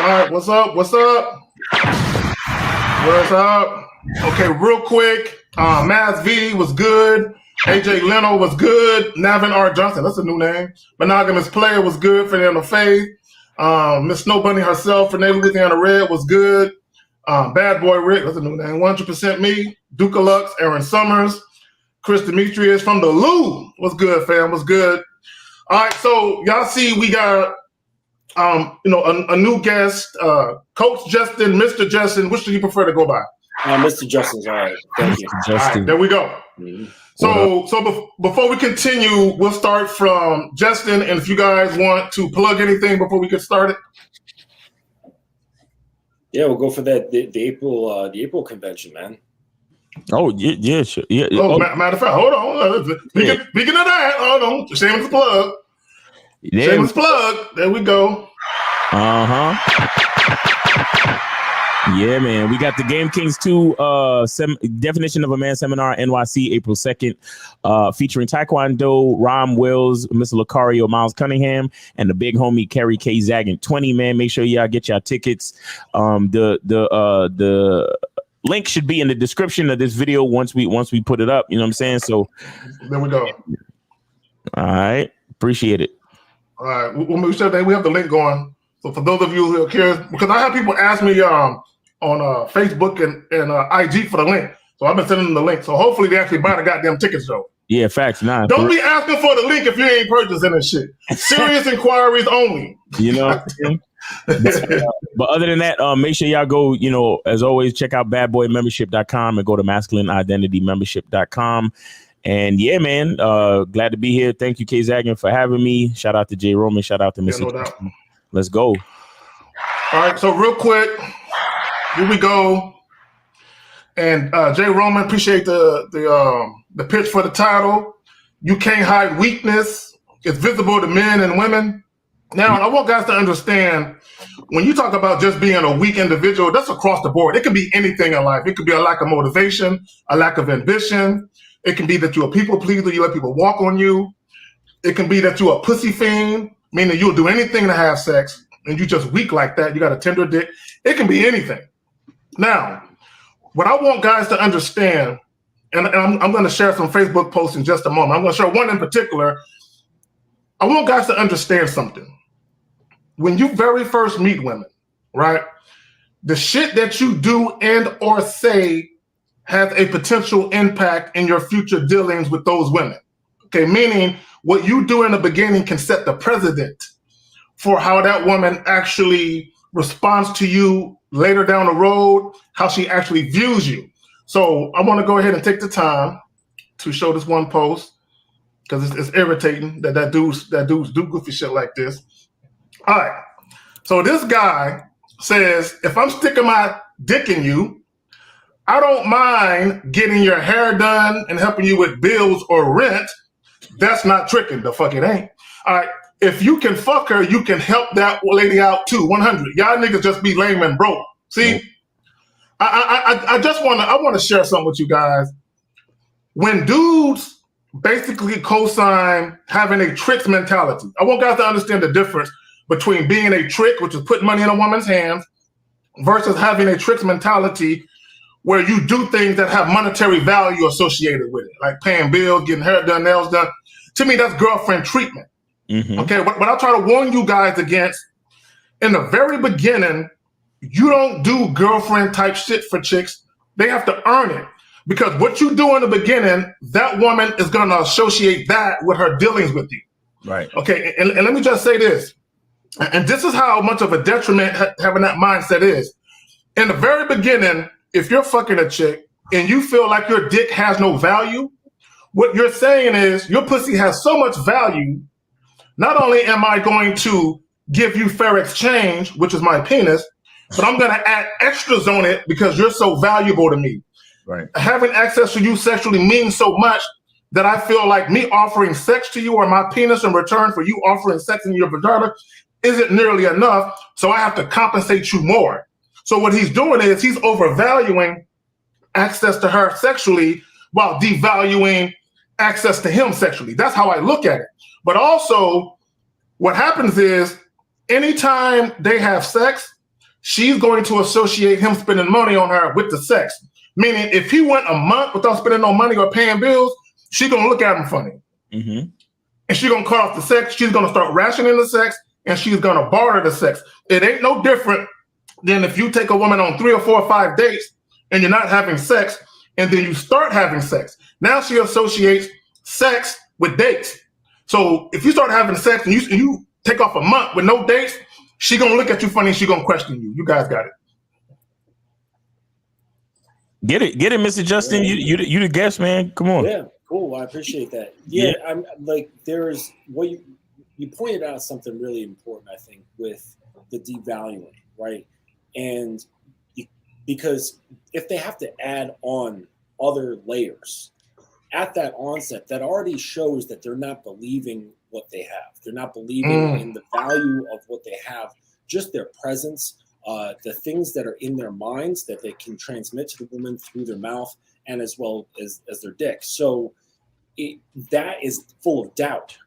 right, what's up? What's up? What's up? Okay, real quick. Maz V was good. AJ Leno was good. Navin R. Johnson, that's a new name. Monogamous Player was good. Fernando Faith. Miss Snow Bunny herself, Renee Louisiana Red was good. Bad Boy Rick, that's a new name. 100% Me. Duca Lux, Aaron Summers. Chris Demetrius from the Lou. What's good, fam? What's good? All right, so y'all see we got a new guest, Coach Justin, Mr. Justin. Which do you prefer to go by? Mr. Justin's all right. Thank you. All right, there we go. Mm-hmm. So before we continue, we'll start from Justin, and if you guys want to plug anything before we get started. Yeah, we'll go for that the April convention, man. Oh yeah, sure. Yeah. Matter of fact, hold on. Speaking of that, hold on. Shameless plug. Shameless plug. There we go. Yeah, man. We got the Game Kings 2 Definition of a Man Seminar NYC April 2nd, featuring Taekwondo, Rom Wills, Mr. Lucario, Miles Cunningham, and the big homie Kerry K. Zaggin. 20, man. Make sure y'all get y'all tickets. The link should be in the description of this video once we put it up. You know what I'm saying? So there we go. All right. Appreciate it. All right. We have the link going. So for those of you who are curious, because I have people ask me on Facebook and IG for the link. So I've been sending them the link. So hopefully they actually buy the goddamn tickets though. Yeah, facts. Don't be asking for the link if you ain't purchasing this shit. Serious inquiries only. You know. But other than that, make sure y'all go, as always, check out badboymembership.com and go to masculineidentitymembership.com. And yeah, man, glad to be here. Thank you, K. Zaggin, for having me. Shout out to Jay Roman. Shout out to Mr. No. Let's go. All right, so real quick, here we go. And Jay Roman, appreciate the pitch for the title. You can't hide weakness. It's visible to men and women. Now, I want guys to understand, when you talk about just being a weak individual, that's across the board. It can be anything in life. It could be a lack of motivation, a lack of ambition. It can be that you're a people pleaser, you let people walk on you. It can be that you're a pussy fiend, meaning you'll do anything to have sex, and you're just weak like that. You got a tender dick. It can be anything. Now, what I want guys to understand, and I'm going to share some Facebook posts in just a moment. I'm going to share one in particular. I want guys to understand something. When you very first meet women, right, the shit that you do and or say has a potential impact in your future dealings with those women. Okay, meaning what you do in the beginning can set the precedent for how that woman actually responds to you later down the road, how she actually views you. So I want to go ahead and take the time to show this one post because it's irritating that dudes do goofy shit like this. All right. So this guy says, if I'm sticking my dick in you, I don't mind getting your hair done and helping you with bills or rent. That's not tricking. The fuck it ain't. All right. If you can fuck her, you can help that lady out too. 100. Y'all niggas just be lame and broke. See, I want to share something with you guys. When dudes basically co-sign having a tricks mentality, I want guys to understand the difference between being a trick, which is putting money in a woman's hands, versus having a tricks mentality where you do things that have monetary value associated with it, like paying bills, getting hair done, nails done. To me, that's girlfriend treatment. Mm-hmm. Okay, but I try to warn you guys against, in the very beginning, you don't do girlfriend type shit for chicks. They have to earn it. Because what you do in the beginning, that woman is going to associate that with her dealings with you. Right. Okay, and let me just say this. And this is how much of a detriment having that mindset is. In the very beginning, if you're fucking a chick and you feel like your dick has no value, what you're saying is your pussy has so much value. Not only am I going to give you fair exchange, which is my penis, but I'm going to add extras on it because you're so valuable to me. Right. Having access to you sexually means so much that I feel like me offering sex to you or my penis in return for you offering sex in your vagina isn't nearly enough. So I have to compensate you more. So what he's doing is he's overvaluing access to her sexually while devaluing access to him sexually. That's how I look at it. But also what happens is anytime they have sex, she's going to associate him spending money on her with the sex. Meaning, if he went a month without spending no money or paying bills, she's gonna look at him funny. Mm-hmm. And she's gonna cut off the sex. She's gonna start rationing the sex, and she's gonna barter the sex. It ain't no different than if you take a woman on 3 or 4 or 5 dates and you're not having sex, and then you start having sex. Now she associates sex with dates. So if you start having sex and you take off a month with no dates, she's gonna look at you funny and she's gonna question you. You guys got it. Get it, Mr. Justin. You the guest, man. Come on. Yeah, cool. I appreciate that. Yeah, I'm like, there's what you pointed out something really important, I think, with the devaluing, right? And because if they have to add on other layers at that onset, that already shows that they're not believing what they have. They're not believing in the value of what they have, just their presence, the things that are in their minds that they can transmit to the woman through their mouth and as well as their dick. So that is full of doubt.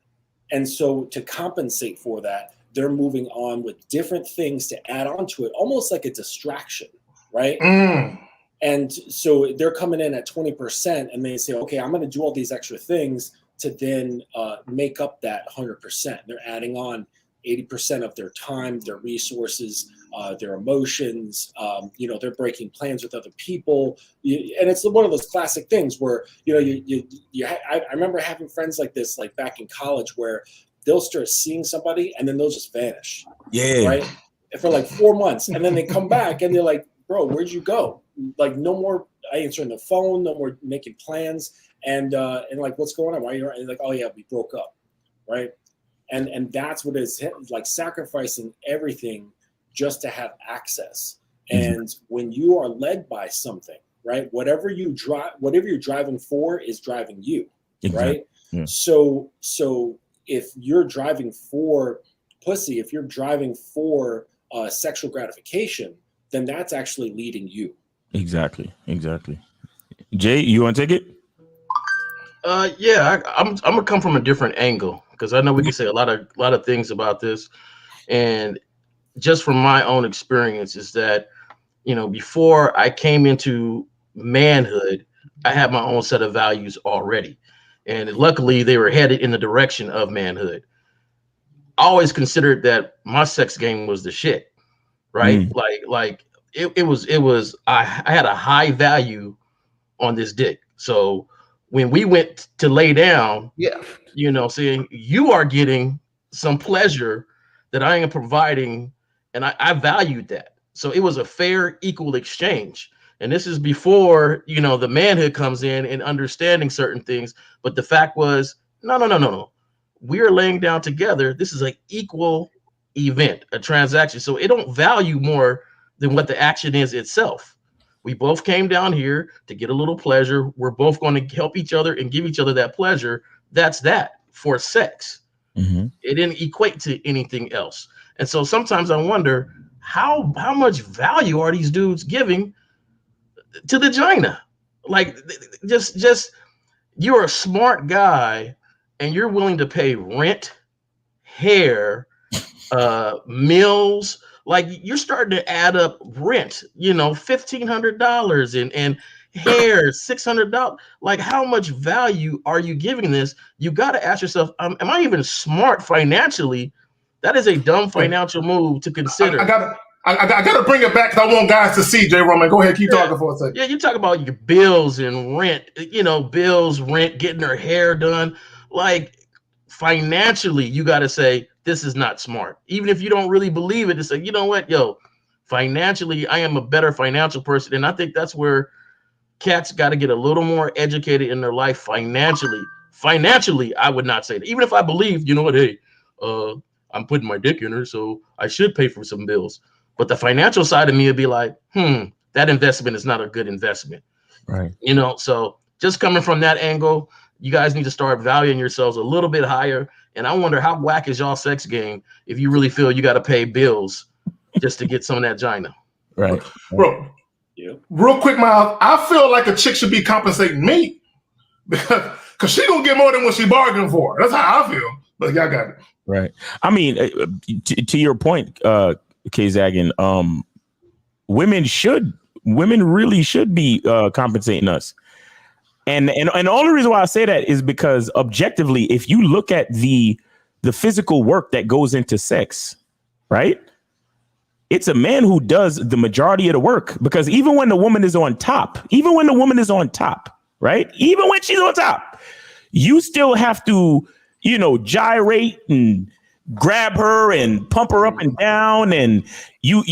And so to compensate for that, they're moving on with different things to add on to it, almost like a distraction, right? And so they're coming in at 20% and they say, okay, I'm going to do all these extra things to then make up that 100%. They're adding on 80% of their time, their resources, their emotions. They're breaking plans with other people. And it's one of those classic things where, I remember having friends like this, like back in college, where they'll start seeing somebody and then they'll just vanish. Yeah. Right. For like 4 months. And then they come back and they're like, bro, where'd you go? Like, no more answering the phone, no more making plans. And like, what's going on? Why are you like, oh yeah, we broke up. Right. And that's what it's like, sacrificing everything just to have access. And when you are led by something, right, whatever you're driving for is driving you, right? Yeah. So if you're driving for pussy, if you're driving for sexual gratification, then that's actually leading you. Exactly. Jay, you want to take it? I'm gonna come from a different angle, because I know we can say a lot of things about this, and just from my own experience is that, before I came into manhood, I had my own set of values already, and luckily they were headed in the direction of manhood. I always considered that my sex game was the shit, right? Like it was I had a high value on this dick. So when we went to lay down, saying you are getting some pleasure that I am providing, and I valued that. So it was a fair, equal exchange. And this is before, the manhood comes in and understanding certain things. But the fact was, no. We are laying down together. This is an equal event, a transaction. So it don't value more than what the action is itself. We both came down here to get a little pleasure. We're both going to help each other and give each other that pleasure. That's that for sex. It didn't equate to anything else. And so sometimes I wonder how much value are these dudes giving to the vagina? Like, just you're a smart guy and you're willing to pay rent, hair, meals. Like, you're starting to add up rent, $1,500 and hair, $600. Like, how much value are you giving this? You got to ask yourself, am I even smart financially? That is a dumb financial move to consider. I gotta bring it back because I want guys to see, J. Roman. Go ahead, keep talking for a second. Yeah, you talk about your bills and rent, bills, rent, getting her hair done. Like, financially, you got to say, this is not smart. Even if you don't really believe it, to say, you know what, financially, I am a better financial person. And I think that's where cats got to get a little more educated in their life financially. Financially, I would not say that. Even if I believe, hey, I'm putting my dick in her, so I should pay for some bills. But the financial side of me would be like, that investment is not a good investment. Right. So just coming from that angle, you guys need to start valuing yourselves a little bit higher. And I wonder, how whack is y'all sex game if you really feel you got to pay bills just to get some of that vagina? Right. Bro, real quick, Miles, I feel like a chick should be compensating me because she gonna get more than what she bargained for. That's how I feel. But y'all got it. Right. I mean, to your point, K-Zaggin, women really should be compensating us. And the only reason why I say that is because objectively, if you look at the physical work that goes into sex, right? It's a man who does the majority of the work, because even when the woman is on top, right? Even when she's on top, you still have to, gyrate and grab her and pump her up and down. And you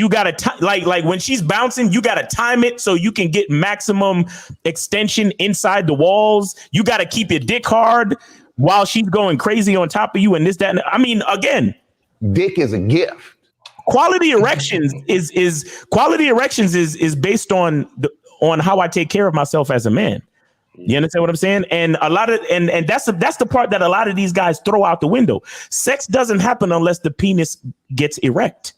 got to like when she's bouncing, you got to time it so you can get maximum extension inside the walls. You got to keep your dick hard while she's going crazy on top of you and this, that. I mean, again, dick is a gift. Quality erections is based on how I take care of myself as a man. You understand what I'm saying? And a lot of and that's the part that a lot of these guys throw out the window. Sex doesn't happen unless the penis gets erect.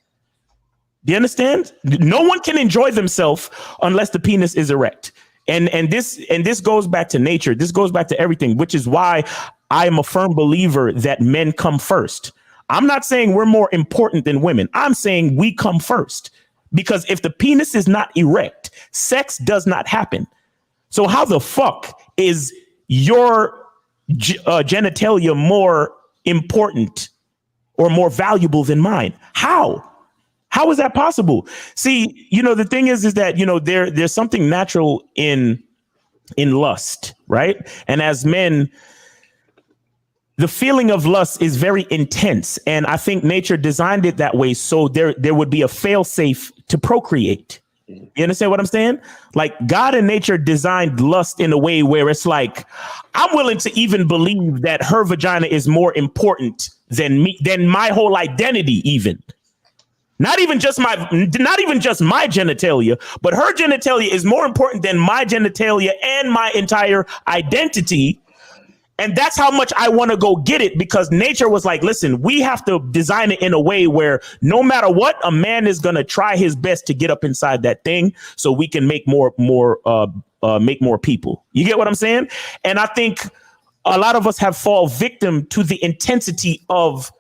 Do you understand? No one can enjoy themselves unless the penis is erect. And this goes back to nature. This goes back to everything, which is why I am a firm believer that men come first. I'm not saying we're more important than women. I'm saying we come first, because if the penis is not erect, sex does not happen. So how the fuck is your genitalia more important or more valuable than mine? How is that possible? See, the thing is that, there's something natural in lust, right? And as men, the feeling of lust is very intense. And I think nature designed it that way so there would be a fail-safe to procreate. You understand what I'm saying? Like, God and nature designed lust in a way where it's like, I'm willing to even believe that her vagina is more important than me, than my whole identity, even. Not even just my genitalia, but her genitalia is more important than my genitalia and my entire identity. And that's how much I want to go get it, because nature was like, listen, we have to design it in a way where no matter what, a man is going to try his best to get up inside that thing so we can make more people. You get what I'm saying? And I think a lot of us have fallen victim to the intensity of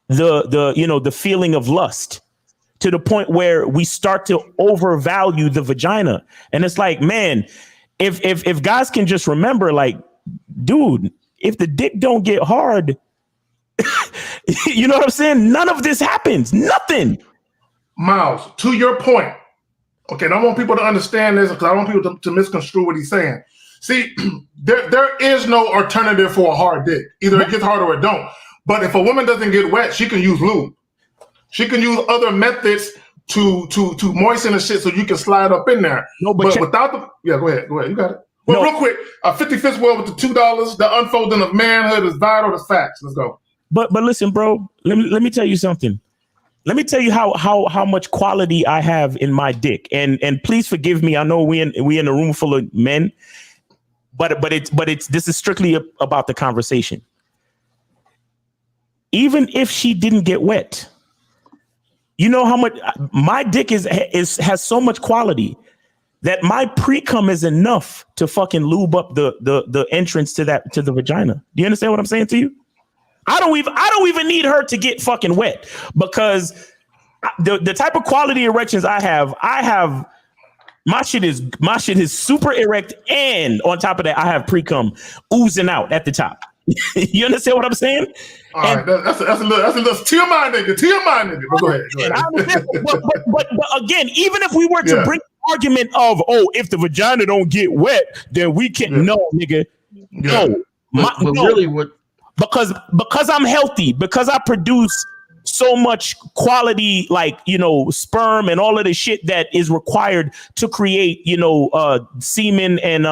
the feeling of lust, to the point where we start to overvalue the vagina. And it's like, man, if guys can just remember, like, dude, if the dick don't get hard, you know what I'm saying? None of this happens. Nothing. Miles, to your point. Okay, and I want people to understand this, because I don't want people to misconstrue what he's saying. See, there is no alternative for a hard dick. Either it gets hard or it don't. But if a woman doesn't get wet, she can use lube. She can use other methods to moisten the shit so you can slide up in there. No, but without the go ahead, you got it. Well, real quick, 55th World with the $2. The unfolding of manhood is vital to facts. Let's go. But listen, bro. Let me tell you something. Let me tell you how much quality I have in my dick. And please forgive me. I know we in a room full of men, but this is strictly about the conversation. Even if she didn't get wet, you know how much my dick has so much quality that my pre-cum is enough to fucking lube up the entrance to the vagina. Do you understand what I'm saying to you? I don't even need her to get fucking wet, because the type of quality erections I have my shit is super erect, and on top of that, I have pre-cum oozing out at the top. You understand what I'm saying? All right, that's a little TMI nigga. But go ahead. But again, even if we were to bring the argument of, if the vagina don't get wet, then we can't. No, nigga. No. Really, what? Because I'm healthy, because I produce so much quality, sperm and all of the shit that is required to create, semen and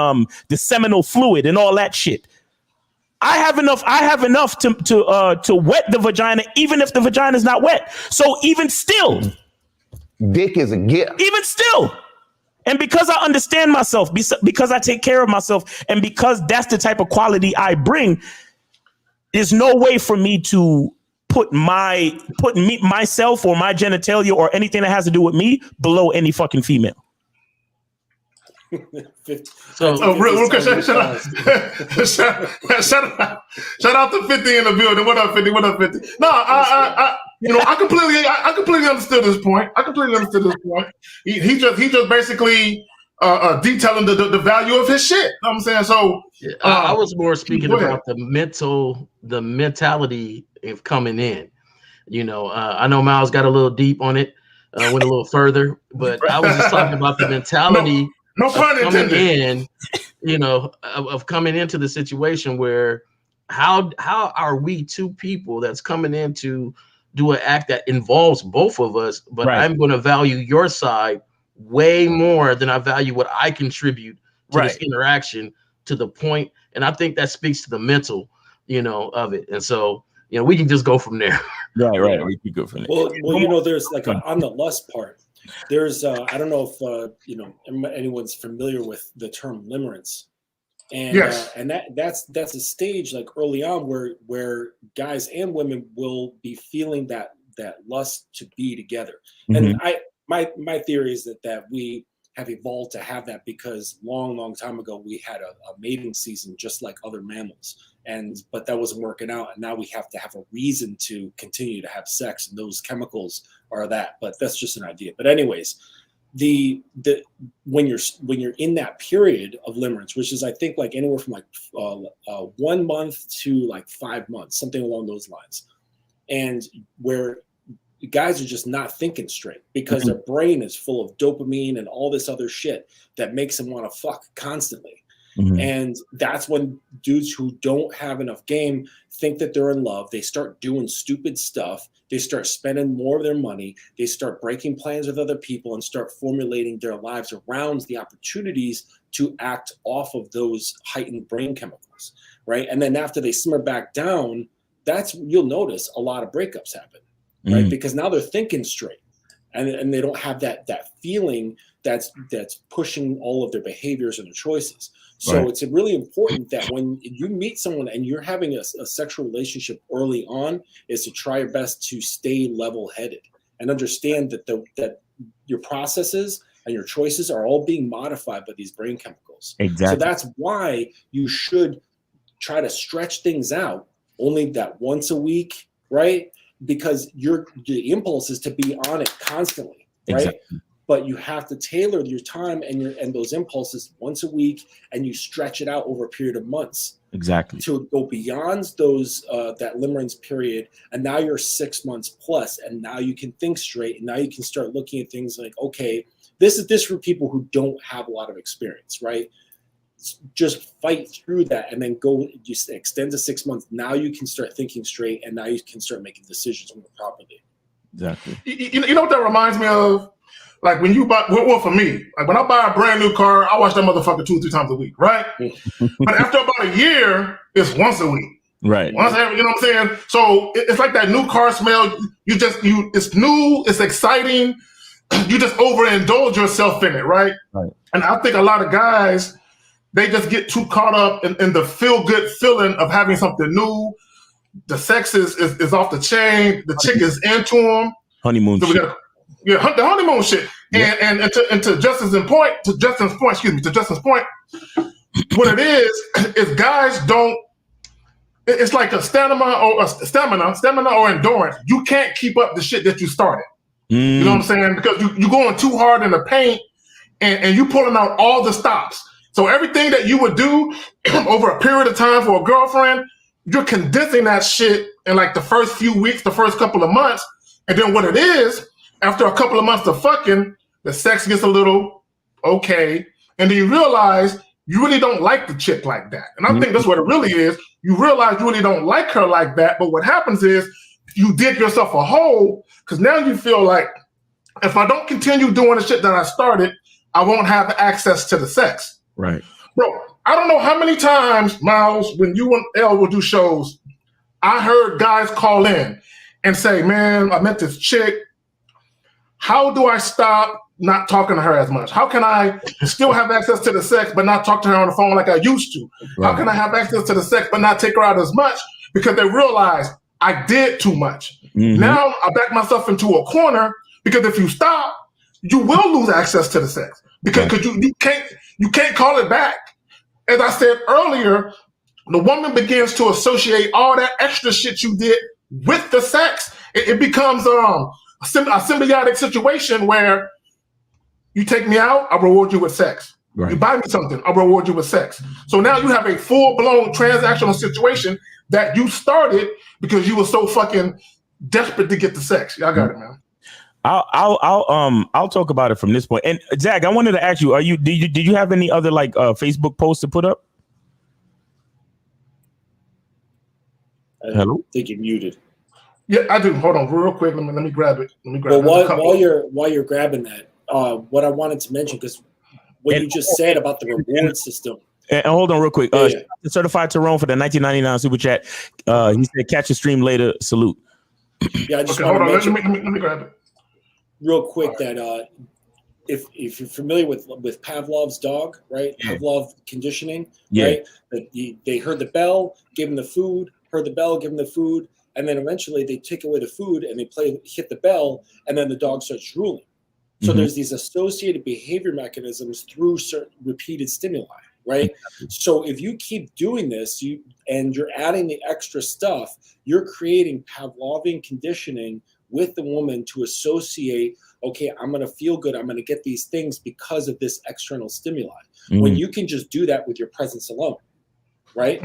the seminal fluid and all that shit. I have enough to wet the vagina, even if the vagina is not wet. So even still, dick is a gift. Even still. And because I understand myself, because I take care of myself, and because that's the type of quality I bring, there's no way for me to put myself or my genitalia or anything that has to do with me below any fucking female. Real quick, shout out to 50 in the building. What up, 50? No, I completely understood this point. He just basically detailing the value of his shit. You know what I'm saying? So I was more speaking about the mentality of coming in. I know Miles got a little deep on it, went a little further, but I was just talking about the mentality no of pun coming intended. in, of coming into the situation where how are we two people that's coming in to do an act that involves both of us, but Right. I'm going to value your side way more than I value what I contribute to this interaction, to the point. And I think that speaks to the mental, of it. And so, we can just go from there. Right. We can go from there. Well, there's like on the lust part, there's I don't know if anyone's familiar with the term limerence. And yes. And that's a stage like early on where guys and women will be feeling that lust to be together. Mm-hmm. And my theory is that we have evolved to have that because long time ago we had a mating season just like other mammals, but that wasn't working out, and now we have to have a reason to continue to have sex, and those chemicals are that. But that's just an idea. But anyways, when you're in that period of limerence, which is I think like anywhere from like 1 month to like 5 months, something along those lines, and where guys are just not thinking straight because their brain is full of dopamine and all this other shit that makes them want to fuck constantly. Mm-hmm. And that's when dudes who don't have enough game think that they're in love. They start doing stupid stuff. They start spending more of their money. They start breaking plans with other people and start formulating their lives around the opportunities to act off of those heightened brain chemicals, right? And then after they simmer back down, you'll notice a lot of breakups happen, right? Because now they're thinking straight, and they don't have that feeling that's pushing all of their behaviors and their choices. So It's really important that when you meet someone and you're having a sexual relationship early on, is to try your best to stay level-headed and understand that your processes and your choices are all being modified by these brain chemicals. Exactly. So that's why you should try to stretch things out only that once a week, right? Because the impulse is to be on it constantly, right? Exactly. But you have to tailor your time and those impulses once a week, and you stretch it out over a period of months. Exactly. To go beyond those that limerence period, and now you're 6 months plus, and now you can think straight, and now you can start looking at things like, okay, this is for people who don't have a lot of experience, right? Just fight through that, and then go. Just extend to 6 months. Now you can start thinking straight, and now you can start making decisions more properly. Exactly. You know what that reminds me of? Like when you buy, well, for me, like when I buy a brand new car, I watch that motherfucker 2 or 3 times a week, right? But after about a year, it's once a week. Right. Once every, you know what I'm saying? So it's like that new car smell. It's new, it's exciting. You just overindulge yourself in it, right? Right. And I think a lot of guys, they just get too caught up in the feel-good feeling of having something new. The sex is off the chain. The chick is into them. Honeymoon shit. The honeymoon shit. Yep. And to Justin's point, what it is guys don't. It's like a stamina or endurance. You can't keep up the shit that you started. You know what I'm saying? Because you're going too hard in the paint, and you pulling out all the stops. So everything that you would do over a period of time for a girlfriend, you're condensing that shit in like the first few weeks, the first couple of months, and then what it is. After a couple of months of fucking, the sex gets a little okay, and then you realize you really don't like the chick like that. And I think that's what it really is. You realize you really don't like her like that, but what happens is you dig yourself a hole, because now you feel like, if I don't continue doing the shit that I started, I won't have access to the sex. Right. Bro, I don't know how many times, Miles, when you and Elle will do shows, I heard guys call in and say, man, I met this chick. How do I stop not talking to her as much? How can I still have access to the sex but not talk to her on the phone like I used to? Right. How can I have access to the sex but not take her out as much? Because they realize I did too much. Now I back myself into a corner, because if you stop, you will lose access to the sex, because you can't call it back. As I said earlier, the woman begins to associate all that extra shit you did with the sex, It becomes a symbiotic situation where you take me out, I reward you with sex. Right. You buy me something, I reward you with sex. So now you have a full-blown transactional situation that you started because you were so fucking desperate to get the sex. Y'all got it, man. I'll talk about it from this point. And Zach, I wanted to ask you, did you have any other like Facebook posts to put up? Hello? I think you're muted. Yeah, I do. Hold on, real quick. Let me grab it. Well, while you're grabbing that, what I wanted to mention, because what you just said about the reward system. And hold on, real quick. Certified Tyrone for the 1999 super chat. He said, "Catch a stream later. Salute." Yeah, I just hold on. Let me grab it real quick. That if you're familiar with Pavlov's dog, right? Yeah. Pavlov conditioning, right? That they heard the bell, gave him the food. Heard the bell, give him the food, and then eventually they take away the food and they hit the bell, and then the dog starts drooling. So there's these associated behavior mechanisms through certain repeated stimuli, right? So if you keep doing this, you're adding the extra stuff, you're creating Pavlovian conditioning with the woman to associate, okay, I'm going to feel good, I'm going to get these things because of this external stimuli. When you can just do that with your presence alone, right?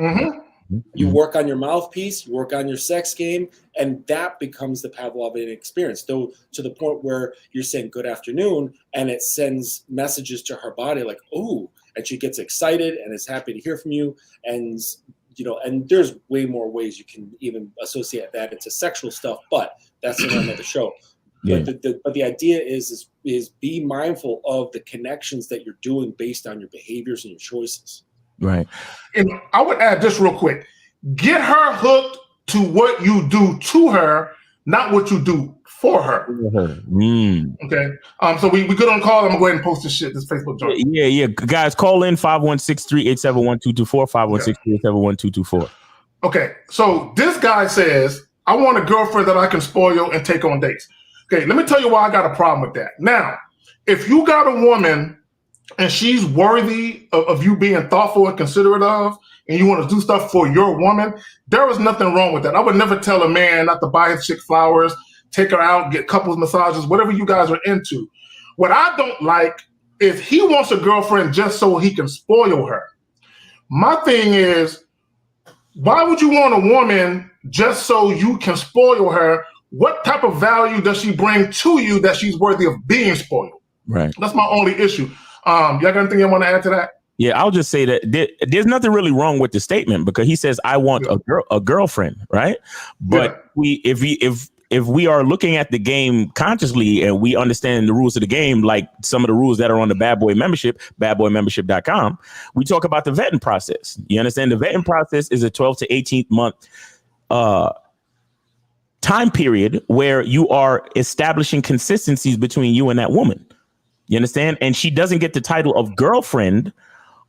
You work on your mouthpiece, you work on your sex game, and that becomes the Pavlovian experience. Though to the point where you're saying good afternoon, and it sends messages to her body like, "Ooh," and she gets excited and is happy to hear from you. And and there's way more ways you can even associate that into sexual stuff, but that's another show. Yeah. But the idea is be mindful of the connections that you're doing based on your behaviors and your choices. Right. And I would add this real quick. Get her hooked to what you do to her, not what you do for her. Okay. So we good on call. I'm gonna go ahead and post this Facebook joint. Yeah. Guys, call in 516-387-1224, 516-387-1224. Okay. So this guy says, I want a girlfriend that I can spoil and take on dates. Okay, let me tell you why I got a problem with that. Now, if you got a woman and she's worthy of you being thoughtful and considerate of, and you want to do stuff for your woman, there is nothing wrong with that. I would never tell a man not to buy his chick flowers, take her out, get couples massages, whatever you guys are into. What I don't like is he wants a girlfriend just so he can spoil her. My thing is, why would you want a woman just so you can spoil her? What type of value does she bring to you that she's worthy of being spoiled? Right. That's my only issue. Y'all got anything you want to add to that? Yeah, I'll just say that there's nothing really wrong with the statement, because he says, I want a girlfriend, right? But if we are looking at the game consciously and we understand the rules of the game, like some of the rules that are on the Bad Boy membership, badboymembership.com, we talk about the vetting process. You understand? The vetting process is a 12 to 18 month time period where you are establishing consistencies between you and that woman. You understand? And she doesn't get the title of girlfriend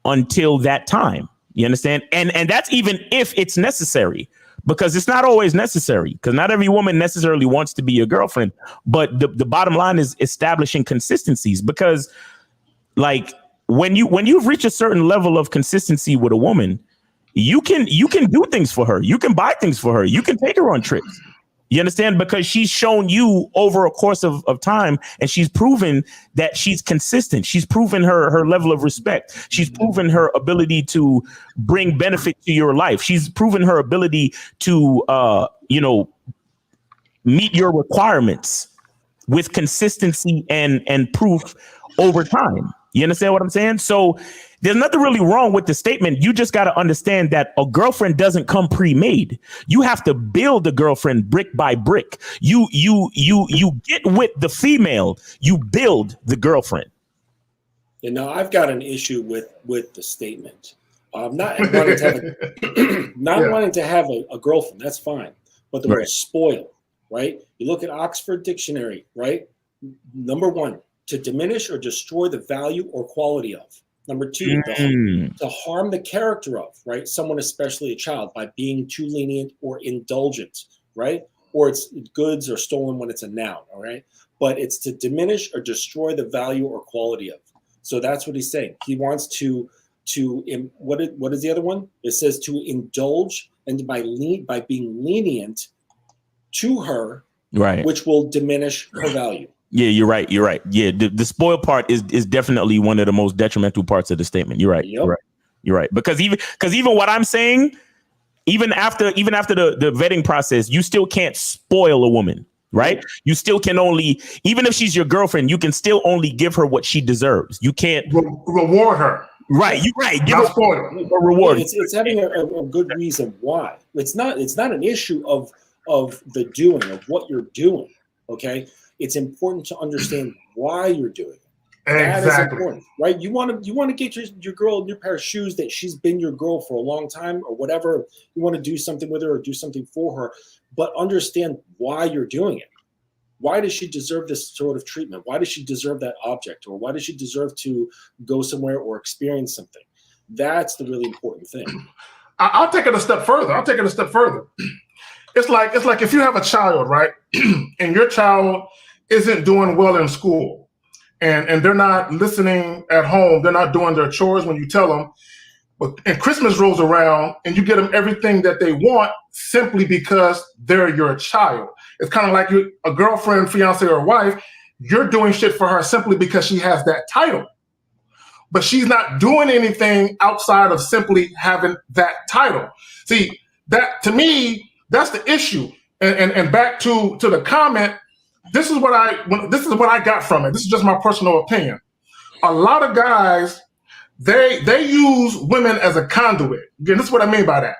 until that time. You understand? And that's even if it's necessary, because it's not always necessary, because not every woman necessarily wants to be your girlfriend. But the bottom line is establishing consistencies, because like when you've reached a certain level of consistency with a woman, you can do things for her. You can buy things for her. You can take her on trips. You understand? Because she's shown you over a course of time, and she's proven that she's consistent. She's proven her level of respect. She's proven her ability to bring benefit to your life. She's proven her ability to, meet your requirements with consistency and proof over time. You understand what I'm saying? So there's nothing really wrong with the statement. You just got to understand that a girlfriend doesn't come pre-made. You have to build a girlfriend brick by brick. You get with the female, you build the girlfriend. And now I've got an issue with the statement. Not wanting to have a girlfriend, that's fine. But the word spoil, right? You look at Oxford Dictionary, right? Number one, to diminish or destroy the value or quality of. Number two, to harm the character of, right? Someone, especially a child, by being too lenient or indulgent, right? Or it's goods or stolen when it's a noun, all right? But it's to diminish or destroy the value or quality of. So that's what he's saying. He wants to what is the other one? It says to indulge, and by being lenient to her Right. which will diminish her value. Yeah, you're right. You're right. Yeah, the spoiled part is definitely one of the most detrimental parts of the statement. You're right. Yep. You're right. You're right. Because even what I'm saying, even after the vetting process, you still can't spoil a woman, right? You still can only, even if she's your girlfriend, you can still only give her what she deserves. You can't reward her. Right. You're right. Give Not her spoil. a reward. Yeah, it's having a good reason why. It's not an issue of the doing, of what you're doing. Okay. It's important to understand why you're doing it. That is important, right? You want to get your girl a new pair of shoes that she's been your girl for a long time or whatever. You want to do something with her or do something for her, but understand why you're doing it. Why does she deserve this sort of treatment? Why does she deserve that object? Or why does she deserve to go somewhere or experience something? That's the really important thing. I'll take it a step further. It's like if you have a child, right? And your child isn't doing well in school. And they're not listening at home. They're not doing their chores when you tell them. And Christmas rolls around and you get them everything that they want simply because they're your child. It's kind of like a girlfriend, fiance, or wife. You're doing shit for her simply because she has that title. But she's not doing anything outside of simply having that title. See, that to me, that's the issue. And back to the comment, this is what I got from it. This is just my personal opinion. A lot of guys, they use women as a conduit. Again, this is what I mean by that.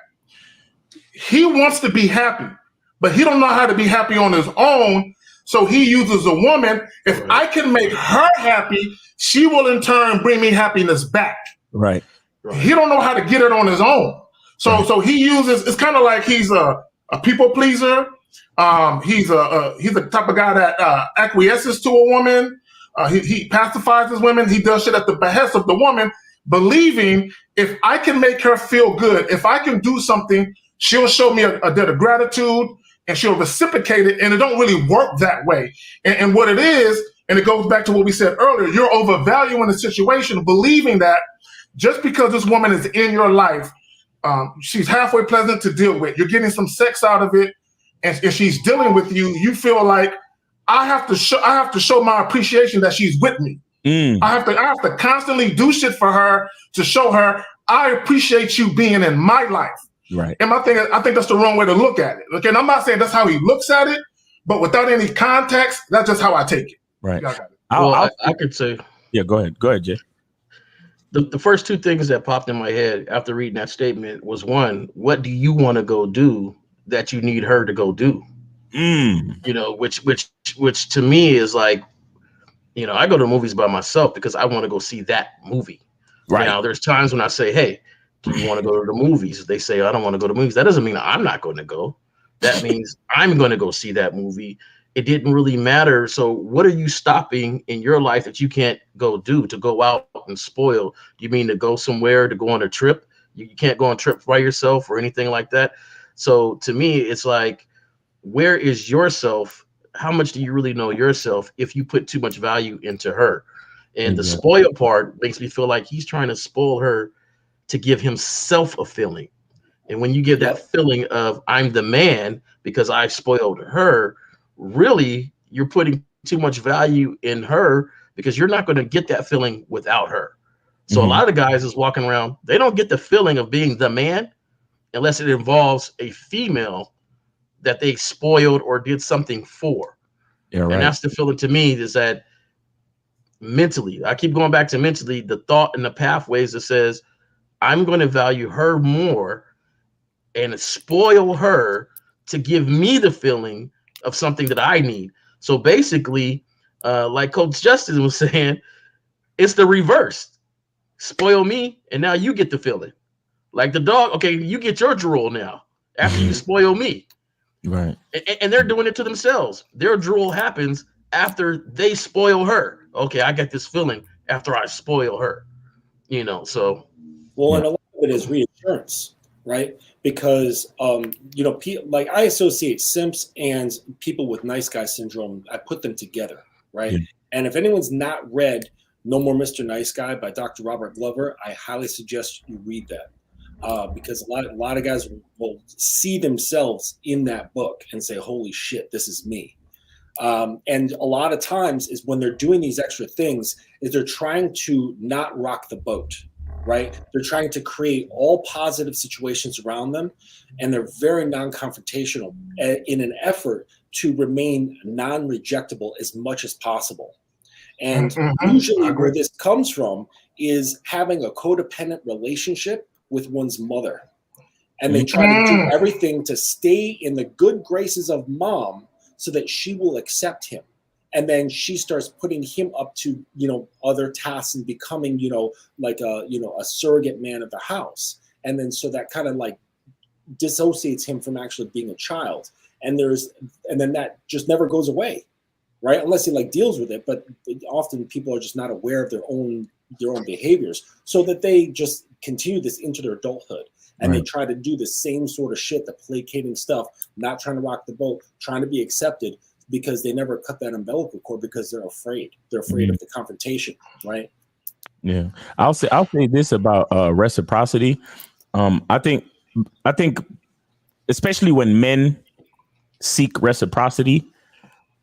He wants to be happy, but he don't know how to be happy on his own. So he uses a woman. If I can make her happy, she will in turn bring me happipiness back. Right. He don't know how to get it on his own. So he uses. It's kind of like he's a people pleaser. He's the type of guy that acquiesces to a woman. He pacifies his women. He does shit at the behest of the woman, believing if I can make her feel good, if I can do something, she'll show me a debt of gratitude and she'll reciprocate it. And it don't really work that way. And what it is, and it goes back to what we said earlier, you're overvaluing the situation, believing that just because this woman is in your life, she's halfway pleasant to deal with. You're getting some sex out of it. And if she's dealing with you, you feel like I have to show my appreciation that she's with me. I have to constantly do shit for her to show her I appreciate you being in my life. Right. And my thing is, I think that's the wrong way to look at it. Okay, and I'm not saying that's how he looks at it, but without any context, that's just how I take it. Right. I could say. Yeah, go ahead, Jay. The first two things that popped in my head after reading that statement was, one, what do you want to go do that you need her to go do? You know, which to me is like, you know, I go to movies by myself because I want to go see that movie. Right. Now, there's times when I say, hey, do you want to go to the movies? They say, I don't want to go to movies. That doesn't mean I'm not going to go. That means I'm going to go see that movie. It didn't really matter. So what are you stopping in your life that you can't go do, to go out and spoil? Do you mean to go somewhere, to go on a trip? You can't go on trips by yourself or anything like that. So to me, it's like, where is yourself? How much do you really know yourself if you put too much value into her? And the spoil part makes me feel like he's trying to spoil her to give himself a feeling. And when you give that feeling of I'm the man because I spoiled her, really you're putting too much value in her because you're not going to get that feeling without her. So a lot of guys is walking around, they don't get the feeling of being the man unless it involves a female that they spoiled or did something for. Yeah, right. And that's the feeling to me, is that mentally, I keep going back to mentally, the thought and the pathways that says, I'm going to value her more and spoil her to give me the feeling of something that I need. So basically, like Coach Justin was saying, it's the reverse. Spoil me, and now you get the feeling. Like the dog, okay, you get your drool now after you spoil me. Right. And they're doing it to themselves. Their drool happens after they spoil her. Okay, I get this feeling after I spoil her. You know, so. Well, and a lot of it is reassurance, right? Because, you know, like I associate simps and people with nice guy syndrome. I put them together, right? Yeah. And if anyone's not read No More Mr. Nice Guy by Dr. Robert Glover, I highly suggest you read that. Because a lot of guys will see themselves in that book and say, holy shit, this is me. And a lot of times is when they're doing these extra things is they're trying to not rock the boat, right? They're trying to create all positive situations around them, and they're very non-confrontational in an effort to remain non-rejectable as much as possible. And usually where this comes from is having a codependent relationship with one's mother. And they try to do everything to stay in the good graces of mom so that she will accept him. And then she starts putting him up to, other tasks and becoming, like a surrogate man of the house. And then so that kind of like dissociates him from actually being a child. And then that just never goes away, right? Unless he like deals with it. But often people are just not aware of their own behaviors, so that they just continue this into their adulthood. And they try to do the same sort of shit, the placating stuff, not trying to rock the boat, trying to be accepted, because they never cut that umbilical cord because they're afraid. They're afraid of the confrontation, right? Yeah. I'll say this about reciprocity. I think especially when men seek reciprocity,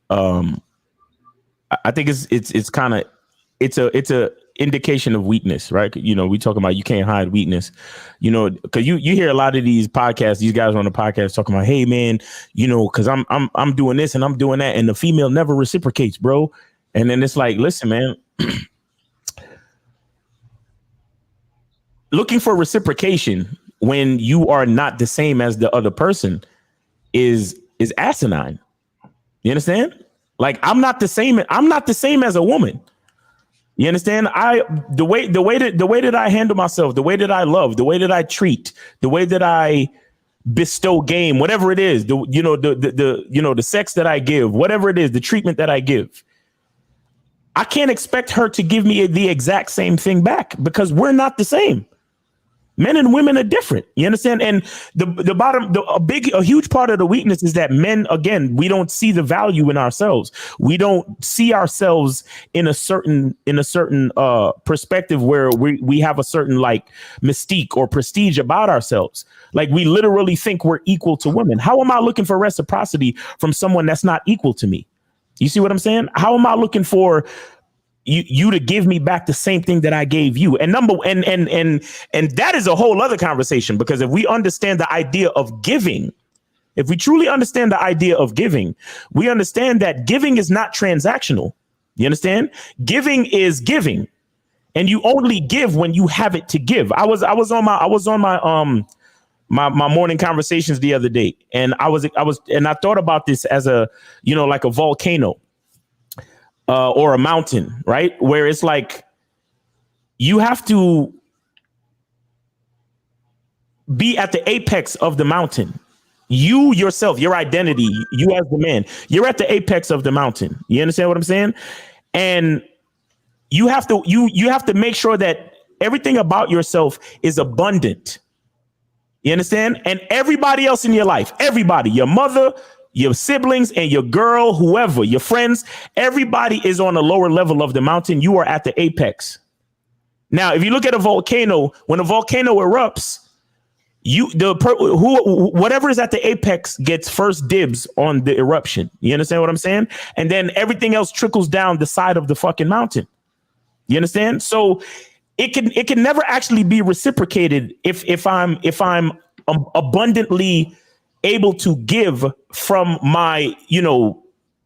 I think it's kind of it's a indication of weakness, right? We talking about you can't hide weakness, because you hear a lot of these podcasts, these guys on the podcast talking about, hey man, because I'm doing this and I'm doing that, and the female never reciprocates, bro. And then it's like, listen, man, looking for reciprocation when you are not the same as the other person is asinine. You understand? Like, I'm not the same as a woman. You understand? The way that I handle myself, the way that I love, the way that I treat, the way that I bestow game, whatever it is, the sex that I give, whatever it is, the treatment that I give, I can't expect her to give me the exact same thing back, because we're not the same. Men and women are different. You understand? And a huge part of the weakness is that men, again, we don't see the value in ourselves. We don't see ourselves in a certain perspective where we have a certain like mystique or prestige about ourselves. Like, we literally think we're equal to women. How am I looking for reciprocity from someone that's not equal to me? You see what I'm saying? How am I looking for you to give me back the same thing that I gave you? And that is a whole other conversation, because if we understand the idea of giving, if we truly understand the idea of giving, we understand that giving is not transactional. You understand? Giving is giving, and you only give when you have it to give. I was on my morning conversations the other day, and I thought about this as a, like a volcano. Or a mountain, right? Where it's like you have to be at the apex of the mountain. You yourself, your identity, you as the man, you're at the apex of the mountain. You understand what I'm saying? And you have to make sure that everything about yourself is abundant. You understand? And everybody else in your life, everybody, your mother, your siblings, and your girl, whoever, your friends, everybody is on a lower level of the mountain. You are at the apex. Now, if you look at a volcano, when a volcano erupts, whatever is at the apex gets first dibs on the eruption. You understand what I'm saying? And then everything else trickles down the side of the fucking mountain. You understand? So it can never actually be reciprocated if I'm abundantly able to give from my,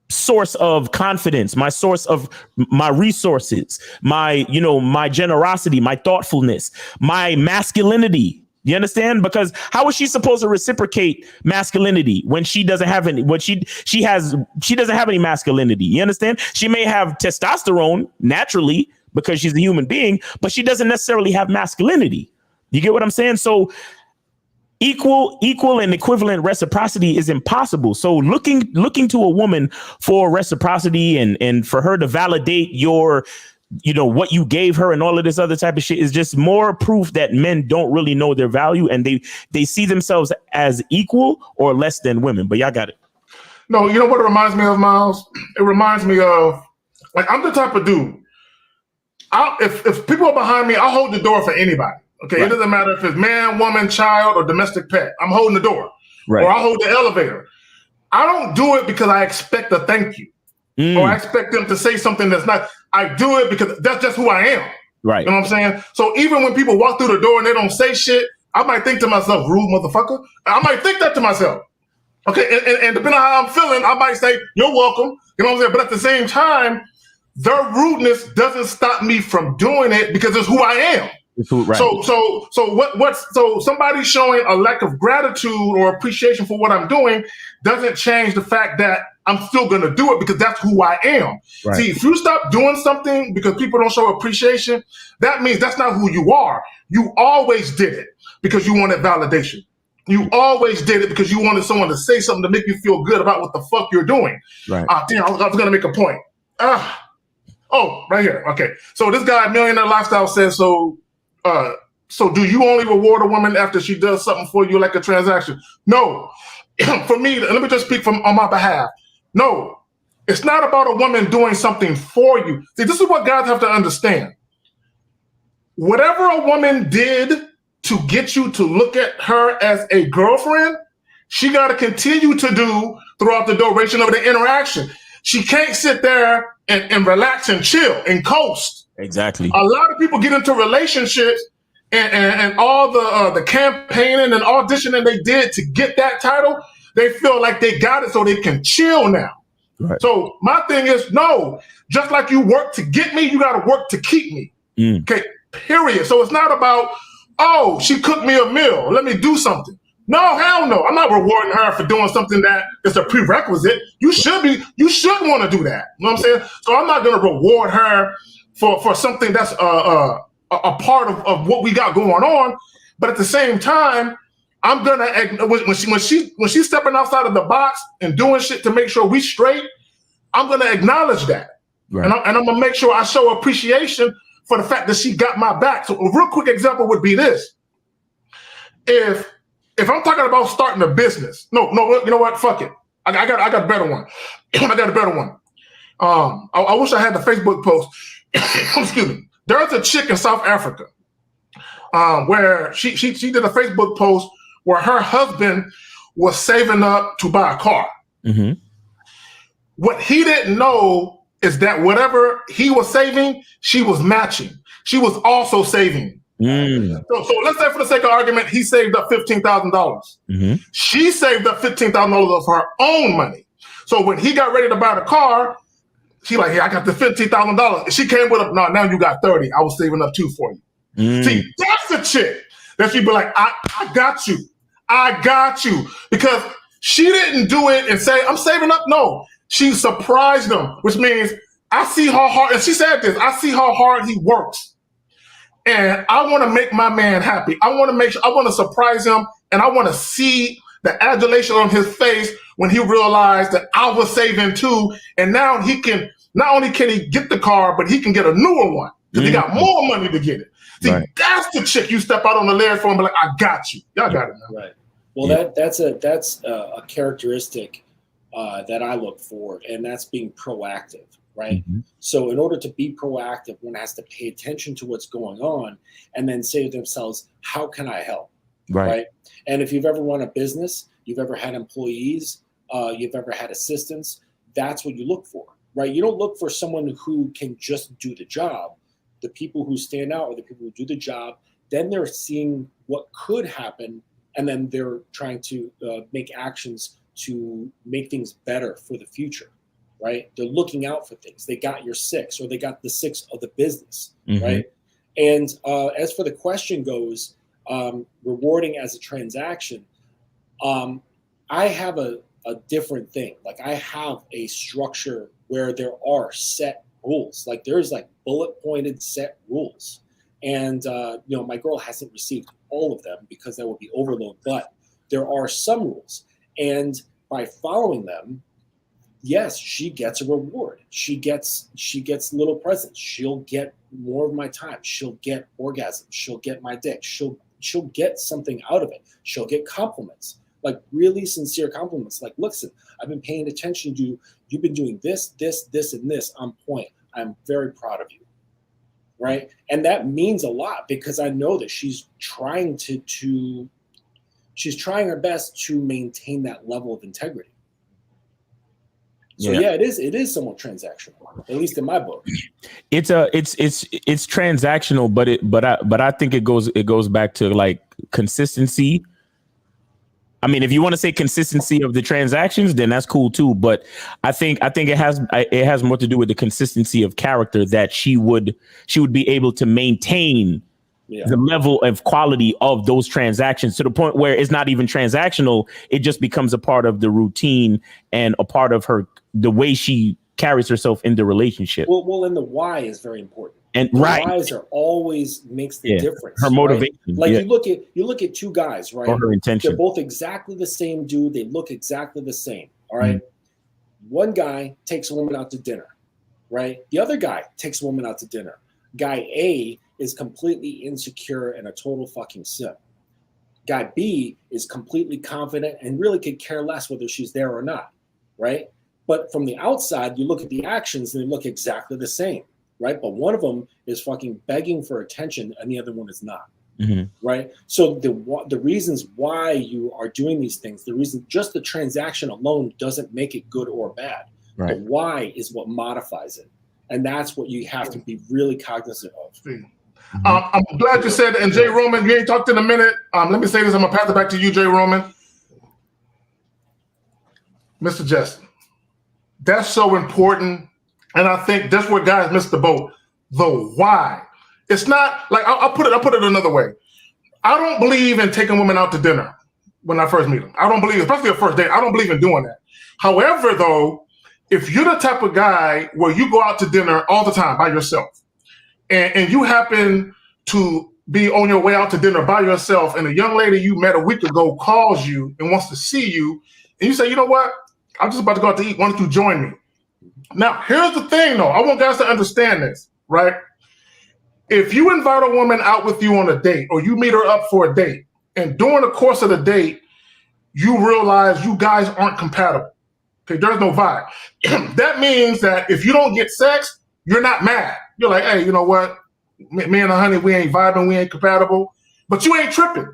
source of confidence, my source of my resources, my generosity, my thoughtfulness, my masculinity. You understand? Because how is she supposed to reciprocate masculinity when she doesn't have any, she doesn't have any masculinity? You understand? She may have testosterone naturally because she's a human being, but she doesn't necessarily have masculinity. You get what I'm saying? So equal and equivalent reciprocity is impossible. So looking to a woman for reciprocity and for her to validate your, what you gave her and all of this other type of shit is just more proof that men don't really know their value, and they see themselves as equal or less than women. But y'all got it. No, you know what it reminds me of, Miles? It reminds me of, like, I'm the type of dude, if people are behind me, I'll hold the door for anybody. Okay, right. It doesn't matter if it's man, woman, child, or domestic pet. I'm holding the door. Right. Or I'll hold the elevator. I don't do it because I expect a thank you. or I expect them to say something that's not. I do it because that's just who I am. Right. You know what I'm saying? So even when people walk through the door and they don't say shit, I might think to myself, rude motherfucker. I might think that to myself. Okay, and depending on how I'm feeling, I might say, you're welcome. You know what I'm saying? But at the same time, their rudeness doesn't stop me from doing it because it's who I am. Right. So somebody showing a lack of gratitude or appreciation for what I'm doing doesn't change the fact that I'm still going to do it because that's who I am. Right. See, if you stop doing something because people don't show appreciation, that means that's not who you are. You always did it because you wanted validation. You always did it because you wanted someone to say something to make you feel good about what the fuck you're doing. Right. Damn, I was going to make a point. Oh, right here. Okay. So this guy, Millionaire Lifestyle, says, so do you only reward a woman after she does something for you like a transaction? No. For me, let me just speak on my behalf. No. It's not about a woman doing something for you. See, this is what guys have to understand. Whatever a woman did to get you to look at her as a girlfriend, she got to continue to do throughout the duration of the interaction. She can't sit there and relax and chill and coast. Exactly. A lot of people get into relationships and all the campaigning and auditioning they did to get that title, they feel like they got it so they can chill now. Right. So my thing is, no, just like you work to get me, you got to work to keep me. Okay, period. So it's not about, oh, she cooked me a meal, let me do something. No, hell no. I'm not rewarding her for doing something that is a prerequisite. You should want to do that. You know what I'm saying? So I'm not going to reward her for something that's a part of what we got going on. But at the same time, I'm gonna when she's stepping outside of the box and doing shit to make sure we straight, I'm gonna acknowledge that. Right. And I'm gonna make sure I show appreciation for the fact that she got my back. So a real quick example would be this. If I'm talking about starting a business, no, you know what? Fuck it. I got a better one. I got a better one. I wish I had the Facebook post. Excuse me. There's a chick in South Africa where she did a Facebook post where her husband was saving up to buy a car. Mm-hmm. What he didn't know is that whatever he was saving, she was matching. She was also saving. So let's say for the sake of argument, he saved up $15,000. Mm-hmm. She saved up $15,000 of her own money. So when he got ready to buy the car, she like, hey, I got the $15,000. She came with him. No, now you got 30. I was saving up 2 for you. See, that's the chick that she'd be like, I got you. I got you. Because she didn't do it and say, I'm saving up. No, she surprised him, which means I see how hard, and she said this, I see how hard he works. And I want to make my man happy. I want to make sure, I want to surprise him, and I want to see the adulation on his face when he realized that I was saving too. And now he can, not only can he get the car, but he can get a newer one because he got more money to get it. See, that's the chick you step out on the ledge for and be like, I got you. Y'all got it now. Right. Well, that's a characteristic that I look for, and that's being proactive, right? Mm-hmm. So in order to be proactive, one has to pay attention to what's going on and then say to themselves, how can I help? Right. And if you've ever run a business, you've ever had employees, you've ever had assistants, that's what you look for, right? You don't look for someone who can just do the job. The people who stand out are the people who do the job. Then they're seeing what could happen, and then they're trying to make actions to make things better for the future, right? They're looking out for things. They got your 6, or they got the 6 of the business, right? And as for the question goes, rewarding as a transaction, I have a different thing. Like, I have a structure where there are set rules. Like, there's like bullet pointed set rules. And, my girl hasn't received all of them because that would be overload, but there are some rules. And by following them, yes, she gets a reward. She gets little presents. She'll get more of my time. She'll get orgasms. She'll get my dick. She'll get something out of it. She'll get compliments, like really sincere compliments. Like, listen, I've been paying attention to you. You've been doing this, and this on point. I'm very proud of you. Right. And that means a lot because I know that she's trying she's trying her best to maintain that level of integrity. So yeah, it is somewhat transactional, at least in my book. It's transactional, but I think it goes back to like consistency. I mean, if you want to say consistency of the transactions, then that's cool too. But I think it has more to do with the consistency of character that she would be able to maintain the level of quality of those transactions to the point where it's not even transactional. It just becomes a part of the routine and a part of the way she carries herself in the relationship. Well, and the why is very important. And the whys are always makes the difference. Her motivation. Right? Like you look at two guys, right? Or her intention. They're both exactly the same dude. They look exactly the same. All right. One guy takes a woman out to dinner, right? The other guy takes a woman out to dinner. Guy A is completely insecure and a total fucking simp. Guy B is completely confident and really could care less whether she's there or not, right? But from the outside, you look at the actions and they look exactly the same, right? But one of them is fucking begging for attention and the other one is not, right? So the reasons why you are doing these things, just the transaction alone doesn't make it good or bad. Right. The why is what modifies it. And that's what you have to be really cognizant of. I'm glad you said that. And Jay Roman, you ain't talked in a minute. Let me say this. I'm going to pass it back to you, Jay Roman. Mr. Justin, that's so important. And I think that's where guys miss the boat. The why. It's not like, I'll put it another way. I don't believe in taking women out to dinner when I first meet them. I don't believe, especially a first date, I don't believe in doing that. However, though, if you're the type of guy where you go out to dinner all the time by yourself, and you happen to be on your way out to dinner by yourself, and a young lady you met a week ago calls you and wants to see you, and you say, you know what? I'm just about to go out to eat. Why don't you join me? Now, here's the thing, though. I want guys to understand this, right? If you invite a woman out with you on a date, or you meet her up for a date, and during the course of the date, you realize you guys aren't compatible. Okay, there's no vibe. That means that if you don't get sex, you're not mad. You're like, hey, you know what? Me and the honey, we ain't vibing, we ain't compatible. But you ain't tripping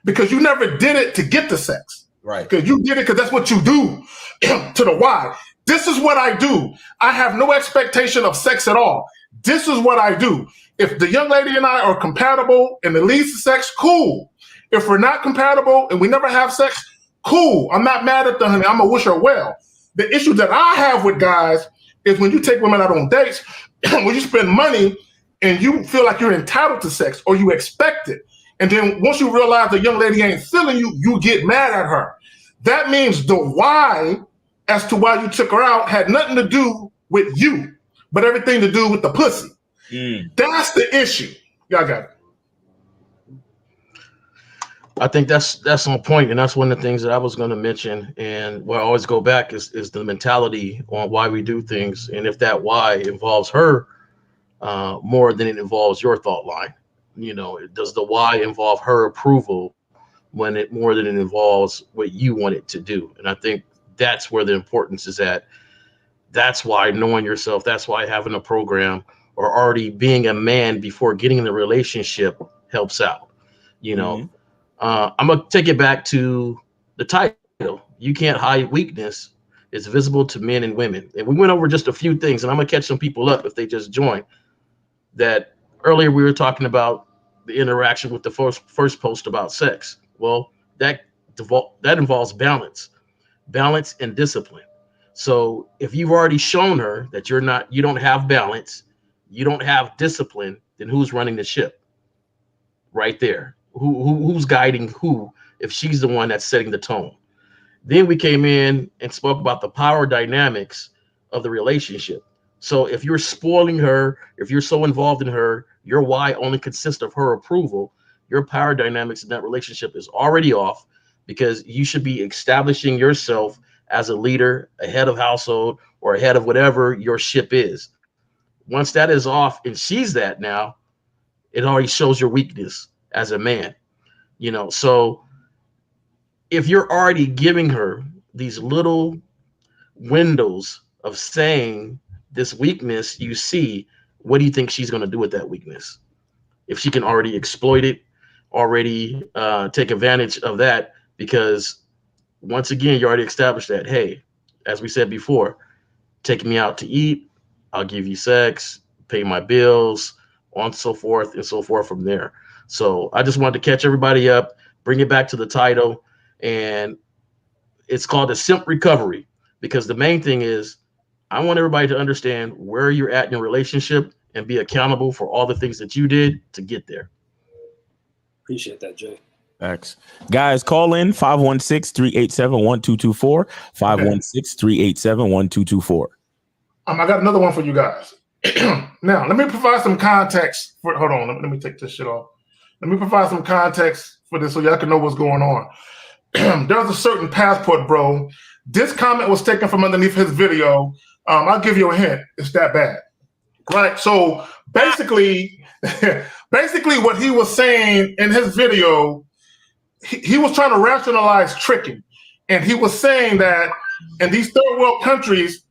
because you never did it to get the sex. Right. Because you did it because that's what you do. To the why. This is what I do. I have no expectation of sex at all. This is what I do. If the young lady and I are compatible and it leads to sex, cool. If we're not compatible and we never have sex, cool. I'm not mad at the honey. I'm going to wish her well. The issue that I have with guys is when you take women out on dates, when you spend money and you feel like you're entitled to sex or you expect it. And then once you realize the young lady ain't feeling you, you get mad at her. That means the why as to why you took her out had nothing to do with you, but everything to do with the pussy. That's the issue. Y'all got it. I think that's on point, and that's one of the things that I was going to mention. And where I always go back is the mentality on why we do things, and if that why involves her more than it involves your thought line. You know, does the why involve her approval when it more than it involves what you want it to do? And I think that's where the importance is at. That's why knowing yourself. That's why having a program or already being a man before getting in the relationship helps out. You know. I'm going to take it back to the title. You Can't Hide Weakness. It's visible to men and women. And we went over just a few things, and I'm going to catch some people up if they just join. That earlier we were talking about the interaction with the first post about sex. Well, that involves balance and discipline. So if you've already shown her that you don't have balance, you don't have discipline, then who's running the ship? Right there. Who's guiding who if she's the one that's setting the tone? Then we came in and spoke about the power dynamics of the relationship. So if you're spoiling her, if you're so involved in her, your why only consists of her approval, your power dynamics in that relationship is already off, because you should be establishing yourself as a leader, a head of household, or a head of whatever your ship is. Once that is off and she's that now, it already shows your weakness as a man, you know. So if you're already giving her these little windows of saying this weakness you see, what do you think she's going to do with that weakness? If she can already exploit it, already take advantage of that, because once again, you already established that, hey, as we said before, take me out to eat. I'll give you sex, pay my bills, on so forth and so forth from there. So I just wanted to catch everybody up, bring it back to the title, and it's called the Simp Recovery, because the main thing is I want everybody to understand where you're at in your relationship and be accountable for all the things that you did to get there. Appreciate that, Jay. Thanks. Guys, call in 516-387-1224, 516-387-1224. I got another one for you guys. Now, let me provide some context for. Hold on, let me take this shit off. Let me provide some context for this so y'all can know what's going on. There's a certain passport, bro. This comment was taken from underneath his video. I'll give you a hint. It's that bad, right? So basically, what he was saying in his video, he was trying to rationalize tricking, and he was saying that in these third world countries,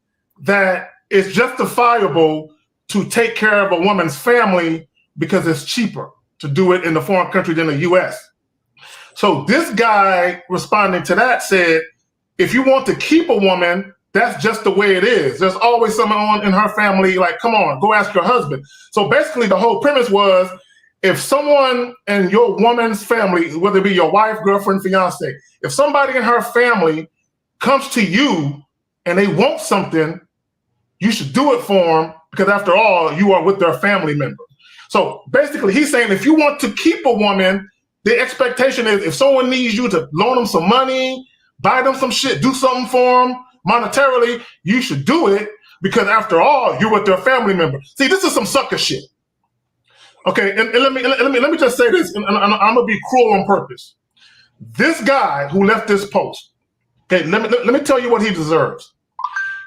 that it's justifiable to take care of a woman's family because it's cheaper to do it in the foreign country than the U.S. So this guy responding to that said, if you want to keep a woman, that's just the way it is. There's always someone in her family, like, come on, go ask your husband. So basically the whole premise was, if someone in your woman's family, whether it be your wife, girlfriend, fiance, if somebody in her family comes to you and they want something, you should do it for them, because after all, you are with their family member. So basically he's saying, if you want to keep a woman, the expectation is if someone needs you to loan them some money, buy them some shit, do something for them monetarily, you should do it, because after all, you're with their family member. See, this is some sucker shit. Okay, and let me just say this, and I'm gonna be cruel on purpose. This guy who left this post, okay, let me tell you what he deserves.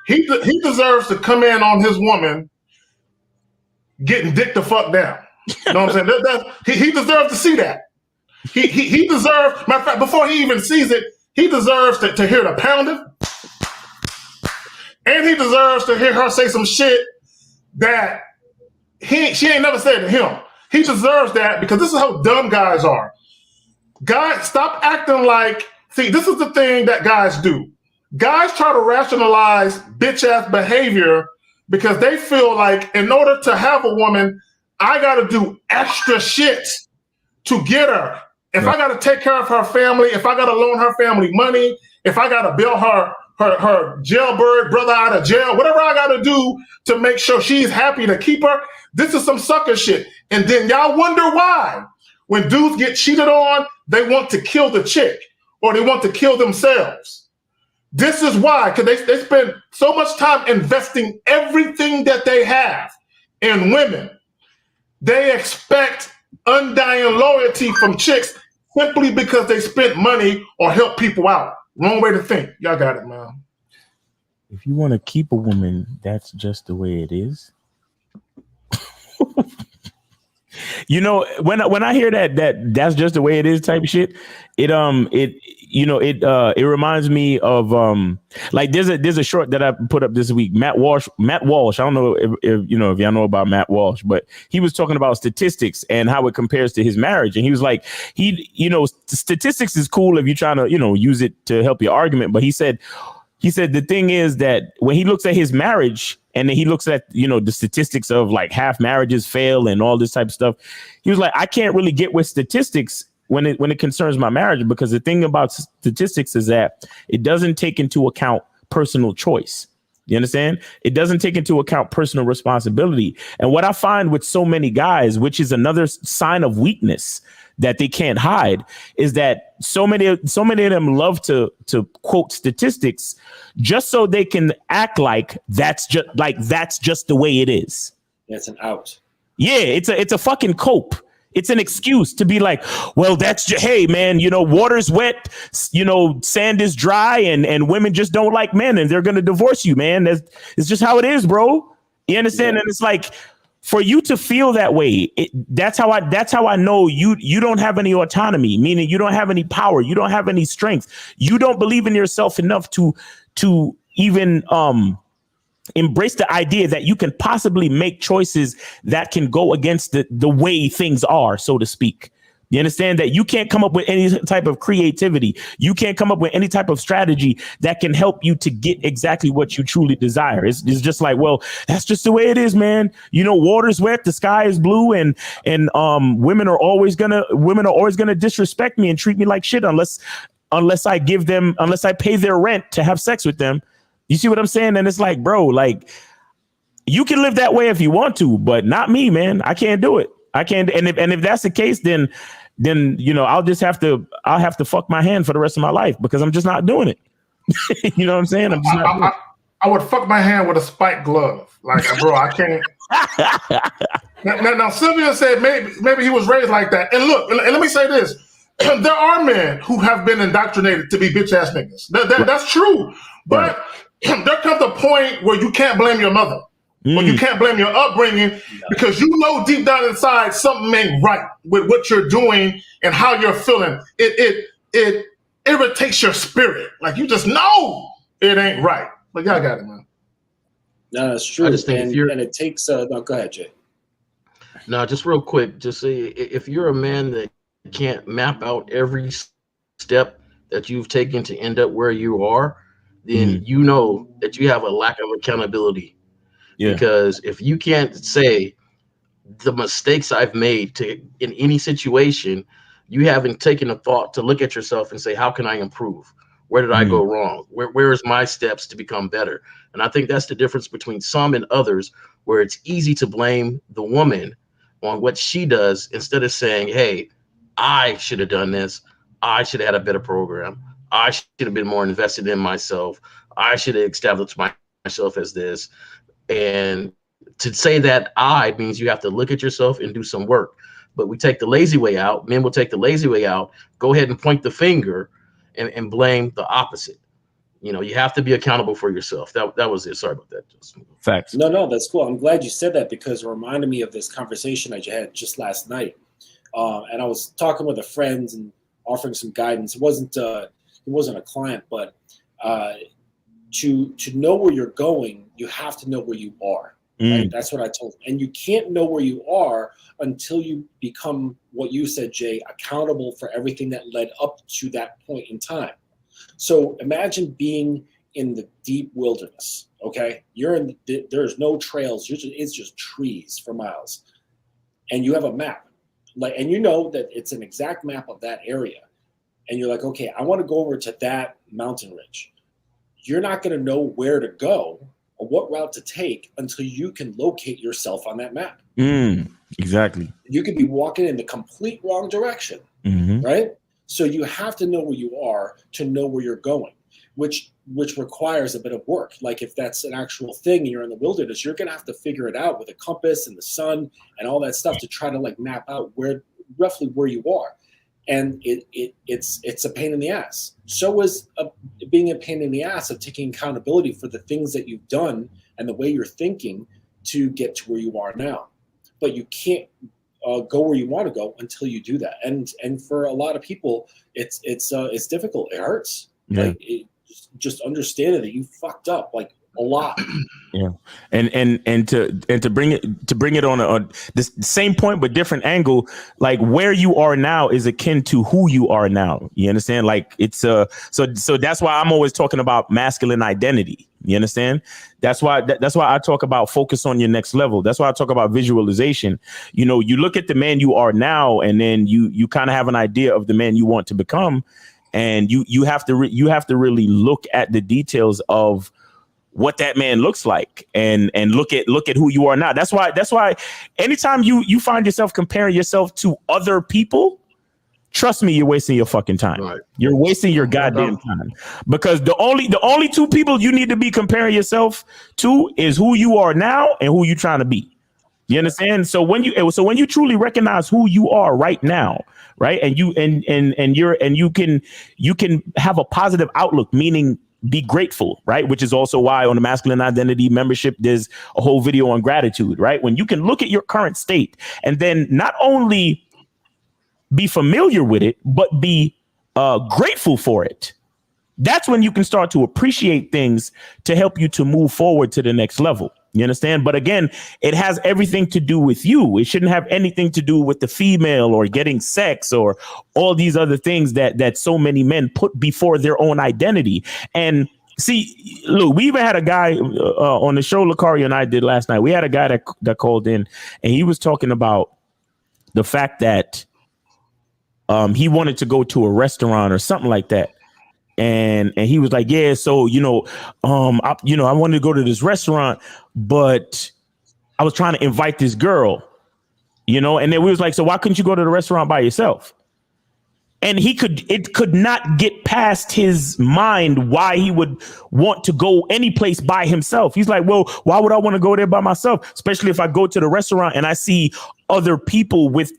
He deserves to come in on his woman getting dick the fuck down. You know what I'm saying? He deserves to see that. He deserves, matter of fact, before he even sees it, he deserves to hear the pounding. And he deserves to hear her say some shit that she ain't never said to him. He deserves that, because this is how dumb guys are. Guys, stop acting like, see, this is the thing that guys do. Guys try to rationalize bitch-ass behavior because they feel like in order to have a woman, I got to do extra shit to get her. If I got to take care of her family, if I got to loan her family money, if I got to bail her jailbird brother out of jail, whatever I got to do to make sure she's happy to keep her, this is some sucker shit. And then y'all wonder why, when dudes get cheated on, they want to kill the chick or they want to kill themselves. This is why, because they spend so much time investing everything that they have in women. They expect undying loyalty from chicks simply because they spent money or help people out. Wrong way to think. Y'all got it, man. If you want to keep a woman, that's just the way it is. You know, when I hear that's just the way it is type of shit, it reminds me of like there's a short that I put up this week. Matt Walsh. I don't know if y'all know about Matt Walsh, but he was talking about statistics and how it compares to his marriage. And he was like, statistics is cool if you're trying to, use it to help your argument. But he said the thing is that when he looks at his marriage and then he looks at, the statistics of like half marriages fail and all this type of stuff, he was like, I can't really get with statistics when it concerns my marriage, because the thing about statistics is that it doesn't take into account personal choice. You understand? It doesn't take into account personal responsibility. And what I find with so many guys, which is another sign of weakness that they can't hide, is that so many of them love to quote statistics just so they can act like that's just the way it is. Yeah, it's an out. Yeah, it's a fucking cope. It's an excuse to be like, well, hey, man, water's wet, sand is dry, and women just don't like men and they're going to divorce you, man. It's just how it is, bro. You understand? Yeah. And it's like, for you to feel that way, that's how I know you don't have any autonomy, meaning you don't have any power. You don't have any strength. You don't believe in yourself enough to even embrace the idea that you can possibly make choices that can go against the way things are, so to speak. You understand that you can't come up with any type of creativity. You can't come up with any type of strategy that can help you to get exactly what you truly desire. It's just like, well, that's just the way it is, man. You know, water's wet, the sky is blue, and women are always gonna disrespect me and treat me like shit unless I pay their rent to have sex with them. You see what I'm saying? And it's like, bro, like, you can live that way if you want to, but not me, man. I can't do it. I can't. And if that's the case, then you know, I'll have to fuck my hand for the rest of my life because I'm just not doing it. You know what I'm saying? I'm just not. I would fuck my hand with a spiked glove, like, bro. I can't. now, Sylvia said maybe he was raised like that. And look, and let me say this: there are men who have been indoctrinated to be bitch ass niggas. That's true. But there comes a point where you can't blame your mother. Or you can't blame your upbringing because you know deep down inside something ain't right with what you're doing and how you're feeling. It irritates your spirit. Like, you just know it ain't right. But y'all got it, man. No, that's true. I just think and it takes. No, go ahead, Jay. No, just real quick. Just say if you're a man that can't map out every step that you've taken to end up where you are, then you know that you have a lack of accountability. Yeah. Because if you can't say the mistakes I've made in any situation, you haven't taken a thought to look at yourself and say, how can I improve? Where did I go wrong? Where is my steps to become better? And I think that's the difference between some and others, where it's easy to blame the woman on what she does instead of saying, hey, I should have done this. I should have had a better program. I should have been more invested in myself. I should have established myself as this. And to say that means you have to look at yourself and do some work. But we take the lazy way out. Men will take the lazy way out, go ahead and point the finger and blame the opposite. You know, you have to be accountable for yourself. That was it. Sorry about that. Facts. No, that's cool. I'm glad you said that because it reminded me of this conversation I had just last night. And I was talking with a friend and offering some guidance. It wasn't a client, but to know where you're going, you have to know where you are. Right? That's what I told him. And you can't know where you are until you become, what you said, Jay, accountable for everything that led up to that point in time. So imagine being in the deep wilderness, okay? There's no trails. It's just trees for miles. And you have a map. And you know that it's an exact map of that area. And you're like, okay, I want to go over to that mountain ridge. You're not going to know where to go or what route to take until you can locate yourself on that map. Exactly. You could be walking in the complete wrong direction, right? So you have to know where you are to know where you're going, which requires a bit of work. Like if that's an actual thing and you're in the wilderness, you're going to have to figure it out with a compass and the sun and all that stuff to try to like map out roughly where you are. And it's a pain in the ass. So is being a pain in the ass of taking accountability for the things that you've done and the way you're thinking to get to where you are now. But you can't go where you want to go until you do that. And for a lot of people, it's difficult. It hurts. Yeah. Like just understanding that you fucked up like a lot. Yeah, and to bring it on this same point but different angle, like where you are now is akin to who you are now. You understand? Like it's so that's why I'm always talking about masculine identity. You understand? That's why I talk about focus on your next level. That's why I talk about visualization. You know, you look at the man you are now, and then you kind of have an idea of the man you want to become, and you have to really look at the details of what that man looks like and look at who you are now. That's why anytime you find yourself comparing yourself to other people, trust me, you're wasting your fucking time. Right. You're wasting your goddamn time, because the only two people you need to be comparing yourself to is who you are now and who you're trying to be. You understand? So when you truly recognize who you are right now, right, and you can have a positive outlook, meaning be grateful, right? Which is also why on the Masculine Identity membership, there's a whole video on gratitude, right? When you can look at your current state and then not only be familiar with it, but be grateful for it. That's when you can start to appreciate things to help you to move forward to the next level. You understand? But again, it has everything to do with you. It shouldn't have anything to do with the female or getting sex or all these other things that so many men put before their own identity. And see, look, we even had a guy on the show Lucario and I did last night. We had a guy that called in, and he was talking about the fact that he wanted to go to a restaurant or something like that. And he was like, yeah, so, I wanted to go to this restaurant, but I was trying to invite this girl, and then we was like, so why couldn't you go to the restaurant by yourself? And it could not get past his mind why he would want to go any place by himself. He's like, well, why would I want to go there by myself? Especially if I go to the restaurant and I see other people with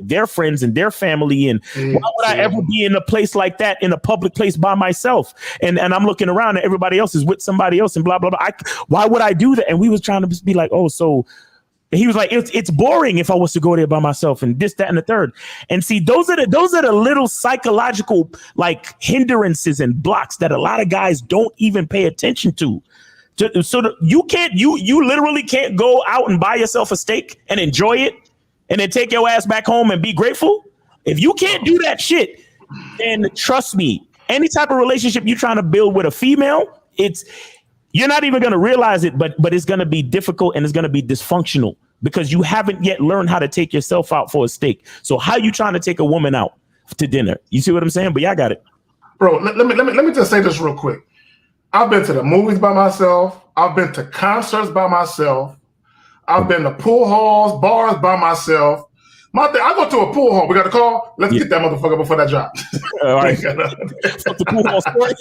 their friends and their family. And why would I ever be in a place like that, in a public place by myself? And I'm looking around and everybody else is with somebody else and blah, blah, blah. Why would I do that? And we was trying to be like, oh, so he was like, it's boring if I was to go there by myself and this, that, and the third. And see, those are the little psychological like hindrances and blocks that a lot of guys don't even pay attention to. You literally can't go out and buy yourself a steak and enjoy it and then take your ass back home and be grateful. If you can't do that shit, then trust me, any type of relationship you're trying to build with a female, you're not even going to realize it, but it's going to be difficult and it's going to be dysfunctional because you haven't yet learned how to take yourself out for a steak. So how you trying to take a woman out to dinner? You see what I'm saying? But yeah, I got it. Bro, let me just say this real quick. I've been to the movies by myself. I've been to concerts by myself. I've been to pool halls, bars by myself. I go to a pool hall. We got a call. Let's get that motherfucker before that drop. All right. Fuck the pool hall story.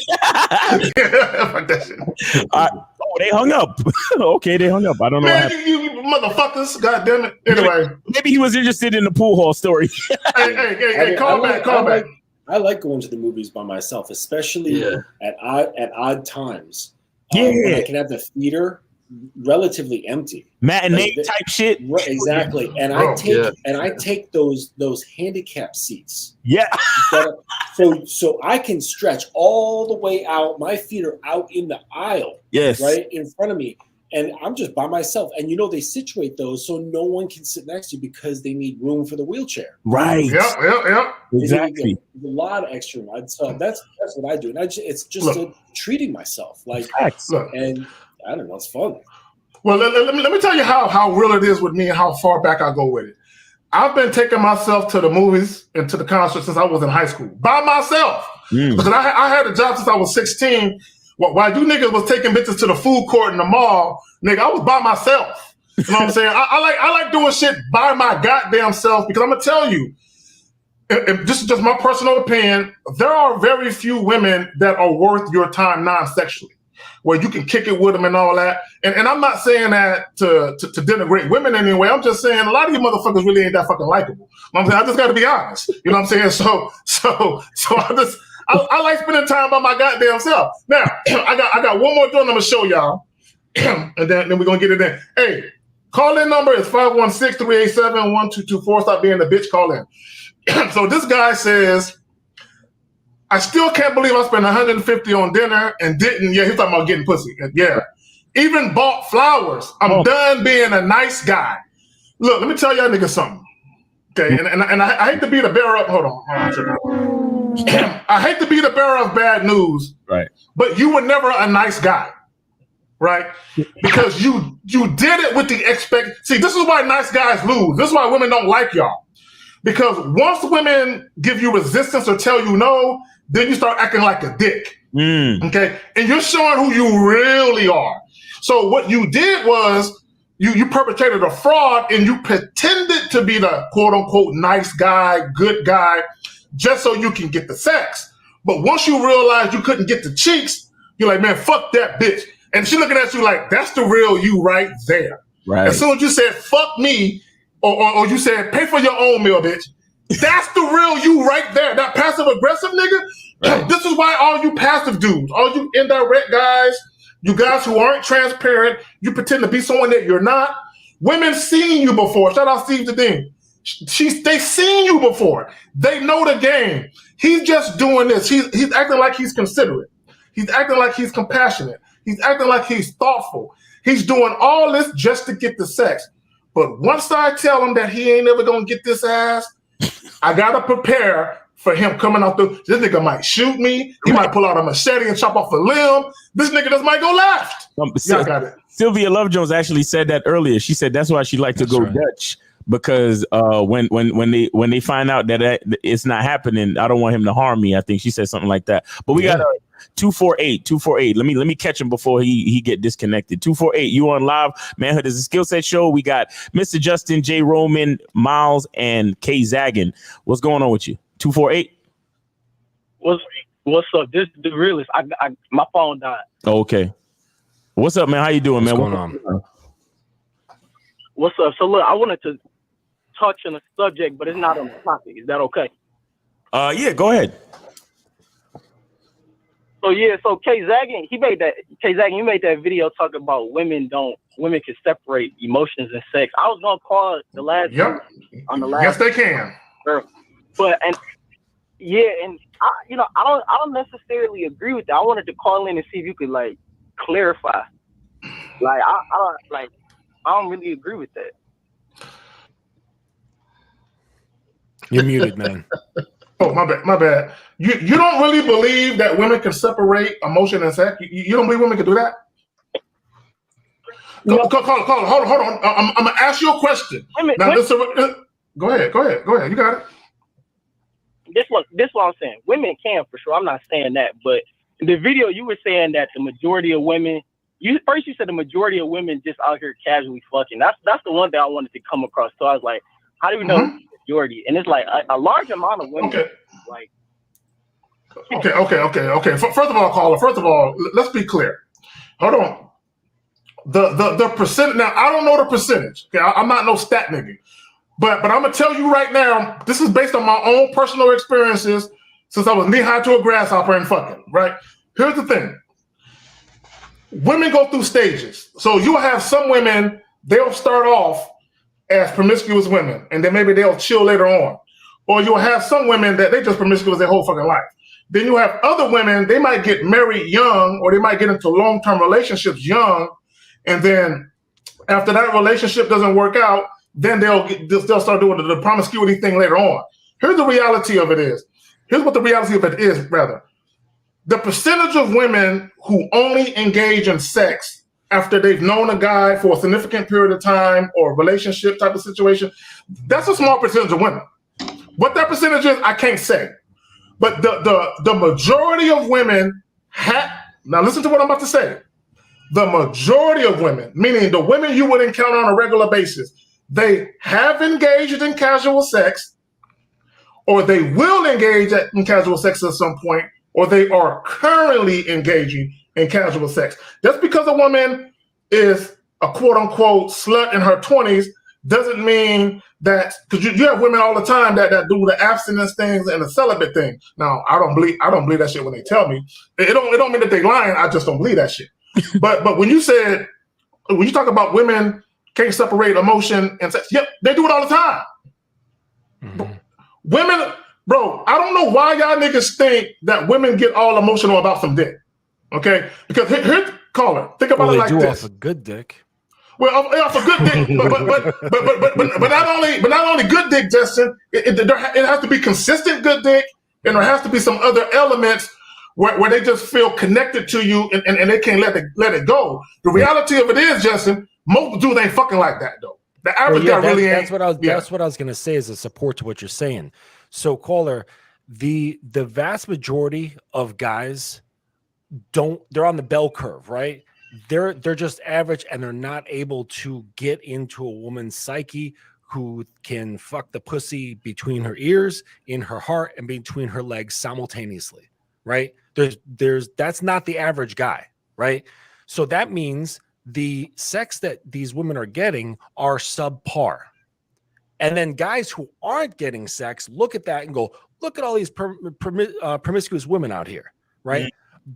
Fuck that shit. Oh, they hung up. Okay, they hung up. I don't know. Man, you motherfuckers. God damn it. Anyway. Maybe he was interested in the pool hall story. hey, call back. I like going to the movies by myself, especially at odd times. When I can have the theater relatively empty, matinee type shit. Exactly, and I take those handicap seats. Yeah, so I can stretch all the way out. My feet are out in the aisle. Yes, right in front of me, and I'm just by myself. And they situate those so no one can sit next to you because they need room for the wheelchair. Right. Yep. Exactly. There's a lot of extra room. So that's what I do, and it's just treating myself like. And I don't know. It's fun. Well, let me tell you how real it is with me and how far back I go with it. I've been taking myself to the movies and to the concerts since I was in high school by myself. Because I had a job since I was 16. While you niggas was taking bitches to the food court in the mall, nigga, I was by myself. You know what I'm saying? I like doing shit by my goddamn self because I'm gonna tell you, and this is just my personal opinion. There are very few women that are worth your time non-sexually, where you can kick it with them and all that. And I'm not saying that to denigrate women anyway. I'm just saying a lot of you motherfuckers really ain't that fucking likable. I just got to be honest. You know what I'm saying? So I like spending time by my goddamn self. Now I got one more joint I'm gonna show y'all, and then we're gonna get it in. Hey, call in number is 516-387-1224. Stop being the bitch. Call in. So this guy says, I still can't believe I spent $150 on dinner and didn't. Yeah, he's talking about getting pussy. Yeah. Even bought flowers. I'm done being a nice guy. Look, let me tell y'all niggas something. Okay, and I hate to be the bearer of, hold on. I hate to be the bearer of bad news. Right. But you were never a nice guy. Right? Because you did it with the see, this is why nice guys lose. This is why women don't like y'all. Because once women give you resistance or tell you no, then you start acting like a dick. Okay? And you're showing who you really are. So what you did was you perpetrated a fraud and you pretended to be the quote unquote nice guy, good guy, just so you can get the sex. But once you realize you couldn't get the cheeks, you're like, man, fuck that bitch. And she looking at you like, that's the real you right there. Right. As soon as you said, fuck me, or you said, pay for your own meal, bitch. That's the real you right there. That passive aggressive nigga. Right. This is why all you passive dudes, all you indirect guys, you guys who aren't transparent, you pretend to be someone that you're not. Women seen you before. Shout out Steve the Dean. They seen you before. They know the game. He's just doing this. He's acting like he's considerate. He's acting like he's compassionate. He's acting like he's thoughtful. He's doing all this just to get the sex. But once I tell him that he ain't ever gonna get this ass, I gotta prepare for him coming out through. This nigga might shoot me. He might pull out a machete and chop off a limb. This nigga just might go left. Yeah, I got it. Sylvia Love Jones actually said that earlier. She said that's why she liked to go Dutch, because when they find out that it's not happening, I don't want him to harm me. I think she said something like that. But we got 248. Let me catch him before he get disconnected. 248. You on live? Manhood is a skill set show. We got Mr. Justin, J. Roman, Miles, and K. Zaggin. What's going on with you? 248. What's up? This is the realest. I my phone died. Okay. What's up, man? How you doing, man? What's going on? What's up? So look, I wanted to touch on a subject, but it's not on the topic. Is that okay? Yeah, go ahead. So K Zaggin, you made that video talking about women can separate emotions and sex. I was gonna call the last on the last. Yes, they can. But I don't necessarily agree with that. I wanted to call in and see if you could like clarify. Like I don't really agree with that. You're muted, man. Oh, my bad. You don't really believe that women can separate emotion and sex? You don't believe women can do that? Hold on. I'm gonna ask you a question. Go ahead. You got it. This what I'm saying. Women can for sure. I'm not saying that, but in the video you were saying that the majority of women. You said the majority of women just out here casually fucking. That's the one that I wanted to come across. So I was like, how do we know the majority? And it's like a large amount of women. Okay. Like. Okay. First of all, let's be clear. Hold on. The percent. Now I don't know the percentage. Okay, I'm not no stat nigga, but I'm gonna tell you right now. This is based on my own personal experiences since I was knee high to a grasshopper and fucking. Right. Here's the thing. Women go through stages. So you'll have some women, they'll start off as promiscuous women, and then maybe they'll chill later on. Or you'll have some women that they just promiscuous their whole fucking life. Then you have other women, they might get married young, or they might get into long-term relationships young, and then after that relationship doesn't work out, then they'll start doing the promiscuity thing later on. Here's the reality of it is. Here's what the reality of it is, rather. The percentage of women who only engage in sex after they've known a guy for a significant period of time or relationship type of situation, that's a small percentage of women. What that percentage is, I can't say. But the majority of women now listen to what I'm about to say. The majority of women, meaning the women you would encounter on a regular basis, they have engaged in casual sex, or they will engage in casual sex at some point, or they are currently engaging in casual sex. Just because a woman is a quote-unquote slut in her 20s doesn't mean that, because you have women all the time that do the abstinence things and the celibate thing. Now, I don't believe that shit when they tell me. It don't mean that they lying. I just don't believe that shit. But when you talk about women can't separate emotion and sex, yep, they do it all the time. Mm-hmm. Women, bro, I don't know why y'all niggas think that women get all emotional about some dick. Okay? Because here's caller. Think about it like this. They do off a good dick. Well, off a good dick, but not only good dick, Justin. It has to be consistent good dick, and there has to be some other elements where they just feel connected to you and they can't let it go. The reality of it is, Justin, most dudes ain't fucking like that though. The average guy really ain't. That's what I was gonna say as a support to what you're saying. So, caller, the vast majority of guys they're on the bell curve, right? They're just average, and they're not able to get into a woman's psyche who can fuck the pussy between her ears, in her heart, and between her legs simultaneously, right? That's not the average guy, right? So that means the sex that these women are getting are subpar. And then guys who aren't getting sex look at that and go, look at all these promiscuous women out here, right? Mm-hmm.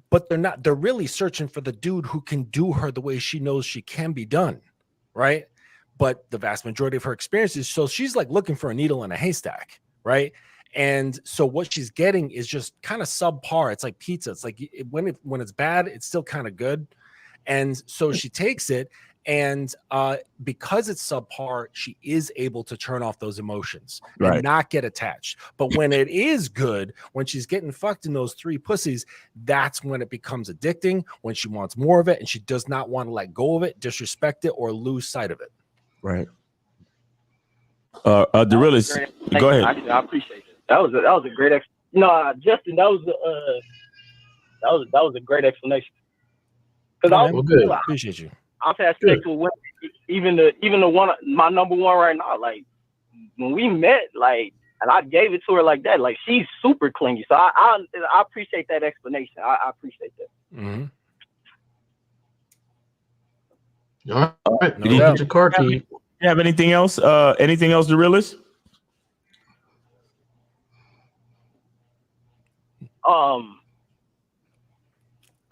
But they're really searching for the dude who can do her the way she knows she can be done, right? But the vast majority of her experiences, so she's like looking for a needle in a haystack, right? And so what she's getting is just kind of subpar. It's like pizza. It's like when it's bad, it's still kind of good. And so she takes it, and because it's subpar, she is able to turn off those emotions and not get attached. But when it is good, when she's getting fucked in those 3 pussies, that's when it becomes addicting, when she wants more of it, and she does not want to let go of it, disrespect it, or lose sight of it. Right. The realist, go ahead. I appreciate it. That was a great Justin, that was a great explanation. Because I appreciate you. I've had sex with women, even the one, my number one right now. Like when we met, like, and I gave it to her like that. Like she's super clingy. So I appreciate that explanation. I appreciate that. Mm-hmm. All right. No You get your car key. You have anything else? Anything else, the realist?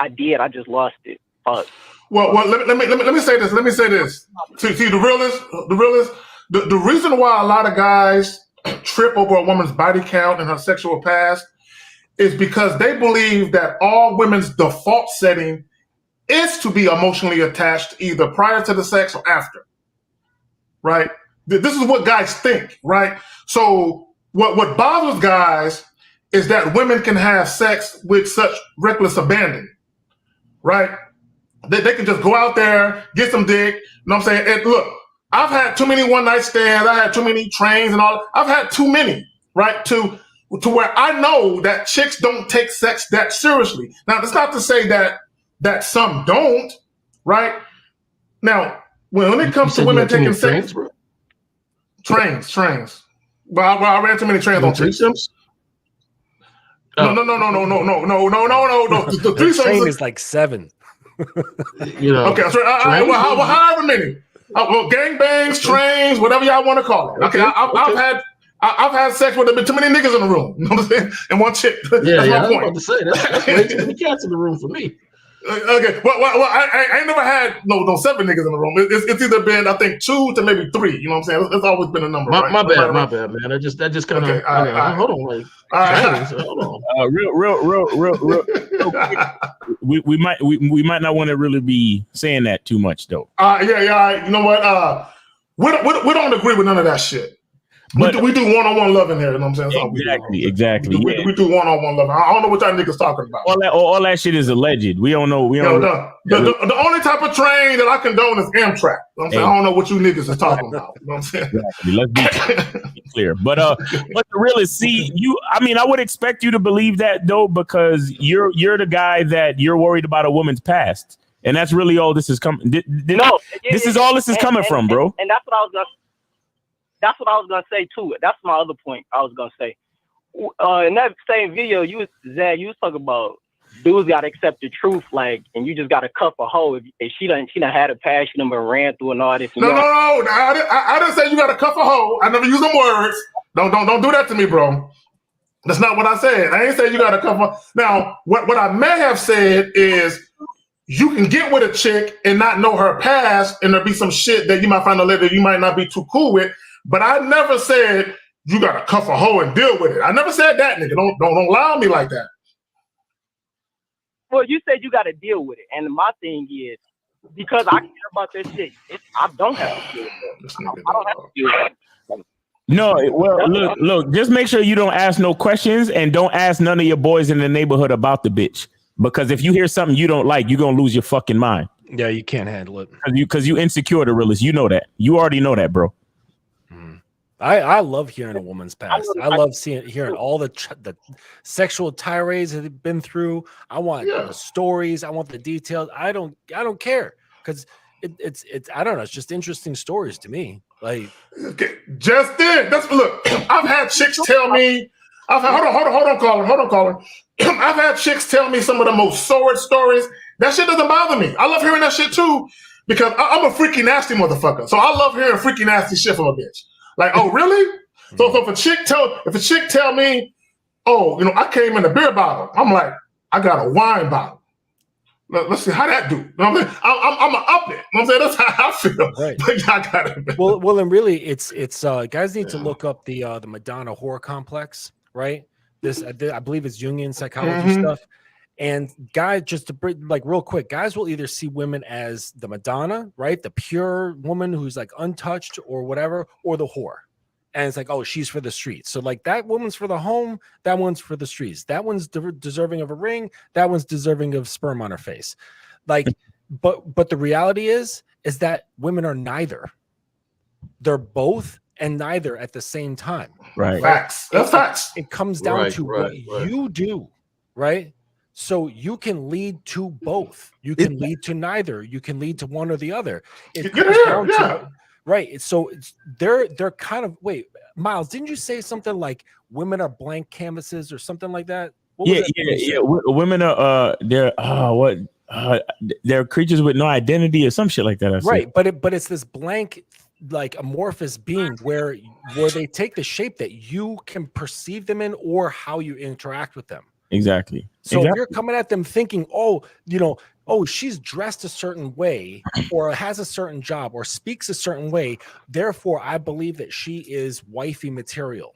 I did. I just lost it. Fuck. Well, let me say this. Let me say this. See, the realist. The reason why a lot of guys trip over a woman's body count and her sexual past is because they believe that all women's default setting is to be emotionally attached either prior to the sex or after. Right? This is what guys think, right? So what bothers guys is that women can have sex with such reckless abandon, right? They can just go out there, get some dick, you know what I'm saying? And look, I've had too many one-night stands, I had too many trains and all. I've had too many, right? To where I know that chicks don't take sex that seriously. Now, that's not to say that some don't, right? Now, when it comes to women taking sex, trains. Well, I ran too many trains on chicks. No. The train is like 7. Okay, so however many. Well, gangbangs, trains, whatever y'all want to call it. Okay, I've had sex with too many niggas in the room. You know what I'm saying? And one chick. That's my point. I was about to say that's way too many cats in the room for me. Okay, well, I ain't never had no 7 niggas in the room. It's either been, I think, 2 to maybe 3. You know what I'm saying? It's always been a number. My bad, man. That just kind of. Okay, hold on, like. Hold on. Real quick. We might not want to really be saying that too much though. Yeah. You know what? We don't agree with none of that shit. But we do one-on-one love in here. You know what I'm saying? Exactly. We do one-on-one love. I don't know what y'all niggas talking about. All that shit is alleged. We don't know. The only type of train that I condone is Amtrak. You know what I'm saying? I don't know what you niggas are talking about. You know what I'm saying? Exactly. Let's be clear. But the realist, see, I would expect you to believe that though, because you're the guy that you're worried about a woman's past. And that's really all this is coming. This is all this is coming from, bro. And that's what I was gonna say too. That's my other point. I was gonna say in that same video, you was talking about dudes gotta accept the truth, like, and you just gotta cuff a hoe if she done had a past, she done been ran through and all this. No. I didn't say you gotta cuff a hoe. I never use them words. Don't do that to me, bro. That's not what I said. I ain't say you gotta cuff her. Now, what I may have said is you can get with a chick and not know her past, and there be some shit that you might find out later you might not be too cool with. But I never said you gotta cuff a hoe and deal with it. I never said that, nigga. Don't lie on me like that. Well, you said you gotta deal with it, and my thing is because I care about that shit. I don't have to deal with it. I don't have to deal with it. No, well, look. Just make sure you don't ask no questions and don't ask none of your boys in the neighborhood about the bitch. Because if you hear something you don't like, you're gonna lose your fucking mind. Yeah, you can't handle it. Because you insecure, the realist. You know that. You already know that, bro. I love hearing a woman's past. I love hearing all the sexual tirades that they've been through. I want the stories. I want the details. I don't care because it's I don't know. It's just interesting stories to me. Like Justin, look. I've had chicks tell me. Hold on, caller. I've had chicks tell me some of the most sordid stories. That shit doesn't bother me. I love hearing that shit too because I'm a freaky nasty motherfucker. So I love hearing freaky nasty shit from a bitch. Like, oh, really? So if a chick tell me, oh, I came in a beer bottle, I'm like, I got a wine bottle. Let's see how that do. You know what I'm saying? I'm gonna up it. You know what I'm saying? That's how I feel. Right. Like, I got it. Well, and really, it's guys need to look up the Madonna whore complex, right? This I believe it's Jungian psychology stuff. And guys, just to bring, like real quick, guys will either see women as the Madonna, right? The pure woman who's like untouched or whatever, or the whore. And it's like, oh, she's for the streets. So like that woman's for the home, that one's for the streets. That one's deserving of a ring, that one's deserving of sperm on her face. Like, but the reality is that women are neither. They're both and neither at the same time. Right. Facts. That's facts. It comes down to what you do, right? So you can lead to both. You can lead to neither. You can lead to one or the other. It comes down to right. So they're kind of Miles, didn't you say something like women are blank canvases or something like that? Yeah. Women are they're creatures with no identity or some shit like that. Right, but it's this blank, like amorphous being where they take the shape that you can perceive them in or how you interact with them. Exactly. So if you're coming at them thinking, oh, she's dressed a certain way or has a certain job or speaks a certain way, therefore I believe that she is wifey material,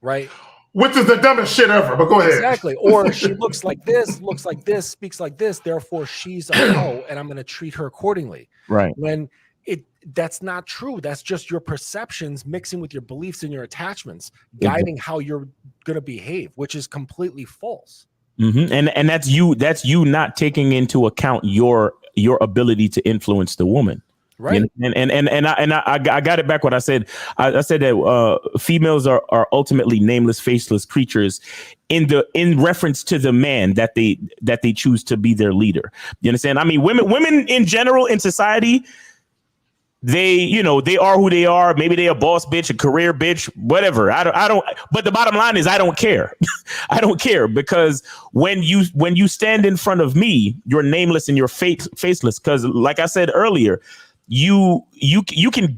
right? Which is the dumbest shit ever, but go ahead. Exactly. Or she looks like this, speaks like this, therefore she's a hoe and I'm going to treat her accordingly. Right. When that's not true. That's just your perceptions mixing with your beliefs and your attachments, guiding how you're going to behave, which is completely false. Mm-hmm. And that's you not taking into account your ability to influence the woman. Right. And I got it back what I said. I said that females are ultimately nameless, faceless creatures in reference to the man that they choose to be their leader. You understand? I mean, women in general in society, they are who they are. Maybe they a boss bitch, a career bitch, whatever. I don't. But the bottom line is, I don't care. I don't care, because when you stand in front of me, you're nameless and you're faceless. Because, like I said earlier, you can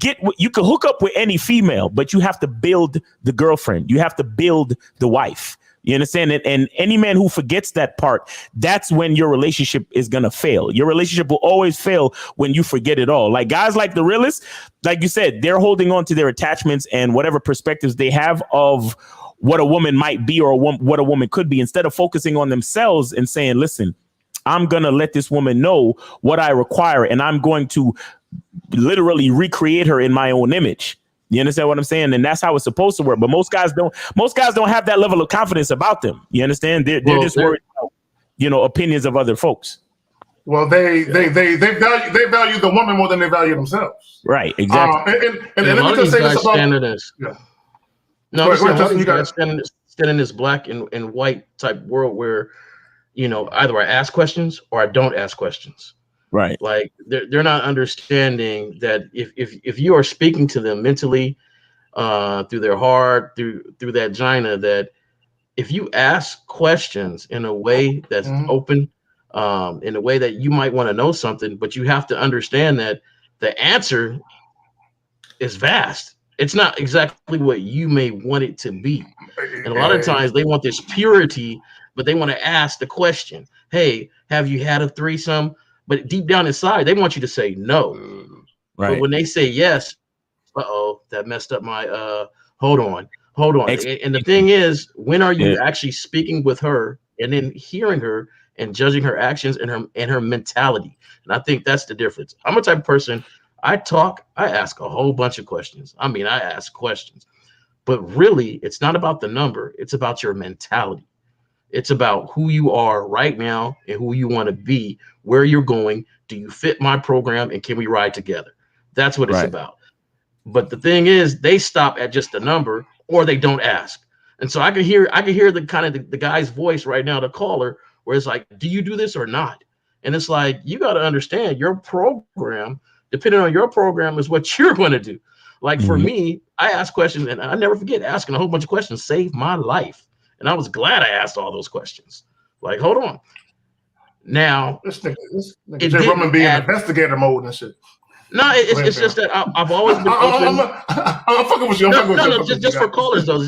hook up with any female, but you have to build the girlfriend. You have to build the wife. You understand it? And any man who forgets that part, that's when your relationship is going to fail. Your relationship will always fail when you forget it all. Like guys like the realists, like you said, they're holding on to their attachments and whatever perspectives they have of what a woman might be or what a woman could be, instead of focusing on themselves and saying, listen, I'm going to let this woman know what I require, and I'm going to literally recreate her in my own image. You understand what I'm saying? And that's how it's supposed to work. But most guys don't have that level of confidence about them. You understand? They're just worried about, opinions of other folks. Well, they value the woman more than they value themselves. Right. Exactly. And let me just say this about stand in this black and white type world where, either I ask questions or I don't ask questions. Right. Like they're not understanding that if you are speaking to them mentally, through their heart, through that vagina, that if you ask questions in a way that's open, in a way that you might want to know something, but you have to understand that the answer is vast. It's not exactly what you may want it to be. And a lot of times they want this purity, but they want to ask the question, hey, have you had a threesome? But deep down inside, they want you to say no. Right. But when they say yes, that messed up my hold on. And the thing is, when are you actually speaking with her and then hearing her and judging her actions and her mentality? And I think that's the difference. I'm a type of person, I ask a whole bunch of questions. I mean, I ask questions. But really, it's not about the number, it's about your mentality. It's about who you are right now and who you want to be, where you're going. Do you fit my program, and can we ride together? That's what it's about. But the thing is, they stop at just a number, or they don't ask. And so I can hear the kind of the guy's voice right now, the caller, where it's like, do you do this or not? And it's like, you got to understand your program, depending on your program, is what you're going to do. Like for me, I ask questions, and I never forget asking a whole bunch of questions saved my life. And I was glad I asked all those questions. Like, hold on. Now, this nigga Jay Roman being investigator mode and shit. No, it's just that I've always been open. I'm fucking with you. Just for callers though.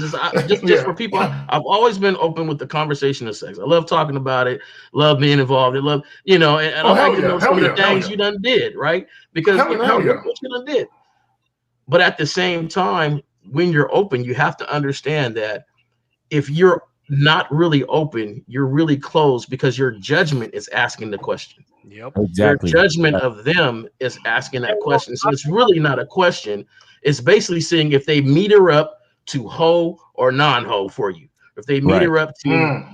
Just for people. I've always been open with the conversation of sex. I love talking about it. Love being involved. I love, and I like to know some of the things you done did, right? Because what you done did. But at the same time, when you're open, you have to understand that if you're not really open. You're really closed because your judgment is asking the question. Yep. Exactly. Your judgment of them is asking that question. So it's really not a question. It's basically saying if they meter up to hoe or non-hoe for you. If they meter up to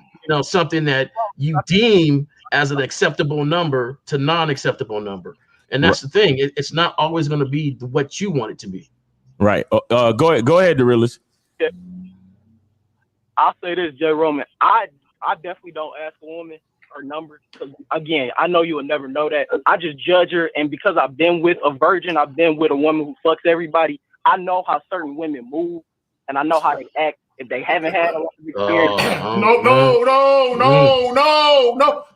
something that you deem as an acceptable number to non-acceptable number. And that's the thing. It's not always going to be what you want it to be. Right. Go ahead, the realist. I'll say this, Jay Roman. I definitely don't ask a woman her number because, again, I know you will never know that. I just judge her, and because I've been with a virgin, I've been with a woman who fucks everybody. I know how certain women move, and I know how they act if they haven't had a lot of experience. No.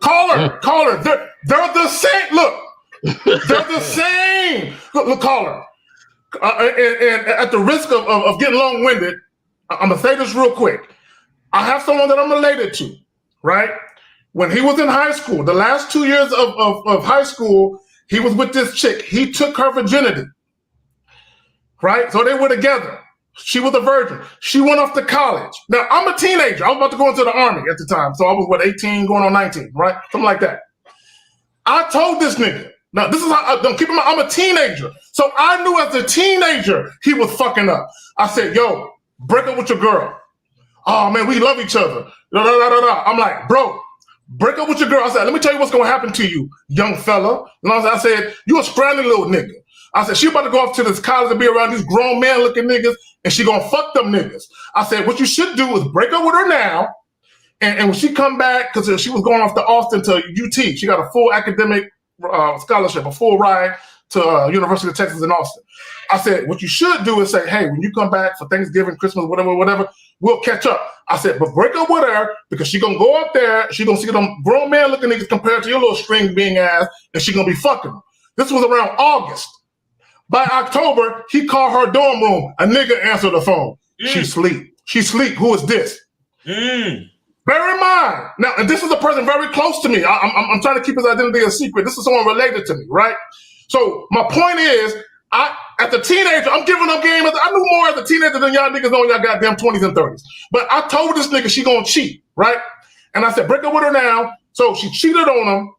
Caller. They're the same. Look, they're the same. Look, caller. And at the risk of getting long-winded, I'm gonna say this real quick. I have someone that I'm related to, right? When he was in high school, the last 2 years of high school, he was with this chick. He took her virginity, right? So they were together. She was a virgin. She went off to college. Now, I'm a teenager. I was about to go into the army at the time. So I was, 18 going on 19, right? Something like that. I told this nigga, now this is how, don't keep in mind, I'm a teenager. So I knew as a teenager, he was fucking up. I said, yo, break up with your girl. Oh man, we love each other. I'm like, bro, break up with your girl. I said, let me tell you what's gonna happen to you, young fella. I said, you a scrawny little nigga. I said, she about to go off to this college and be around these grown man looking niggas, and she gonna fuck them niggas. I said, what you should do is break up with her now, and when she come back, because she was going off to Austin to UT, she got a full academic scholarship, a full ride to University of Texas in Austin. I said, what you should do is say, hey, when you come back for Thanksgiving, Christmas, whatever, we'll catch up. I said, but break up with her because she gonna go up there, she gonna see them grown man looking niggas compared to your little string being ass, and she gonna be fucking them. This was around August. By October, he called her dorm room. A nigga answered the phone. She sleep. Who is this? Bear in mind, now, and this is a person very close to me. I'm trying to keep his identity a secret. This is someone related to me, right? So my point is, as a teenager, I'm giving up game. I knew more as a teenager than y'all niggas know in y'all goddamn 20s and 30s. But I told this nigga she gonna cheat, right? And I said, break up with her now. So she cheated on him.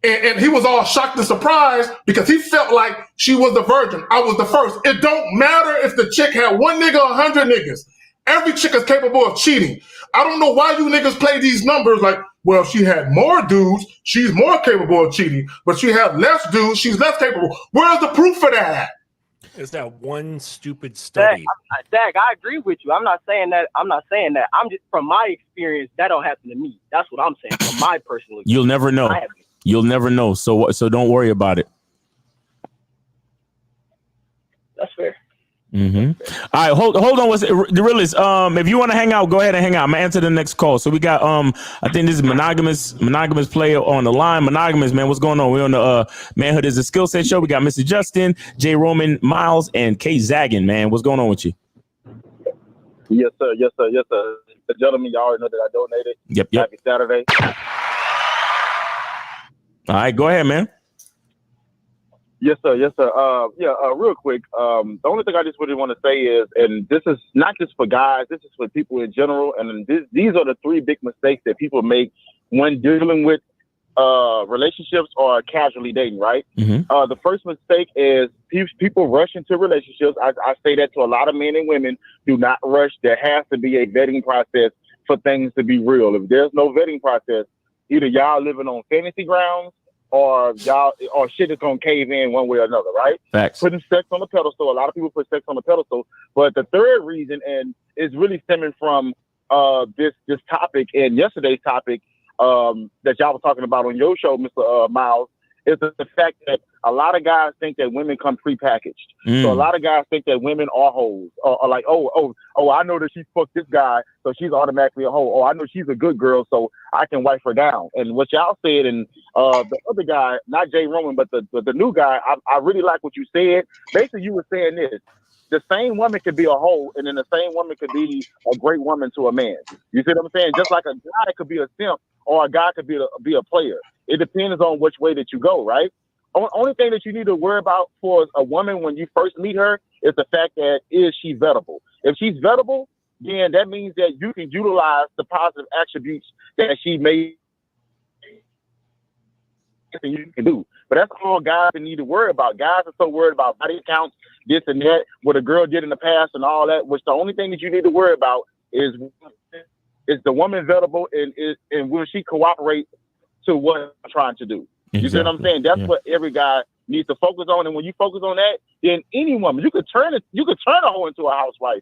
And he was all shocked and surprised because he felt like she was the virgin. I was the first. It don't matter if the chick had one nigga or 100 niggas. Every chick is capable of cheating. I don't know why you niggas play these numbers like, well, she had more dudes, she's more capable of cheating, but she had less dudes, she's less capable. Where's the proof for that? Is that one stupid study? Dag, I agree with you. I'm not saying that. I'm just, from my experience, that don't happen to me. That's what I'm saying from my personal experience. You'll never know. You'll never know. So don't worry about it. That's fair. Mm-hmm. All right, hold on. What's the realist? If you want to hang out, go ahead and hang out. I'm gonna answer the next call. So we got I think this is monogamous player on the line. Monogamous, man, what's going on? We're on the Manhood is a Skill Set show. We got Mr. Justin, Jay Roman, Miles, and Kay Zaggin. Man, what's going on with you? Yes, sir. The gentleman, y'all already know that I donated. Yep. Happy Saturday. All right, go ahead, man. Yes, sir. Real quick. The only thing I just really want to say is, and this is not just for guys, this is for people in general. And these are the three big mistakes that people make when dealing with relationships or casually dating, right? Mm-hmm. The first mistake is people rush into relationships. I say that to a lot of men and women. Do not rush. There has to be a vetting process for things to be real. If there's no vetting process, either y'all living on fantasy grounds or shit is gonna cave in one way or another, right? Facts. Putting sex on a pedestal. A lot of people put sex on a pedestal. But the third reason, and is really stemming from this topic and yesterday's topic that y'all were talking about on your show, Mr. Miles, is the fact that a lot of guys think that women come prepackaged. So a lot of guys think that women are hoes, or like, oh, I know that she fucked this guy, so she's automatically a hoe. Oh, I know she's a good girl, so I can wipe her down. And what y'all said, and the other guy, not Jay Roman, but the new guy, I really like what you said. Basically, you were saying this: the same woman could be a hoe, and then the same woman could be a great woman to a man. You see what I'm saying? Just like a guy could be a simp, or a guy could be a player. It depends on which way that you go, right? Only thing that you need to worry about for a woman when you first meet her is the fact that is she vettable. If she's vettable, then that means that you can utilize the positive attributes that she made and you can do. But that's all guys need to worry about. Guys are so worried about body counts, this and that, what a girl did in the past and all that, which the only thing that you need to worry about is the woman available and will she cooperate to what I'm trying to do. You see what I'm saying? That's what every guy needs to focus on. And when you focus on that, then any woman, you could turn a hoe into a housewife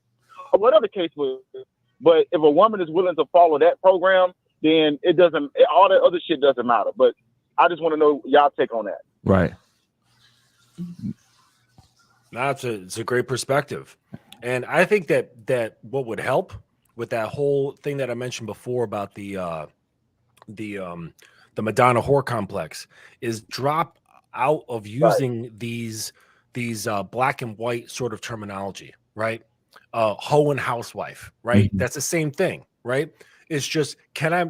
or whatever the case was. But if a woman is willing to follow that program, then all that other shit doesn't matter. But I just want to know y'all take on that. Right. It's a great perspective. And I think that what would help with that whole thing that I mentioned before about the Madonna whore complex is drop out of using these black and white sort of terminology, right? Hoe and housewife, right? Mm-hmm. That's the same thing, right? It's just I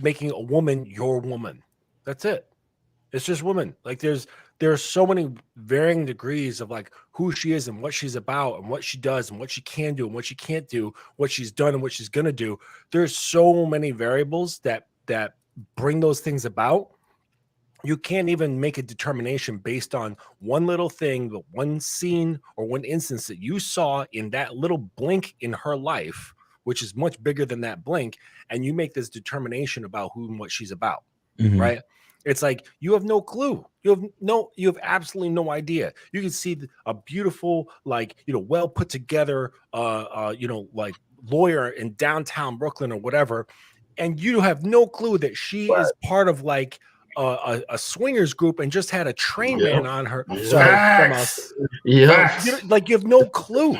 making a woman your woman. That's it. It's just woman. Like there's so many varying degrees of like who she is and what she's about and what she does and what she can do and what she can't do, what she's done and what she's gonna do. There's so many variables that bring those things about. You can't even make a determination based on one little thing, but one scene or one instance that you saw in that little blink in her life, which is much bigger than that blink, and you make this determination about who and what she's about, right? It's like you have no clue. You have absolutely no idea. You can see a beautiful, well put together, like lawyer in downtown Brooklyn or whatever, and you have no clue that she is part of like a swingers group and just had a train man on her. You have no clue,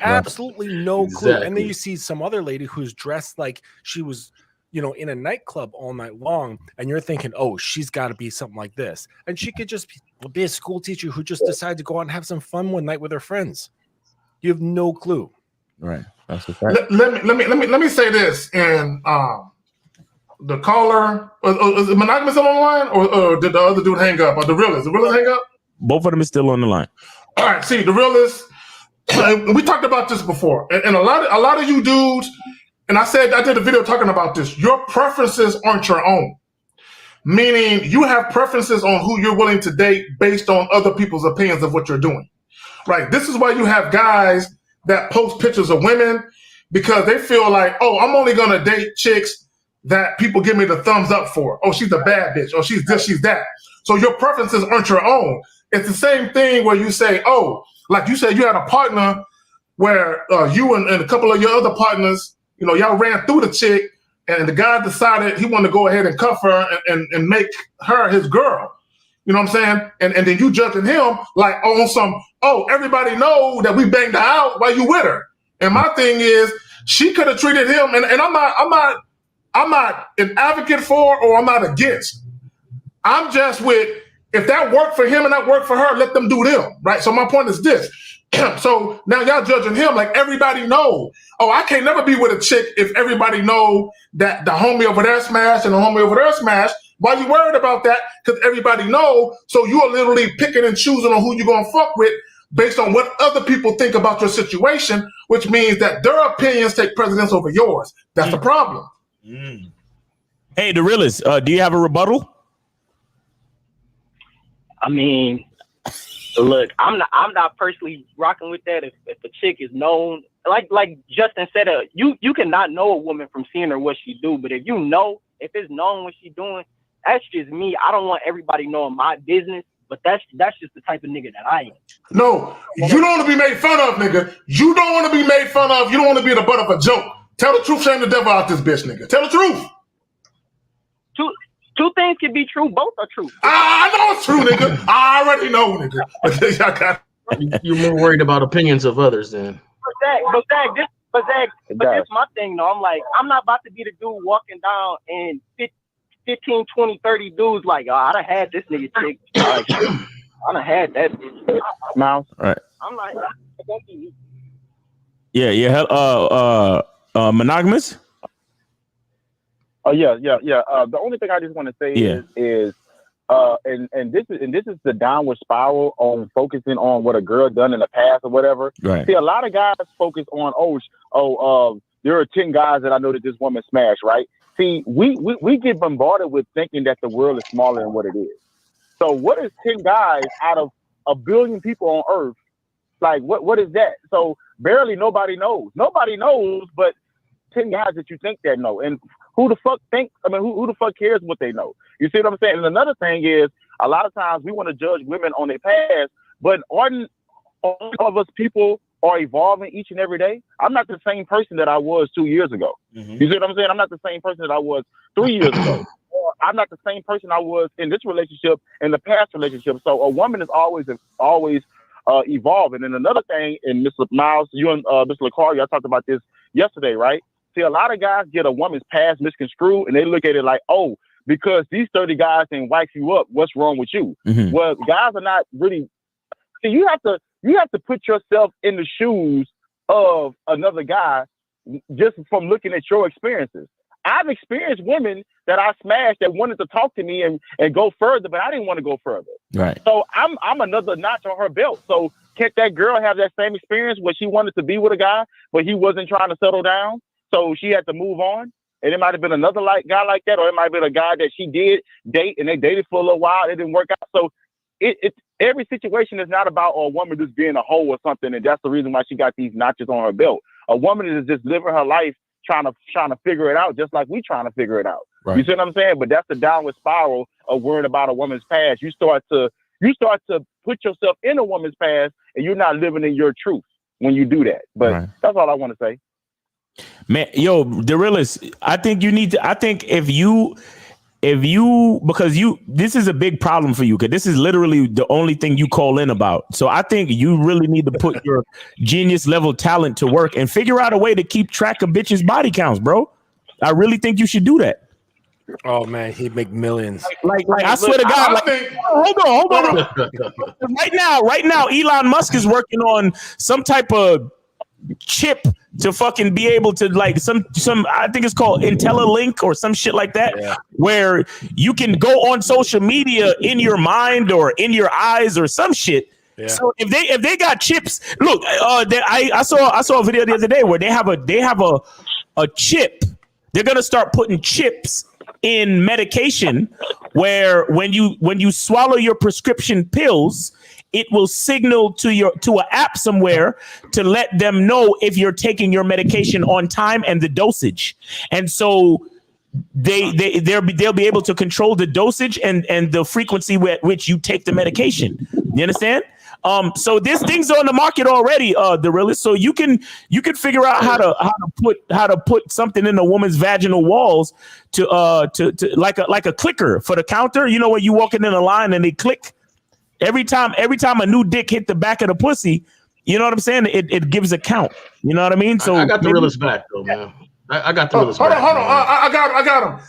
absolutely no clue. And then you see some other lady who's dressed like she was, in a nightclub all night long, and you're thinking, oh, she's got to be something like this, and she could just be a school teacher who just decided to go out and have some fun one night with her friends. You have no clue, right? That's the fact. Let me say this, and the caller is it monogamous still on the line, or did the other dude hang up? Or the realist hang up? Both of them is still on the line. All right, see the realist. We talked about this before, and a lot of you dudes. And I did a video talking about this. Your preferences aren't your own. Meaning you have preferences on who you're willing to date based on other people's opinions of what you're doing. Right? This is why you have guys that post pictures of women because they feel like, oh, I'm only going to date chicks that people give me the thumbs up for. Oh, she's a bad bitch. Oh, she's this, she's that. So your preferences aren't your own. It's the same thing where you say, oh, like you said, you had a partner where you and a couple of your other partners, y'all ran through the chick and the guy decided he wanted to go ahead and cuff her and make her his girl. You know what I'm saying? And then you judging him like everybody know that we banged her out while you with her. And my thing is she could have treated him and I'm not an advocate for or I'm not against. I'm just with if that worked for him and that worked for her, let them do them. Right. So my point is this. So now y'all judging him like everybody know. Oh, I can't never be with a chick if everybody know that the homie over there smashed and the homie over there smashed. Why you worried about that? Because everybody know. So you are literally picking and choosing on who you're gonna fuck with based on what other people think about your situation, which means that their opinions take precedence over yours. That's the problem. Hey, the realist, do you have a rebuttal? I mean, look, I'm not personally rocking with that. If a chick is known, like Justin said, you cannot know a woman from seeing her what she do. But if it's known what she doing, that's just me. I don't want everybody knowing my business. But that's just the type of nigga that I am. No, you don't want to be made fun of, nigga. You don't want to be made fun of. You don't want to be the butt of a joke. Tell the truth, shame the devil out this bitch, nigga. Tell the truth. Two things can be true. Both are true. I know it's true, nigga. I already know, nigga. You're more worried about opinions of others then. But Zach, this my thing, though. I'm like, I'm not about to be the dude walking down and 15, 20, 30 dudes like, oh, I done had this nigga chick. Like, I done had that bitch. Mouse. All right. I'm like, don't be me. Yeah. Monogamous? Oh, yeah. The only thing I just want to say is and this is the downward spiral on focusing on what a girl done in the past or whatever. Right. See, a lot of guys focus on there are 10 guys that I know that this woman smashed, right? See, we get bombarded with thinking that the world is smaller than what it is. So what is 10 guys out of a billion people on Earth? Like, what is that? So barely nobody knows. Nobody knows but 10 guys that you think that know. And who the fuck who the fuck cares what they know? You see what I'm saying? And another thing is, a lot of times we want to judge women on their past, but aren't all of us people are evolving each and every day? I'm not the same person that I was 2 years ago. Mm-hmm. You see what I'm saying? I'm not the same person that I was 3 years ago. Or I'm not the same person I was in this relationship, in the past relationship. So a woman is always evolving. And another thing, and Mr. Miles, you and Mr. LaCar, y'all talked about this yesterday, right? See, a lot of guys get a woman's past misconstrued, and they look at it like, oh, because these 30 guys didn't wipe you up, what's wrong with you? Mm-hmm. Well, guys are not really. See, you have to put yourself in the shoes of another guy just from looking at your experiences. I've experienced women that I smashed that wanted to talk to me and go further, but I didn't want to go further. Right. So I'm another notch on her belt. So can't that girl have that same experience where she wanted to be with a guy, but he wasn't trying to settle down? So she had to move on. And it might have been another guy like that, or it might have been a guy that she did date and they dated for a little while. It didn't work out. So every situation is not about a woman just being a hoe or something. And that's the reason why she got these notches on her belt. A woman is just living her life trying to figure it out, just like we trying to figure it out. Right. You see what I'm saying? But that's the downward spiral of worrying about a woman's past. You start to put yourself in a woman's past, and you're not living in your truth when you do that. But That's all I want to say. Man, yo, the realist, I think if you because this is a big problem for you, because this is literally the only thing you call in about. So I think you really need to put your genius level talent to work and figure out a way to keep track of bitches' body counts, bro. I really think you should do that. Oh man, he'd make millions. Like I swear to God, hold on. Right now, Elon Musk is working on some type of chip to fucking be able to, like, some I think it's called IntelliLink or some shit like that, where you can go on social media in your mind or in your eyes or some shit. Yeah. So if they got chips, look, I saw a video the other day where they have a chip. They're gonna start putting chips in medication where when you swallow your prescription pills, it will signal to an app somewhere to let them know if you're taking your medication on time and the dosage. And so they'll be able to control the dosage and the frequency with which you take the medication. You understand? So this thing's on the market already, the realist. So you can figure out how to put something in a woman's vaginal walls to like a clicker for the counter. You know, when you walking in a line and they click. Every time a new dick hit the back of the pussy, you know what I'm saying? It gives a count. You know what I mean? So I got the realist back though, man. I got the realist back. Hold on. I got him.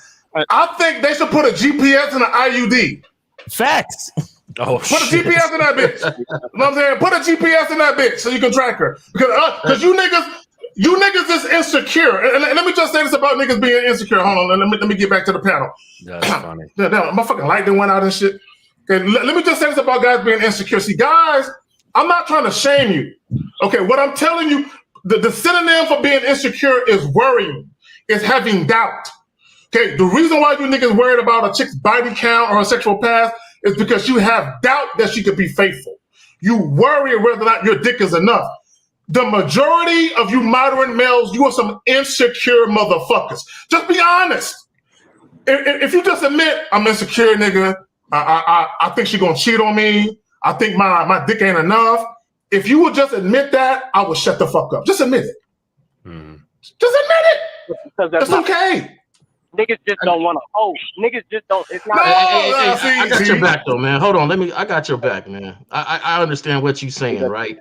I think they should put a GPS in an IUD. Facts. Oh, put a GPS in that bitch. You know what I'm saying? Put a GPS in that bitch so you can track her. Because you niggas is insecure. And let me just say this about niggas being insecure. Hold on. Let me get back to the panel. That's funny. My fucking light didn't went out and shit. Okay, let me just say this about guys being insecure. See, guys, I'm not trying to shame you. Okay, what I'm telling you, the synonym for being insecure is worrying, is having doubt. Okay, the reason why you niggas worried about a chick's body count or a sexual past is because you have doubt that she could be faithful. You worry whether or not your dick is enough. The majority of you modern males, you are some insecure motherfuckers. Just be honest. If you just admit, I'm insecure, nigga, I think she gonna cheat on me. I think my dick ain't enough. If you would just admit that, I would shut the fuck up. Just admit it. Just admit it. Because that's okay. Niggas just don't want to. Oh, niggas just don't. It's not. I got your back though, man. Hold on. I got your back, man. I understand what you're saying, right?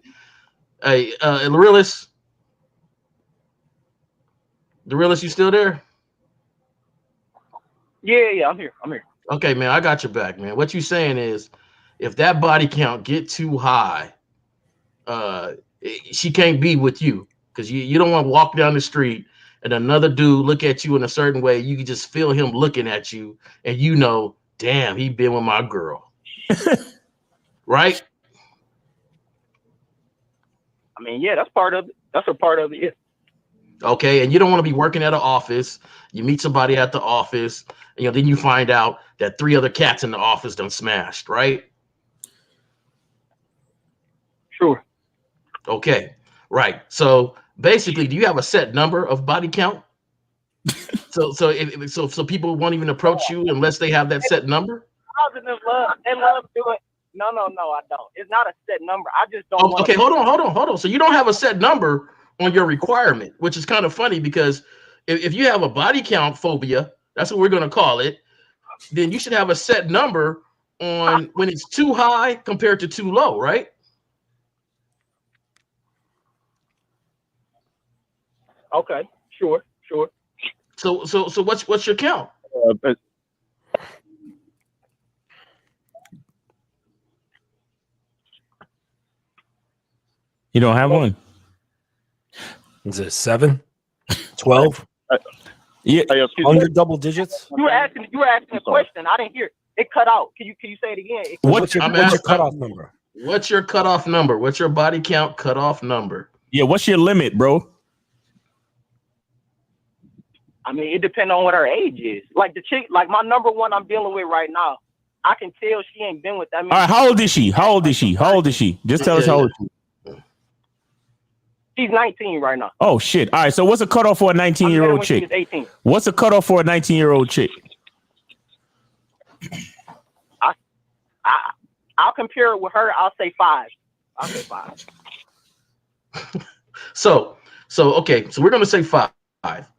Hey, the realist, you still there? Yeah, I'm here. Okay, man, I got your back, man. What you saying is, if that body count get too high, she can't be with you, because you don't want to walk down the street and another dude look at you in a certain way. You can just feel him looking at you, and you know damn, he been with my girl. Right? I mean, yeah, that's part of it. That's a part of it. Yeah. Okay, and you don't want to be working at an office. You meet somebody at the office, and, then you find out that 3 other cats in the office done smashed, right? Sure. Okay, right. So basically, do you have a set number of body count? So people won't even approach you unless they have that set number? Positive love. They love doing. No, I don't. It's not a set number. I just don't want. Okay, hold on. So you don't have a set number on your requirement, which is kind of funny because if you have a body count phobia, that's what we're going to call it, then you should have a set number on when it's too high compared to too low, right? Okay, sure. So what's your count? You don't have one. Is it 7, 12? Yeah, Under double digits. You were asking a question. I didn't hear it. It cut out. Can you say it again? What's your cutoff number? What's your cutoff number? What's your body count cutoff number? Yeah, what's your limit, bro? I mean, it depends on what her age is. Like the chick, like my number one I'm dealing with right now, I can tell she ain't been with that many. All right, how old is she? Just tell us how old she is. She's 19 right now. Oh, shit. All right, so what's a cutoff for a 19-year-old chick? She was 18. What's a cutoff for a 19-year-old chick? I'll compare it with her. I'll say 5. So okay, so we're gonna say 5.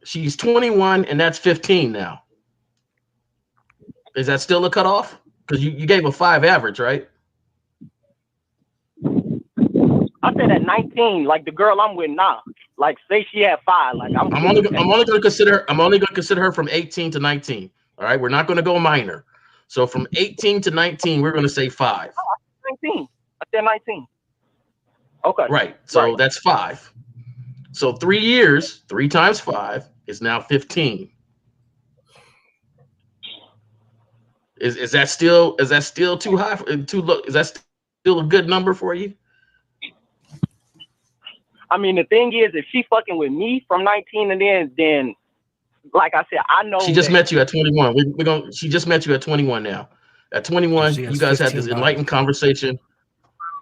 She's 21 and that's 15 now. Is that still a cutoff? Because you gave a 5 average, right? I said at 19, like the girl I'm with now. Like say she had 5. Like I'm only gonna consider her from 18 to 19. All right, we're not gonna go minor. So from 18 to 19, we're gonna say 5. 19. I said 19. Okay. Right. So that's 5. So 3 years, 3 times 5 is now 15. Is that still too high? Too low? Is that still a good number for you? I mean, the thing is, if she fucking with me from 19 and then like I said, I know she just met you at 21. She just met you at 21 now. At 21, you guys had this enlightened conversation,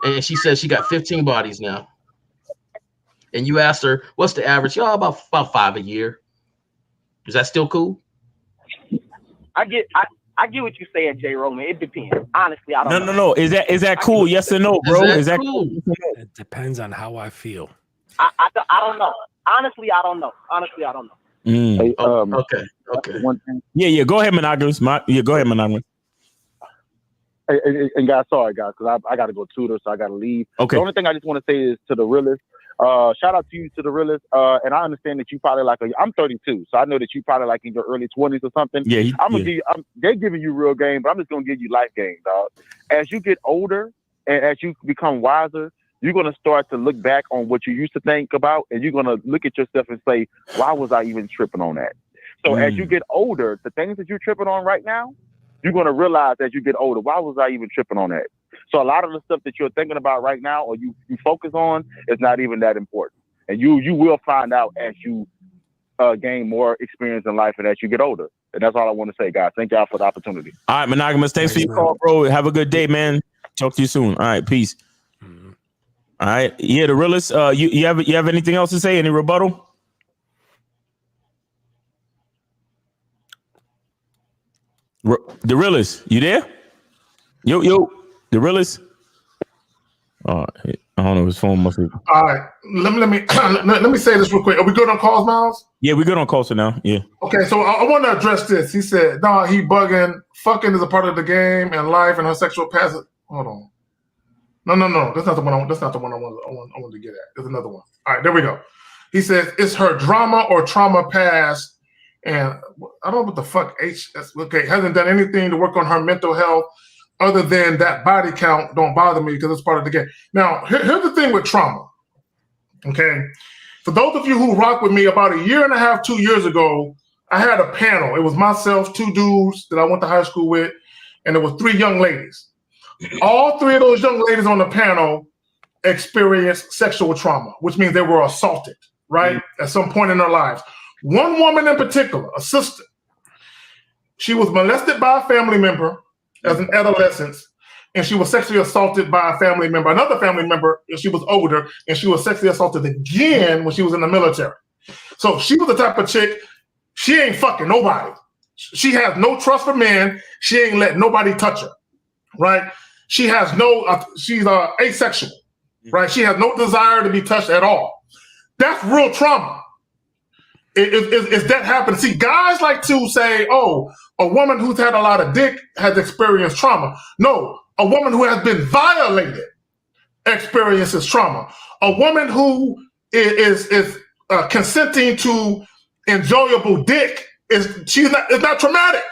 and she says she got 15 bodies now. And you asked her, what's the average? About 5 a year. Is that still cool? I get what you saying, J. Roman. It depends. Honestly, I don't know. No. Is that cool? Yes or no, bro? Is that cool? It depends on how I feel. I don't know. Honestly, I don't know. Hey, Okay. One thing. Yeah. Go ahead, Monogamous. Go ahead, Monogamous. And guys, sorry guys, because I got to go tutor, so I got to leave. Okay. The only thing I just want to say is to the realist. Shout out to you, to the realist. And I understand that you probably I'm 32, so I know that you probably like in your early 20s or something. Yeah. They're giving you real game, but I'm just gonna give you life game, dog. As you get older and as you become wiser, you're gonna start to look back on what you used to think about, and you're gonna look at yourself and say, "Why was I even tripping on that?" So as you get older, the things that you're tripping on right now, you're gonna realize as you get older, why was I even tripping on that? So a lot of the stuff that you're thinking about right now, or you focus on, is not even that important. And you will find out as you gain more experience in life and as you get older. And that's all I want to say, guys. Thank y'all for the opportunity. All right, Monogamous. Thanks for your call, bro. Have a good day, man. Talk to you soon. All right, peace. All right, yeah, the realist. You have anything else to say? Any rebuttal? The realist, you there? Yo, the realist. I don't know. His phone must be. All right, let me say this real quick. Are we good on calls, Miles? Yeah, we're good on calls for now. Yeah. Okay, so I want to address this. He said, "No, he bugging. Fucking is a part of the game and life, and her sexual past." Hold on. No. That's not the one. That's not the one I want to get at. There's another one. All right, there we go. He says it's her drama or trauma past, and I don't know what the fuck okay, hasn't done anything to work on her mental health other than that body count. Don't bother me because it's part of the game. Now, here's the thing with trauma. Okay, for those of you who rock with me, about 1.5 years, 2 years ago, I had a panel. It was myself, 2 dudes that I went to high school with, and there were 3 young ladies. All 3 of those young ladies on the panel experienced sexual trauma, which means they were assaulted, right, at some point in their lives. One woman in particular, a sister, she was molested by a family member as an adolescent, and she was sexually assaulted by a family member, another family member, and she was older, and she was sexually assaulted again when she was in the military. So she was the type of chick, she ain't fucking nobody. She has no trust for men. She ain't let nobody touch her, right? She has no, she's asexual, right? She has no desire to be touched at all. That's real trauma. Is that happening? See, guys like to say, oh, a woman who's had a lot of dick has experienced trauma. No, a woman who has been violated experiences trauma. A woman who is consenting to enjoyable dick it's not traumatic.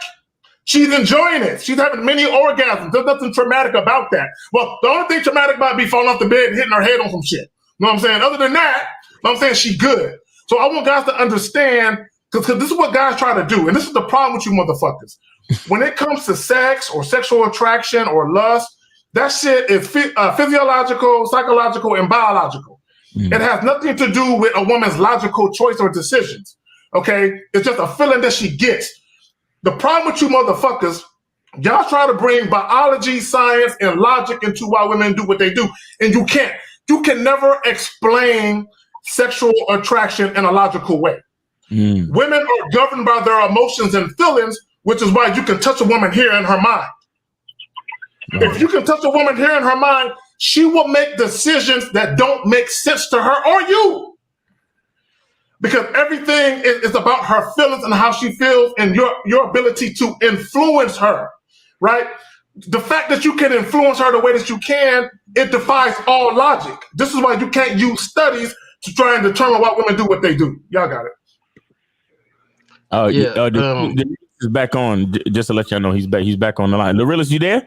She's enjoying it. She's having many orgasms. There's nothing traumatic about that. Well, the only thing traumatic about be falling off the bed and hitting her head on some shit. You know what I'm saying? Other than that, I'm saying she's good. So I want guys to understand, because this is what guys try to do, and this is the problem with you motherfuckers. When it comes to sex or sexual attraction or lust, that shit is physiological, psychological, and biological. It has nothing to do with a woman's logical choice or decisions. Okay? It's just a feeling that she gets. The problem with you motherfuckers, y'all try to bring biology, science, and logic into why women do what they do, and you can't. You can never explain sexual attraction in a logical way. Women are governed by their emotions and feelings, which is why you can touch a woman here in her mind. If you can touch a woman here in her mind, she will make decisions that don't make sense to her or you. Because everything is about her feelings and how she feels and your ability to influence her, right? The fact that you can influence her the way that you can, it defies all logic. This is why you can't use studies to try and determine why women do what they do. Y'all got it. Oh, the is back on. Just to let y'all know, he's back. He's back on the line. The realist, you there?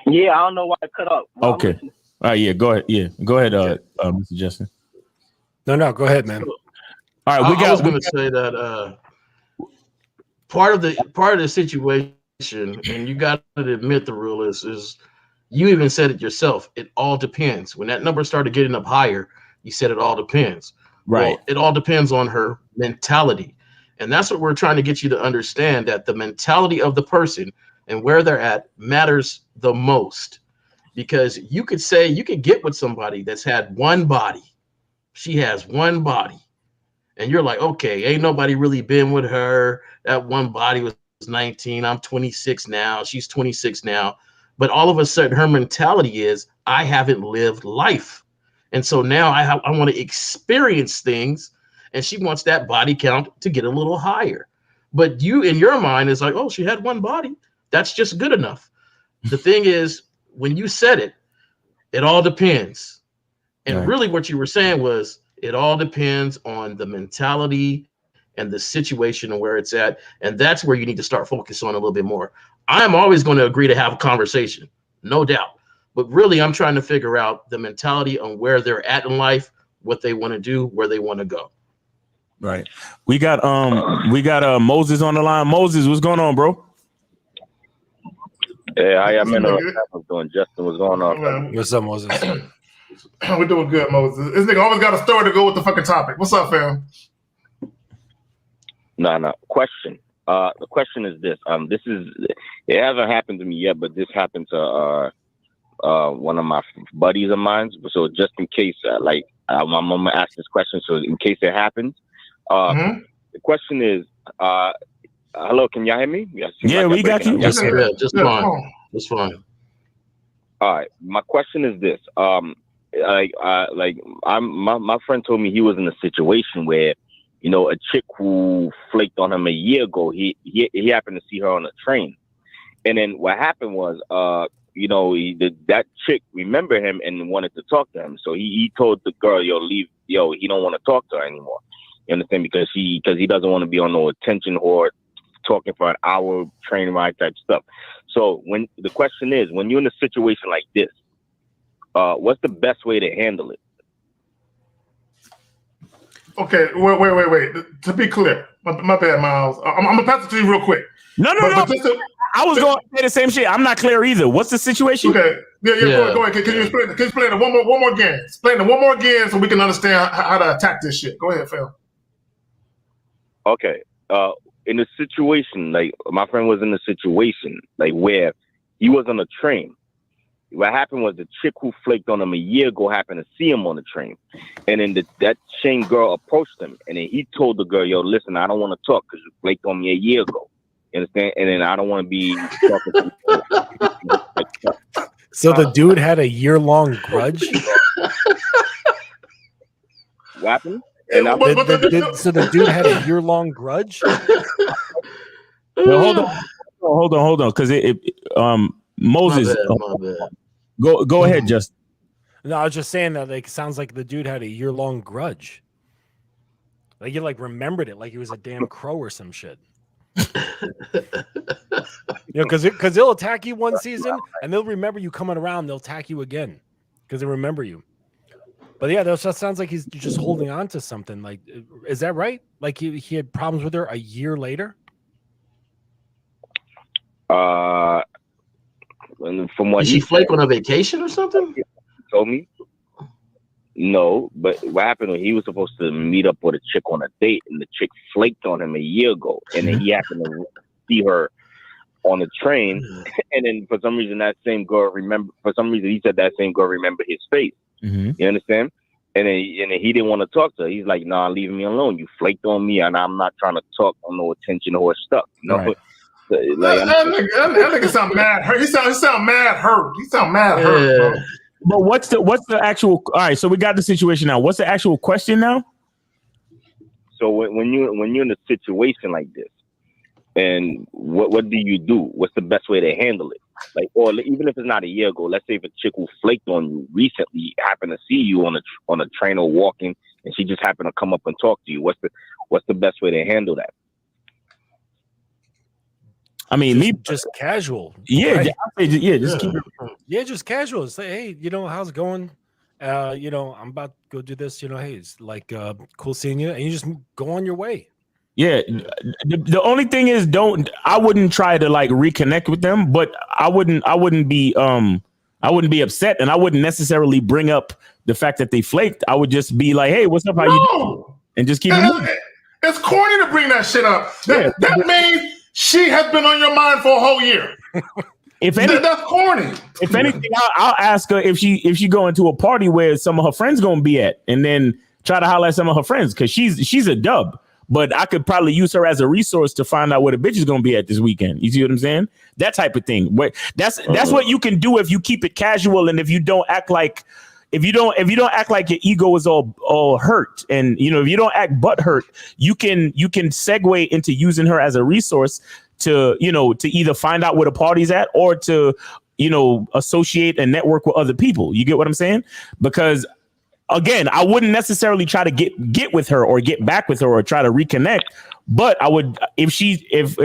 Yeah, I don't know why it cut up. Okay. All right. Yeah. Go ahead. Yeah. Go ahead, Mr. Justin. No. Go ahead, man. All right. I was going to say that part of the situation, and you got to admit the realist is, you even said it yourself. It all depends. When that number started getting up higher, you said it all depends. Right. Well, it all depends on her mentality. And that's what we're trying to get you to understand, that the mentality of the person and where they're at matters the most. Because you could get with somebody that's had one body. She has one body. And you're like, okay, ain't nobody really been with her. That one body was 19. I'm 26 now. She's 26 now. But all of a sudden, her mentality is, I haven't lived life. And so now I want to experience things. And she wants that body count to get a little higher. But you, in your mind, is like, oh, she had one body. That's just good enough. The thing is, when you said it, it all depends. And really what you were saying was, it all depends on the mentality and the situation and where it's at. And that's where you need to start focusing on a little bit more. I'm always going to agree to have a conversation, no doubt. But really, I'm trying to figure out the mentality on where they're at in life, what they want to do, where they want to go. Right. We got Moses on the line. Moses, what's going on, bro? Hey, how y'all men doing? Justin, what's going on? What's up, Moses? We're doing good, Moses. This nigga always got a story to go with the fucking topic. What's up, fam? No. Question. The question is this. It hasn't happened to me yet, but this happened to one of my buddies of mine. So just in case, I'm gonna ask this question. So in case it happens, the question is, hello, can y'all hear me? Yeah, we got you. Just fine. Just fine. All right. My question is this. My friend told me he was in a situation where, a chick who flaked on him a year ago, he happened to see her on a train. And then what happened was, that chick remembered him and wanted to talk to him. So he told the girl, he don't want to talk to her anymore. You understand? Because he doesn't want to be on no attention or talking for an hour train ride type stuff. So when the question is, when you're in a situation like this, what's the best way to handle it? Okay, wait. To be clear, my bad, Miles. I'm gonna pass it to you real quick. No. I was going to say the same shit. I'm not clear either. What's the situation? Okay. Yeah. Go ahead. Can you explain it one more again? Explain it one more again so we can understand how to attack this shit. Go ahead, Phil. Okay. In a situation, like my friend was in a situation like where he was on a train. What happened was the chick who flaked on him a year ago happened to see him on the train. And then that same girl approached him. And then he told the girl, yo, listen, I don't want to talk because you flaked on me a year ago. You understand? And then I don't want to be talking to you. So the dude had a year-long grudge? What happened? And so the dude had a year-long grudge? Well, hold on. Because Moses, my bad. Go ahead, Justin. No, I was just saying that like sounds like the dude had a year-long grudge. Like you like remembered it like he was a damn crow or some shit. Because they'll attack you one season and they'll remember you coming around. They'll attack you again because they remember you. But yeah, that sounds like he's just holding on to something. Like, is that right? Like he had problems with her a year later. And from what Did she flake on a vacation or something? He told me. No, but what happened was he was supposed to meet up with a chick on a date, and the chick flaked on him a year ago, and then he happened to see her on the train, and then for some reason that same girl he said that same girl remembered his face. Mm-hmm. You understand? And then he didn't want to talk to her. He's like, "Nah, leave me alone. You flaked on me, and I'm not trying to talk on no attention or stuff." You know. Right. Like, that nigga sound mad hurt. He sound mad hurt. He sound mad hurt, bro. But what's the actual? All right, so we got the situation now. What's the actual question now? So when you're in a situation like this, and what do you do? What's the best way to handle it? Like, or even if it's not a year ago, let's say if a chick who flaked on you recently happened to see you on a train or walking, and she just happened to come up and talk to you. What's the best way to handle that? I mean, just casual. Yeah, right? just keep it. Yeah, just casual. Say, hey, how's it going? I'm about to go do this. Hey, it's like cool seeing you, and you just go on your way. Yeah, the only thing is, I wouldn't try to like reconnect with them, but I wouldn't be upset, and I wouldn't necessarily bring up the fact that they flaked. I would just be like, hey, what's up? How you doing? And just keep it moving. It's corny to bring that shit up. That means she has been on your mind for a whole year. If anything, that's corny. If anything, I'll ask her if she going to a party where some of her friends gonna be at, and then try to holler at some of her friends because she's a dub. But I could probably use her as a resource to find out where the bitch is gonna be at this weekend. You see what I'm saying? That type of thing. But that's what you can do if you keep it casual and if you don't act like your ego is all hurt, and if you don't act butthurt, you can segue into using her as a resource to either find out where the party's at or to associate and network with other people. You get what I'm saying? Because again, I wouldn't necessarily try to get with her or get back with her or try to reconnect, but I would if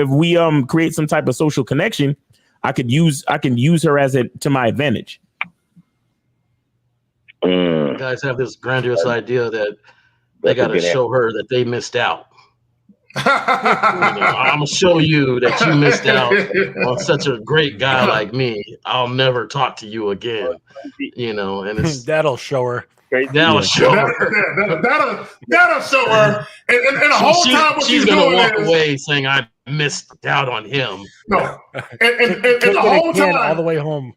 we create some type of social connection, I can use her to my advantage. Guys have this grandiose idea that they got to show her that they missed out. I'm gonna show you that you missed out on such a great guy like me. I'll never talk to you again. And it's that'll show her. That'll show her. That'll show her. And the whole time she's gonna walk away saying I missed out on him. No, and the whole time all the way home.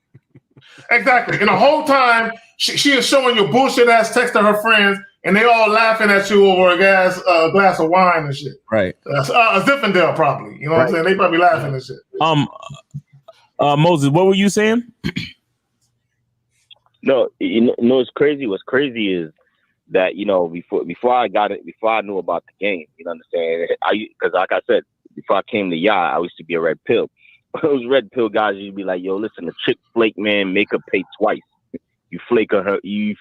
Exactly. And the whole time she is showing you bullshit ass text to her friends, and they all laughing at you over a glass of wine and shit. Right. A Zinfandel probably. You know what I'm saying? They probably laughing and shit. Moses, what were you saying? No, it's crazy. What's crazy is that before I knew about the game. You know what I'm saying? Because like I said, before I came to Yah, I used to be a red pill. Those red pill guys used to be like, yo, listen, the chick flake, man, make her pay twice. You flake on her, the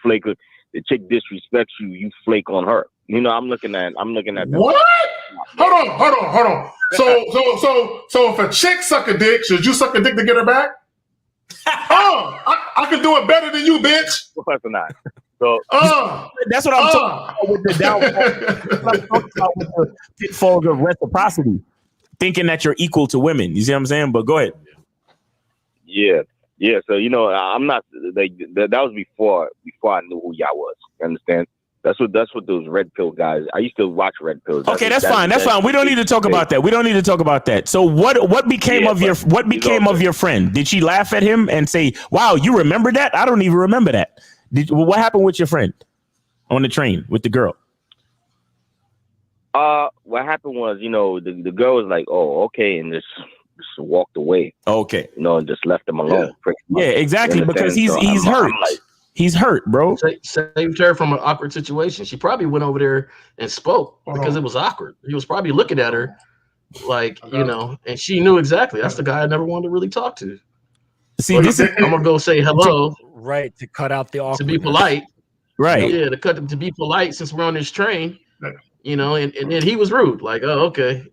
chick disrespects you, you flake on her. I'm looking at that. What? Hold on. So if a chick suck a dick, should you suck a dick to get her back? I can do it better than you, bitch. Of course not. So that's what I'm talking about with the downfall. That's what I'm talking about with the pitfalls of reciprocity. thinking that you're equal to women. You see what I'm saying? But go ahead. Yeah. So I'm not like that was before I knew who y'all was. You understand? That's what those red pill guys. I used to watch red pills. Okay, that's fine. We don't need to talk about that. We don't need to talk about that. So what became of your friend? Did she laugh at him and say, "Wow, you remember that? I don't even remember that." What happened with your friend on the train with the girl? What happened was, the girl was like, "Oh, okay," and just walked away. Okay. And just left him alone. Yeah, exactly. Because he's hurt. He's hurt, bro. Saved her from an awkward situation. She probably went over there and spoke because it was awkward. He was probably looking at her like, and she knew exactly. That's the guy I never wanted to really talk to. See, I'm going to go say hello. Right. To cut out the awkward. To be polite. Right. Yeah, to be polite since we're on this train. And then he was rude. Like, oh, okay.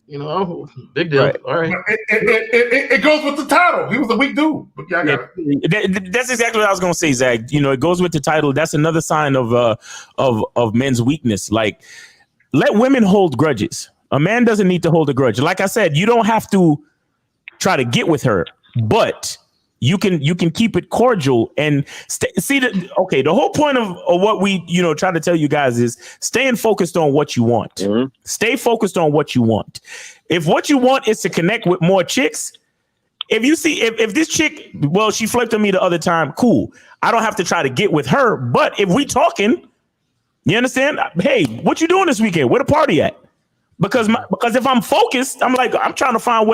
Big deal. Right. All right. It goes with the title. He was a weak dude. But yeah, I got it. That's exactly what I was going to say, Zach. It goes with the title. That's another sign of men's weakness. Like, let women hold grudges. A man doesn't need to hold a grudge. Like I said, you don't have to try to get with her, but you can keep it cordial and see that. Okay, the whole point of what we try to tell you guys is staying focused on what you want. Mm-hmm. Stay focused on what you want. If what you want is to connect with more chicks, if you see if this chick, well, she flirted on me the other time, cool. I don't have to try to get with her. But if we talking, you understand? Hey, what you doing this weekend? Where the party at? Because if I'm focused, I'm trying to find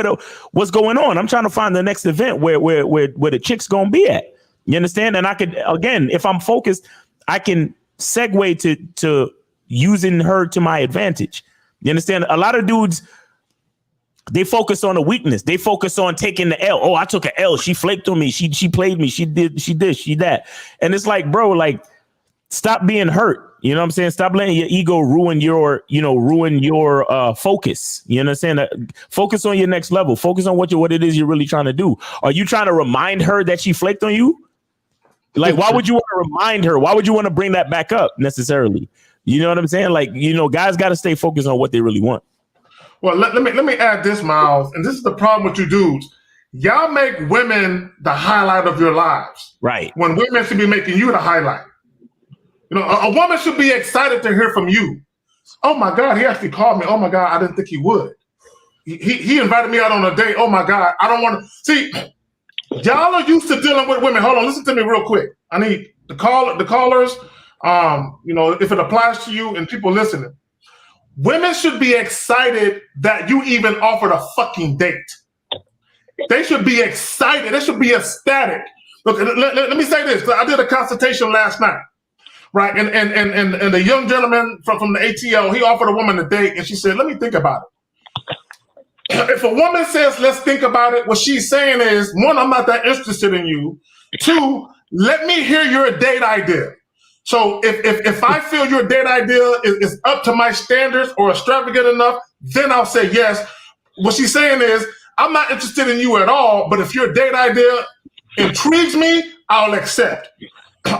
what's going on. I'm trying to find the next event where the chick's gonna be at. You understand? And I could, again, if I'm focused, I can segue to using her to my advantage. You understand? A lot of dudes, they focus on a weakness. They focus on taking the L. Oh, I took an L. She flaked on me. She played me. She did this, she that. And it's like, bro, like, stop being hurt. You know what I'm saying? Stop letting your ego ruin your focus. You understand? Focus on your next level. Focus on what it is you're really trying to do. Are you trying to remind her that she flaked on you? Like, why would you want to remind her? Why would you want to bring that back up necessarily? You know what I'm saying? Like, guys got to stay focused on what they really want. Well, let me add this, Miles, and this is the problem with you dudes. Y'all make women the highlight of your lives. Right. When women should be making you the highlight. A woman should be excited to hear from you. Oh my God, he actually called me. Oh my God, I didn't think he would. He invited me out on a date. Oh my God, I don't want to see. Y'all are used to dealing with women. Hold on, listen to me real quick. I need the callers. If it applies to you and people listening, women should be excited that you even offered a fucking date. They should be excited. They should be ecstatic. Look, let me say this. I did a consultation last night. Right, and the young gentleman from the ATL, he offered a woman a date, and she said, "Let me think about it." If a woman says, "Let's think about it," what she's saying is, one, I'm not that interested in you. Two, let me hear your date idea. So if I feel your date idea is up to my standards or extravagant enough, then I'll say yes. What she's saying is, I'm not interested in you at all, but if your date idea intrigues me, I'll accept.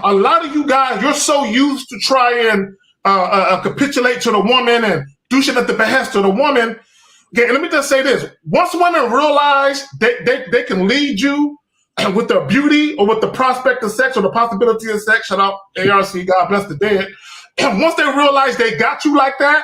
A lot of you guys, you're so used to try and capitulate to the woman and do shit at the behest of the woman. Okay, and let me just say this. Once women realize they can lead you with their beauty or with the prospect of sex or the possibility of sex, shout out ARC, God bless the dead. And once they realize they got you like that,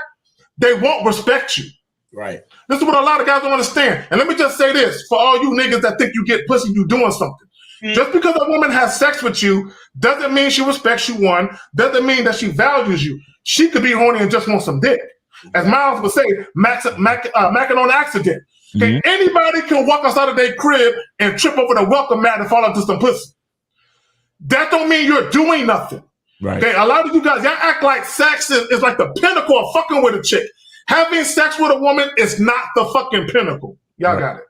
they won't respect you. Right. This is what a lot of guys don't understand. And let me just say this, for all you niggas that think you get pussy, you doing something. Just because a woman has sex with you doesn't mean she respects you, one. Doesn't mean that she values you. She could be horny and just want some dick. As Miles would say, macking on accident. Okay, anybody can walk outside of their crib and trip over the welcome mat and fall into some pussy. That don't mean you're doing nothing. Right. Okay, a lot of you guys, y'all act like sex is like the pinnacle of fucking with a chick. Having sex with a woman is not the fucking pinnacle. Y'all got it.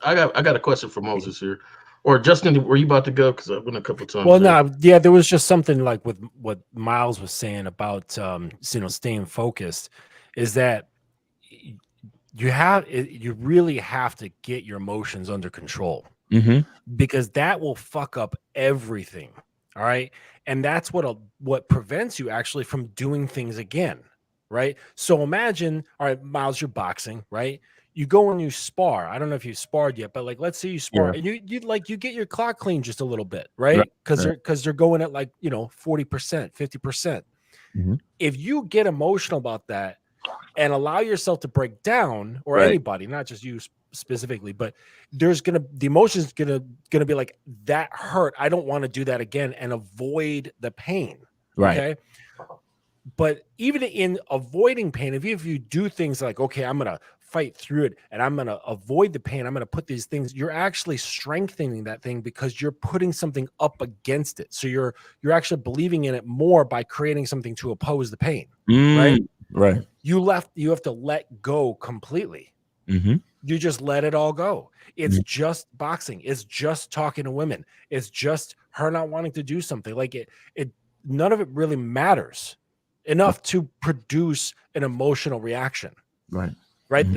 I got a question for Moses here. Or Justin, were you about to go? Because I've been a couple times. Well, no, yeah, there was just something like with what Miles was saying about staying focused, is that you really have to get your emotions under control, because that will fuck up everything. All right, and that's what prevents you actually from doing things again. Right. So imagine, all right, Miles, you're boxing, right? you go and you spar. I don't know if you sparred yet, but like, let's say you spar Yeah. and you get your clock clean just a little bit, right? Because they're going at like 40%, 50%. Mhm. If you get emotional about that and allow yourself to break down, or Right. anybody, not just you specifically, but the emotion's gonna be like, that hurt. I don't want to do that again, and avoid the pain. Right. Okay. But even in avoiding pain, if you do things like, okay, I'm going to fight through it and I'm going to avoid the pain, I'm going to put these things, you're actually strengthening that thing because you're putting something up against it. So you're actually believing in it more by creating something to oppose the pain. Right. Right. You have to let go completely. Mm-hmm. You just let it all go. It's just boxing. It's just talking to women. It's just her not wanting to do something. Like it none of it really matters enough to produce an emotional reaction. Right.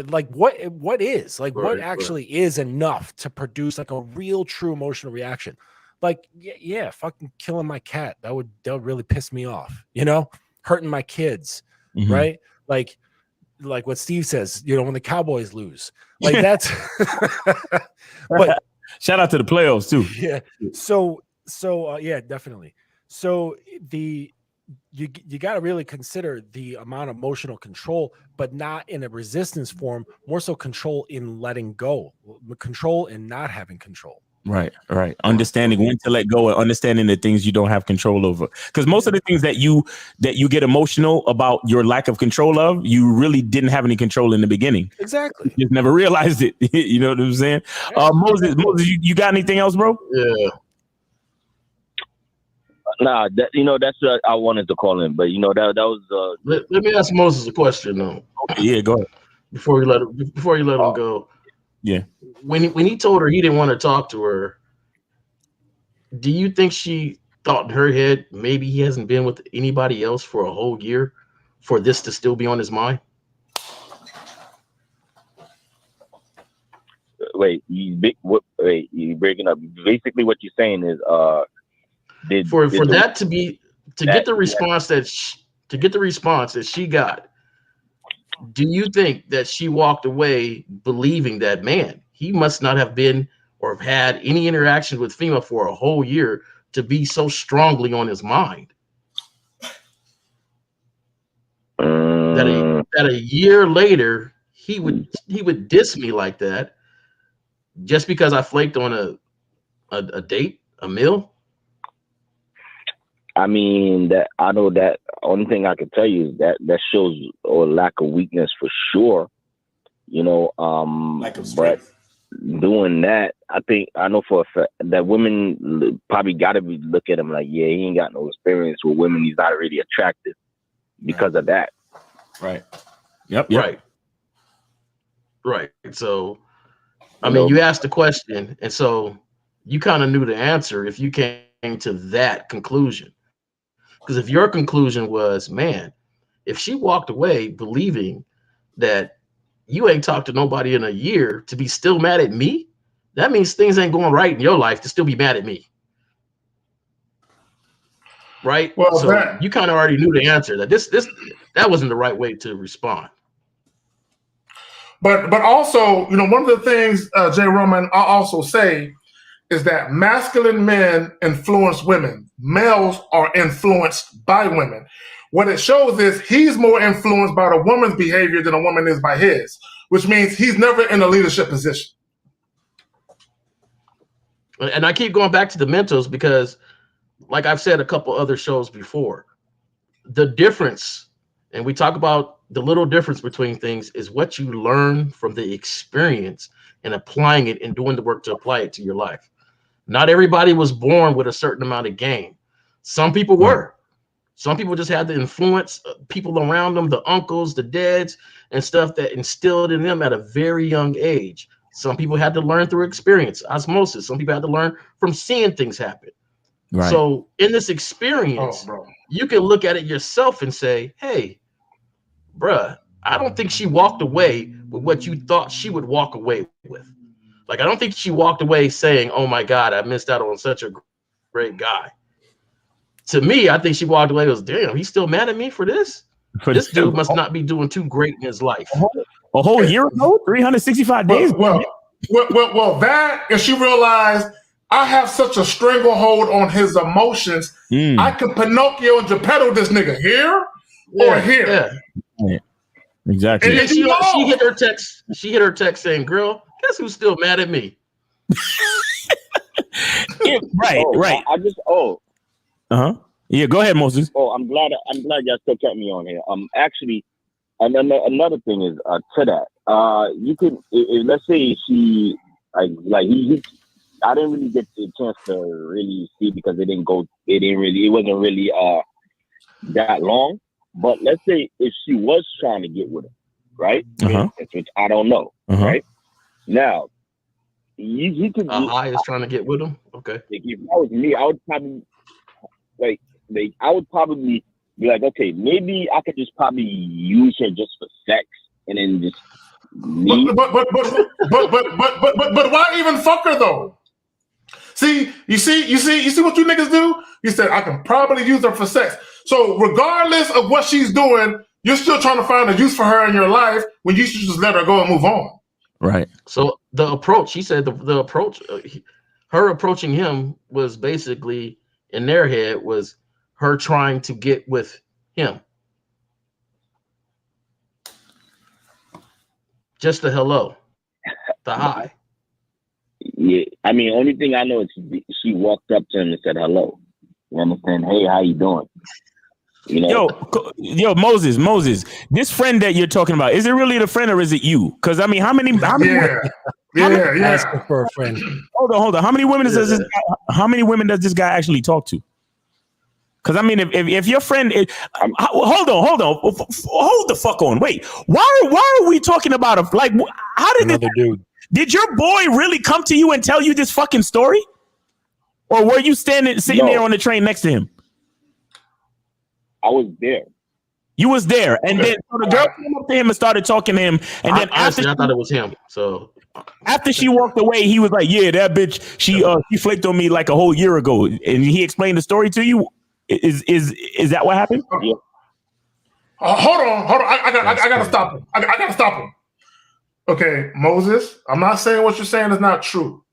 Like what actually is enough to produce like a real true emotional reaction. Like yeah, fucking killing my cat, that would really piss me off, hurting my kids. Right. Like what Steve says, when the Cowboys lose, like that's but shout out to the playoffs too. Yeah. So yeah, definitely. So you got to really consider the amount of emotional control, but not in a resistance form, more so control in letting go, control in not having control. Right. Understanding when to let go and understanding the things you don't have control over. Because most of the things that you get emotional about your lack of control of, you really didn't have any control in the beginning. Exactly. You just never realized it. You know what I'm saying? Moses, you got anything else, bro? Yeah. Nah, that's what I wanted to call in, but that was. Let me ask Moses a question though. Yeah, go ahead. Before you let him go. Yeah. When he told her he didn't want to talk to her, do you think she thought in her head maybe he hasn't been with anybody else for a whole year for this to still be on his mind? Wait, you breaking up. Basically, what you're saying is, to get the response that she got. Do you think that she walked away believing that, man, he must not have been or have had any interaction with female for a whole year to be so strongly on his mind? That a year later he would diss me like that just because I flaked on a date, a meal? I mean, that I know that only thing I can tell you is that shows a lack of weakness for sure. Lack of strength. But doing that, I know for a fact that women probably got to look at him like, yeah, he ain't got no experience with women. He's not really attractive because of that. Right. Yep. Right. So, I mean, you asked the question, and so you kind of knew the answer if you came to that conclusion. Because if your conclusion was, man, if she walked away believing that you ain't talked to nobody in a year to be still mad at me, that means things ain't going right in your life to still be mad at me. Right? Well, so you kind of already knew the answer that that wasn't the right way to respond. But also, one of the things, Jay Roman, I also say is that masculine men influence women. Males are influenced by women. What it shows is he's more influenced by the woman's behavior than a woman is by his, which means he's never in a leadership position. And I keep going back to the mentals because, like I've said a couple other shows before, the difference, and we talk about the little difference between things, is what you learn from the experience and applying it and doing the work to apply it to your life. Not everybody was born with a certain amount of game. Some people were. Some people just had the influence of people around them, the uncles, the dads, and stuff that instilled in them at a very young age. Some people had to learn through experience, osmosis. Some people had to learn from seeing things happen. Right. So in this experience, you can look at it yourself and say, hey, bruh, I don't think she walked away with what you thought she would walk away with. Like, I don't think she walked away saying, oh, my God, I missed out on such a great guy. To me, I think she walked away and was, damn, he's still mad at me for this? This dude must not be doing too great in his life. A whole year ago, 365 days. Well, that, and she realized I have such a stranglehold on his emotions. I can Pinocchio and Geppetto this nigga here or here. Yeah. Exactly. And she hit her text. She hit her text saying, "Girl, guess who's still mad at me?" Right. Yeah, go ahead, Moses. I'm glad y'all still kept me on here. Actually, another thing is to that. You could, if let's say she he I didn't really get the chance to really see because it wasn't really that long. But let's say if she was trying to get with him, right? Which I don't know, right? Now, you could. High is trying to get with him. Okay. If that was me, I would probably I would probably be like, okay, maybe I could just probably use her just for sex, and then just leave. But why even fuck her though? You see what you niggas do? You said I can probably use her for sex. So regardless of what she's doing, you're still trying to find a use for her in your life when you should just let her go and move on. Right. So the approach, she said the approach, her approaching him was basically in their head was her trying to get with him. Just the hello, the hi. Yeah, I mean, only thing I know is she walked up to him and said hello. You understand? Hey, how you doing? You know? Yo, Moses, this friend that you're talking about, is it really the friend or is it you? Because I mean, how many asking for a friend? Hold on. How many women does this guy actually talk to? Because I mean, if your friend hold the fuck on. Wait, why are we talking about how did another dude? Did your boy really come to you and tell you this fucking story? Or were you sitting there on the train next to him? I was there. You was there, and then so the girl came up to him and started talking to him, and then I thought it was him. So after she walked away, he was like, "Yeah, that bitch, she flaked on me like a whole year ago," and he explained the story to you. Is that what happened? Yeah. Hold on. I gotta stop him. I gotta stop him. Okay, Moses, I'm not saying what you're saying is not true.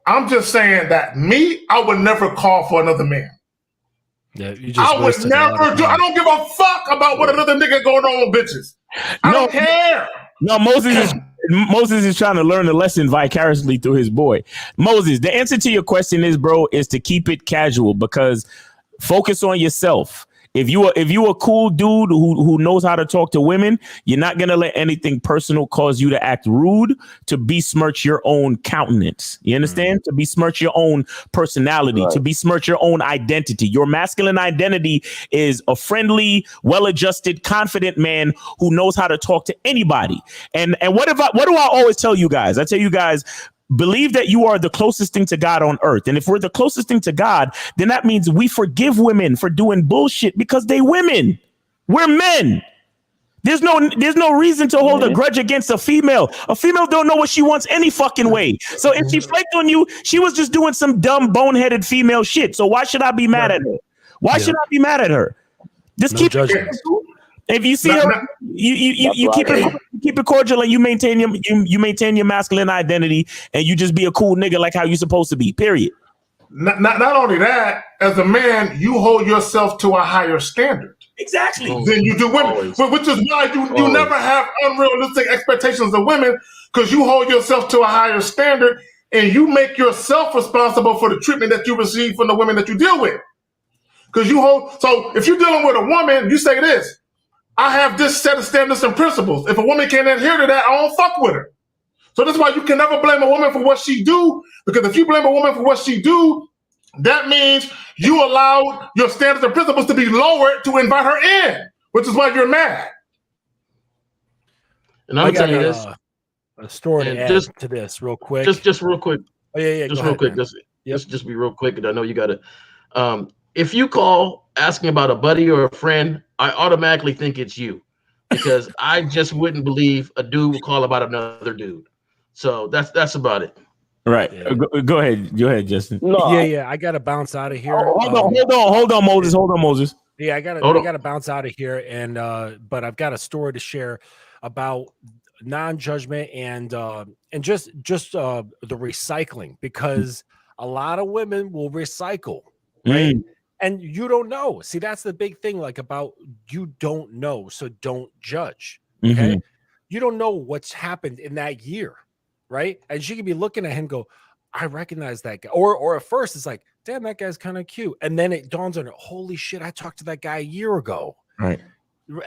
I'm just saying that I would never call for another man. Yeah, you just I would never do. I don't give a fuck about what another nigga going on with bitches. I don't care. No, Moses is trying to learn a lesson vicariously through his boy. Moses, the answer to your question is, bro, is to keep it casual because focus on yourself. If you a cool dude who knows how to talk to women, you're not gonna let anything personal cause you to act rude, to besmirch your own countenance. You understand? To besmirch your own personality, to besmirch your own identity. Your masculine identity is a friendly, well-adjusted, confident man who knows how to talk to anybody. And what do I always tell you guys? I tell you guys, believe that you are the closest thing to God on earth. And if we're the closest thing to God, then that means we forgive women for doing bullshit because they women. We're men. There's no reason to hold a grudge against a female. A female don't know what she wants any fucking way. So if she flaked on you, she was just doing some dumb, boneheaded female shit. So why should I be mad at her? Why should I be mad at her? Just keep it. If you see her, you keep it cordial and you maintain your masculine identity and you just be a cool nigga like how you supposed to be. Period. Not only that, as a man, you hold yourself to a higher standard. Exactly. Than you do women, which is why you never have unrealistic expectations of women because you hold yourself to a higher standard and you make yourself responsible for the treatment that you receive from the women that you deal with. Because so if you're dealing with a woman, you say this. I have this set of standards and principles. If a woman can't adhere to that, I don't fuck with her. So that's why you can never blame a woman for what she do, because if you blame a woman for what she do, that means you allow your standards and principles to be lowered to invite her in, which is why you're mad. And I'm telling you this. A story to add to this real quick. Just real quick. Oh, yeah. Just real quick. Just be real quick, and I know you got to. If you call asking about a buddy or a friend, I automatically think it's you because I just wouldn't believe a dude would call about another dude. So that's about it. Right. Yeah. Go ahead, Justin. No. Yeah. I got to bounce out of here. Hold on, Moses. Yeah, I got to bounce out of here. And but I've got a story to share about non-judgment and just the recycling, because a lot of women will recycle, right? And you don't know. See, that's the big thing, like, about you don't know, so don't judge. Okay. You don't know what's happened in that year, right? And she could be looking at him, go, I recognize that guy. Or at first it's like, damn, that guy's kind of cute. And then it dawns on her, holy shit, I talked to that guy a year ago. Right.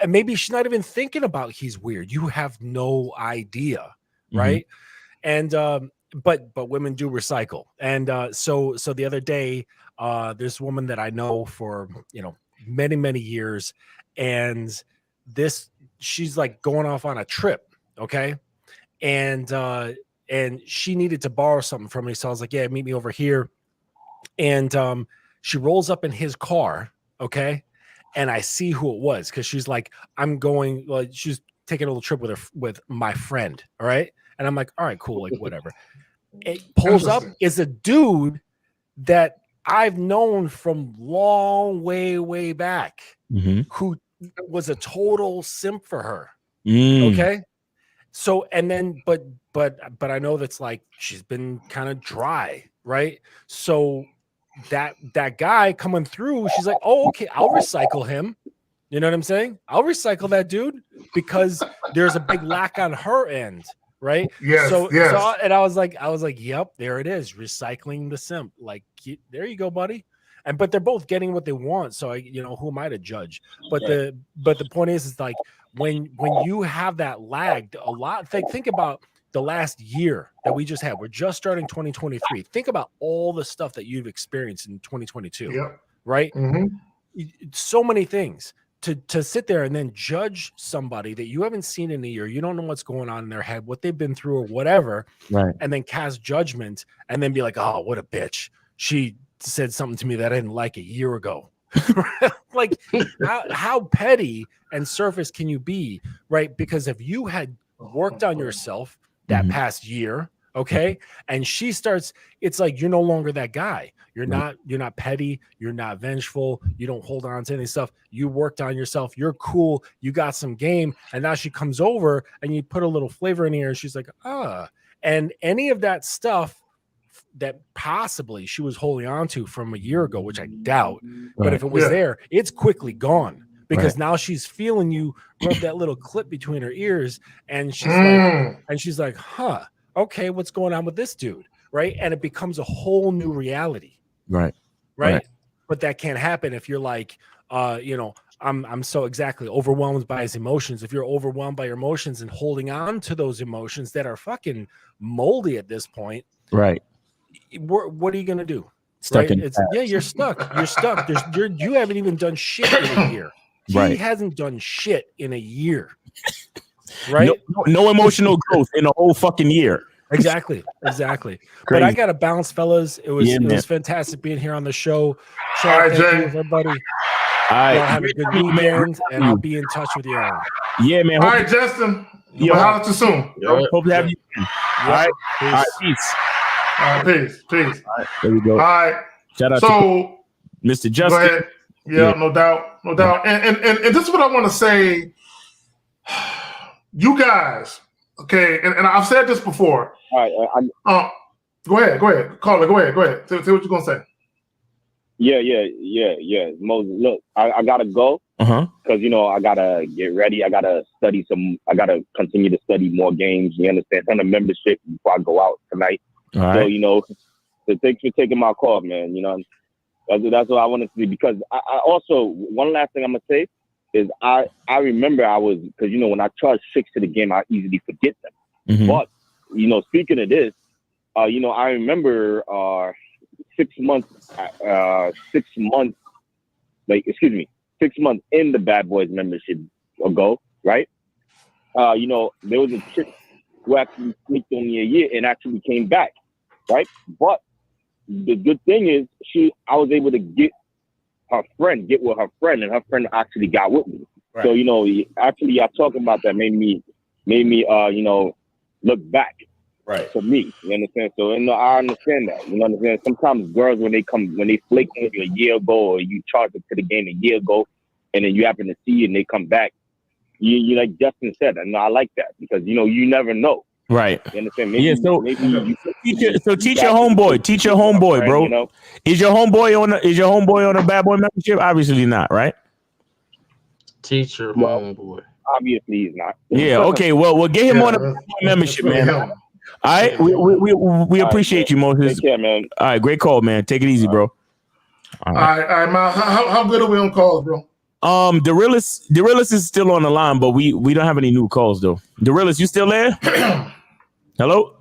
And maybe she's not even thinking about he's weird. You have no idea, right? And but women do recycle. And so the other day, there's a woman that I know for many years, and she's like going off on a trip, okay, and she needed to borrow something from me, so I was like, yeah, meet me over here. And she rolls up in his car, okay, and I see who it was, because she's like, I'm going, like, she's taking a little trip with my friend, all right, and I'm like, all right, cool, like, whatever. It pulls up is a dude that I've known from long way back, who was a total simp for her. Okay. So, and then, but I know that's like, she's been kind of dry, right? So that guy coming through, she's like, oh, okay, I'll recycle him. You know what I'm saying? I'll recycle that dude, because there's a big lack on her end, right? Yes. So and I was like, yep, there it is, recycling the simp. Like, there you go, buddy. But they're both getting what they want. So who am I to judge? But the point is like, when you have that lagged a lot, think about the last year that we just had. We're just starting 2023. Think about all the stuff that you've experienced in 2022, right? So many things. To sit there and then judge somebody that you haven't seen in a year, you don't know what's going on in their head, what they've been through or whatever, right? And then cast judgment and then be like, oh, what a bitch. She said something to me that I didn't like a year ago. Like, how petty and surface can you be, right? Because if you had worked on yourself that past year, okay, and she starts, it's like, you're no longer that guy. You're not petty, you're not vengeful, you don't hold on to any stuff. You worked on yourself, you're cool, you got some game, and now she comes over and you put a little flavor in here and she's like, and any of that stuff that possibly she was holding on to from a year ago, which I doubt, but if it was there, it's quickly gone, because now she's feeling you rub that little clip between her ears, and she's like, huh, okay, what's going on with this dude, right? And it becomes a whole new reality, right? But that can't happen if you're like, I'm so exactly overwhelmed by his emotions. If you're overwhelmed by your emotions and holding on to those emotions that are fucking moldy at this point, right? What are you gonna do? Stuck right? You're stuck. You're stuck. You haven't even done shit in a year. He hasn't done shit in a year. Right? No emotional growth in a whole fucking year. Exactly. Crazy. But I gotta bounce, fellas. It was fantastic being here on the show. All right, thank Jay. you, everybody. All right. Y'all have a good weekend, and I'll be in touch with you all. Yeah, man. All right, Justin. We'll holler at you soon. Hope to have you. All right. Peace. All right. Peace. All right, peace. All right, there we go. All right. Shout out to Mr. Justin. Go ahead. Yeah, no doubt. And this is what I want to say. You guys, okay, and I've said this before. All right. Go ahead. Caller, go ahead. Say what you're going to say. Yeah. Moses, look, I got to go because, I got to get ready. I got to continue to study more games. You understand? On the membership before I go out tonight. All right. So, thanks for taking my call, man. That's what I wanted to do, because I also, one last thing I'm going to say is I remember because, when I charge 6 to the game, I easily forget them. But, speaking of this, I remember 6 months in the Bad Boys membership ago, right? There was a chick who actually sneaked on me a year and actually came back, right? But the good thing is I was able to get with her friend, and her friend actually got with me. Right. So, actually, I talking about that made me look back. Right. For me, you understand? So, I understand that. You understand? Sometimes girls, when they flake on you a year ago, or you charge them to the game a year ago, and then you happen to see it and they come back, you like Justin said, and I like that because you never know. Right. You understand? Maybe, Yeah. So maybe teach your homeboy, bro. You know? Is your homeboy on a Bad Boy membership? Obviously not, right? Teach your Well, homeboy. Obviously, he's not. Yeah. Okay. Well, we'll get him on a Bad Boy membership, man. All right. We appreciate you, Moses. Take care, man. All right. Great call, man. Take it easy, bro. All right, Miles. How good are we on calls, bro? The realist is still on the line, but we don't have any new calls though. The realist, you still there? Hello.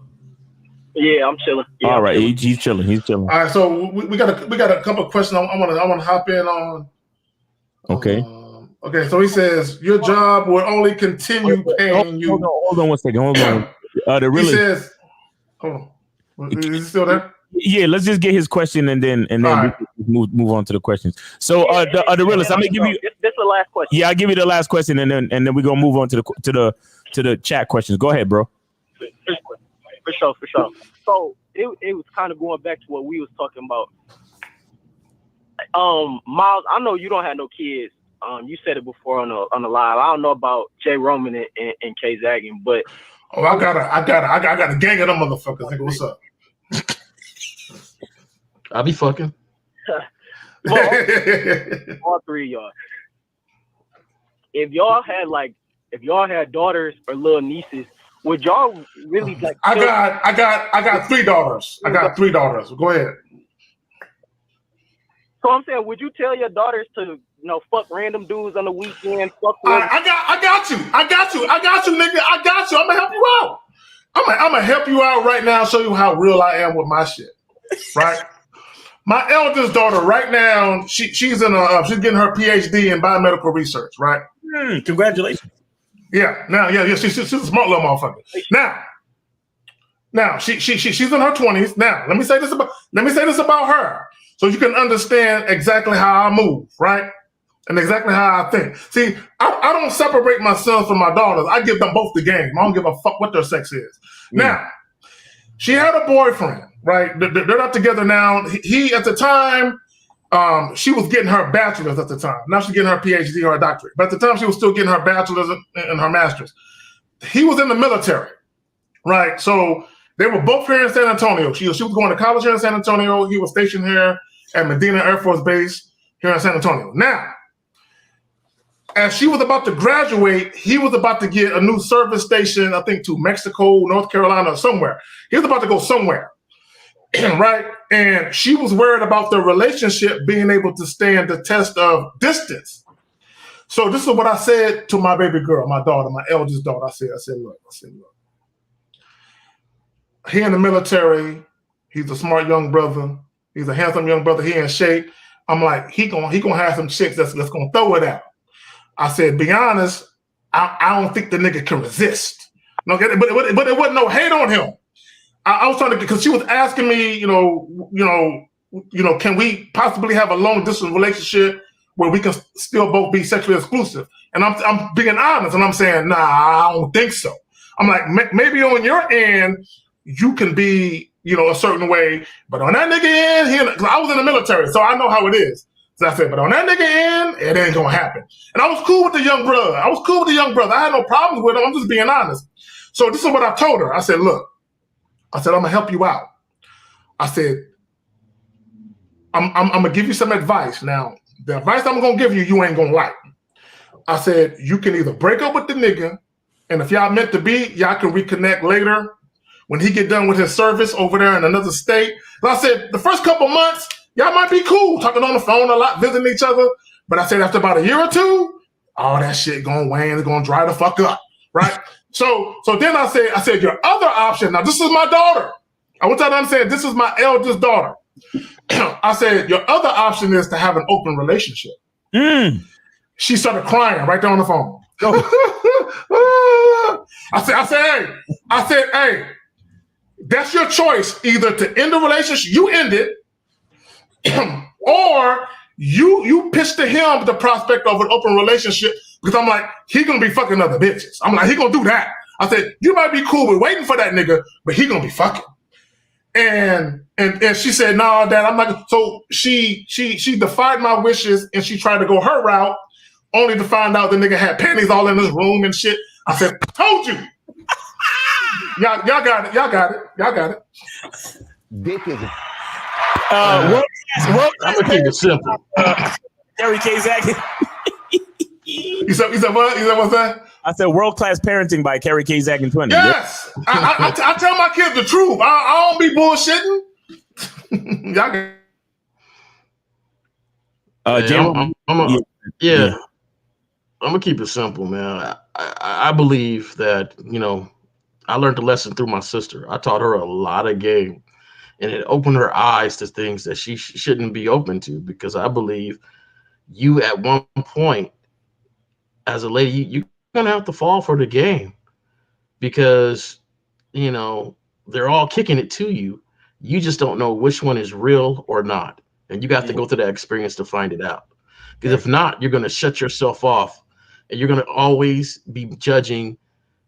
Yeah, I'm chilling. Yeah, all right, chilling. he's chilling. He's chilling. All right, so we got a couple of questions. I want to hop in on. Okay. Okay, so he says your job will only continue paying you. Hold on one second. Hold on. The realist. He says, hold on. Is he still there? Yeah, let's just get his question and then right. we move on to the questions. So the realist, I'm gonna give you. This is the last question. Yeah, I'll give you the last question and then we're gonna move on to the chat questions. Go ahead, bro. For sure. So it was kind of going back to what we was talking about. Miles, I know you don't have no kids. You said it before on the live. I don't know about Jay Roman and Kay Zagging, but I got a gang of them motherfuckers. Nigga, what's up? I'll be fucking. all three of y'all. If y'all had daughters or little nieces, would y'all really like? I got 3 daughters. I got 3 daughters. Go ahead. So I'm saying, would you tell your daughters to fuck random dudes on the weekend? Fuck. I got you, nigga. I got you. I'm gonna help you out. I'm gonna help you out right now. Show you how real I am with my shit. Right. My eldest daughter right now, she's getting her PhD in biomedical research. Right. Congratulations. Yeah. Now, yeah. She's a smart little motherfucker. Now she's in her 20s. Now, let me say this about her, so you can understand exactly how I move, right? And exactly how I think. See, I don't separate my sons from my daughters. I give them both the game. I don't give a fuck what their sex is. Now, she had a boyfriend, right? They're not together now. He at the time, she was getting her bachelor's at the time. Now she's getting her PhD or a doctorate. But at the time, she was still getting her bachelor's and her master's. He was in the military, right? So they were both here in San Antonio. She was going to college here in San Antonio. He was stationed here at Medina Air Force Base here in San Antonio. Now, as she was about to graduate, he was about to get a new service station, I think to Mexico, North Carolina, or somewhere. He was about to go somewhere, right? And she was worried about their relationship being able to stand the test of distance. So this is what I said to my baby girl, my daughter, my eldest daughter. I said, look. He in the military. He's a smart young brother. He's a handsome young brother. He in shape. I'm like, he gonna have some chicks that's gonna throw it out. I said, be honest, I don't think the nigga can resist. No, but it wasn't no hate on him. I was trying to, because she was asking me, can we possibly have a long distance relationship where we can still both be sexually exclusive? And I'm being honest, and I'm saying, nah, I don't think so. I'm like, maybe on your end you can be, a certain way, but on that nigga end, I was in the military, so I know how it is. So I said, but on that nigga end, it ain't gonna happen. And I was cool with the young brother. I had no problems with him. I'm just being honest. So this is what I told her. I said, look, I'm gonna help you out. I said, I'm gonna give you some advice. Now, the advice I'm gonna give you, you ain't gonna like. I said, you can either break up with the nigga, and if y'all meant to be, y'all can reconnect later when he get done with his service over there in another state. And I said, the first couple months, y'all might be cool, talking on the phone a lot, visiting each other. But I said after about a year or two, all that shit gonna wane, it's gonna dry the fuck up, right? So then I said, your other option, now this is my daughter. I want y'all to understand, this is my eldest daughter. I said, your other option is to have an open relationship. She started crying right there on the phone. I said, hey, that's your choice. Either to end the relationship, you end it, or you pitch to him the prospect of an open relationship, because I'm like, he gonna be fucking other bitches. I'm like, he gonna do that. I said, you might be cool with waiting for that nigga, but he gonna be fucking. And she said, no, Dad, I'm not. So she defied my wishes and she tried to go her route only to find out the nigga had panties all in his room and shit. I said, told you. Y'all got it. Y'all got it. Dick is a I'm gonna keep it simple. Kerry K. Zach. You said what? You said what's that? I said world class parenting by Kerry K. Zach and 20. Yes. I tell my kids the truth. I don't be bullshitting. Y'all got I'm gonna keep it simple, man. I believe that, you know, I learned a lesson through my sister. I taught her a lot of game, and it opened her eyes to things that she shouldn't be open to, because I believe you at one point as a lady, you're gonna have to fall for the game, because, you know, they're all kicking it to you. You just don't know which one is real or not, and you got to go through that experience to find it out. Because if not, you're gonna shut yourself off, and you're gonna always be judging,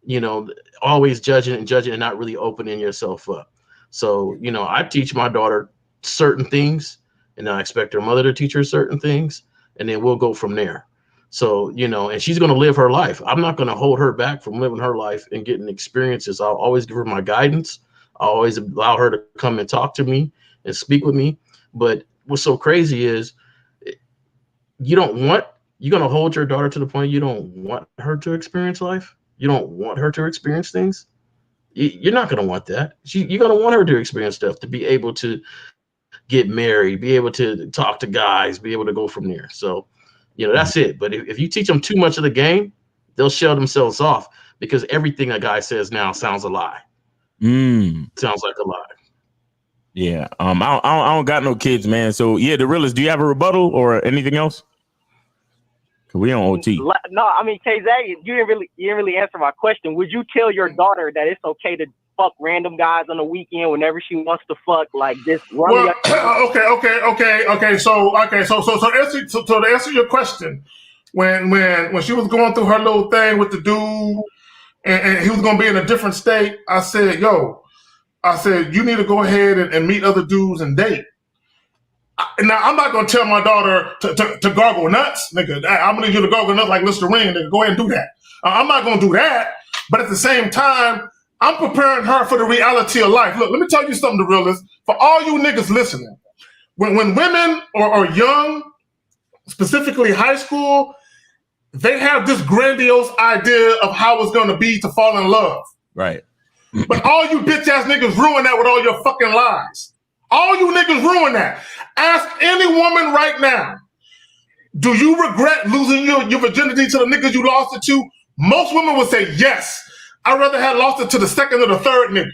you know, always judging and not really opening yourself up. So, you know, I teach my daughter certain things, and I expect her mother to teach her certain things, and then we'll go from there. So, you know, and she's going to live her life. I'm not going to hold her back from living her life and getting experiences. I'll always give her my guidance. I'll always allow her to come and talk to me and speak with me. But what's so crazy is you're going to hold your daughter to the point you don't want her to experience life. You don't want her to experience things. You're not going to want that. You're going to want her to experience stuff, to be able to get married, be able to talk to guys, be able to go from there. So, you know, that's it. But if you teach them too much of the game, they'll shell themselves off, because everything a guy says now sounds a lie. Sounds like a lie. Yeah. I don't got no kids, man. So yeah, the realest. Do you have a rebuttal or anything else? We on OT. No, I mean, K-Zag, you didn't really answer my question. Would you tell your daughter that it's okay to fuck random guys on the weekend whenever she wants to fuck? Like this? Well, okay. So to answer your question, when she was going through her little thing with the dude, and he was gonna be in a different state, I said, you need to go ahead and meet other dudes and date. Now, I'm not going to tell my daughter to gargle nuts, nigga. I'm going to need you to gargle nuts like Listerine, nigga. Go ahead and do that. I'm not going to do that. But at the same time, I'm preparing her for the reality of life. Look, let me tell you something, the realist. For all you niggas listening, when women are young, specifically high school, they have this grandiose idea of how it's going to be to fall in love. Right. But all you bitch ass niggas ruin that with all your fucking lies. All you niggas ruin that. Ask any woman right now, do you regret losing your virginity to the niggas you lost it to? Most women would say yes. I'd rather have lost it to the second or the third nigga.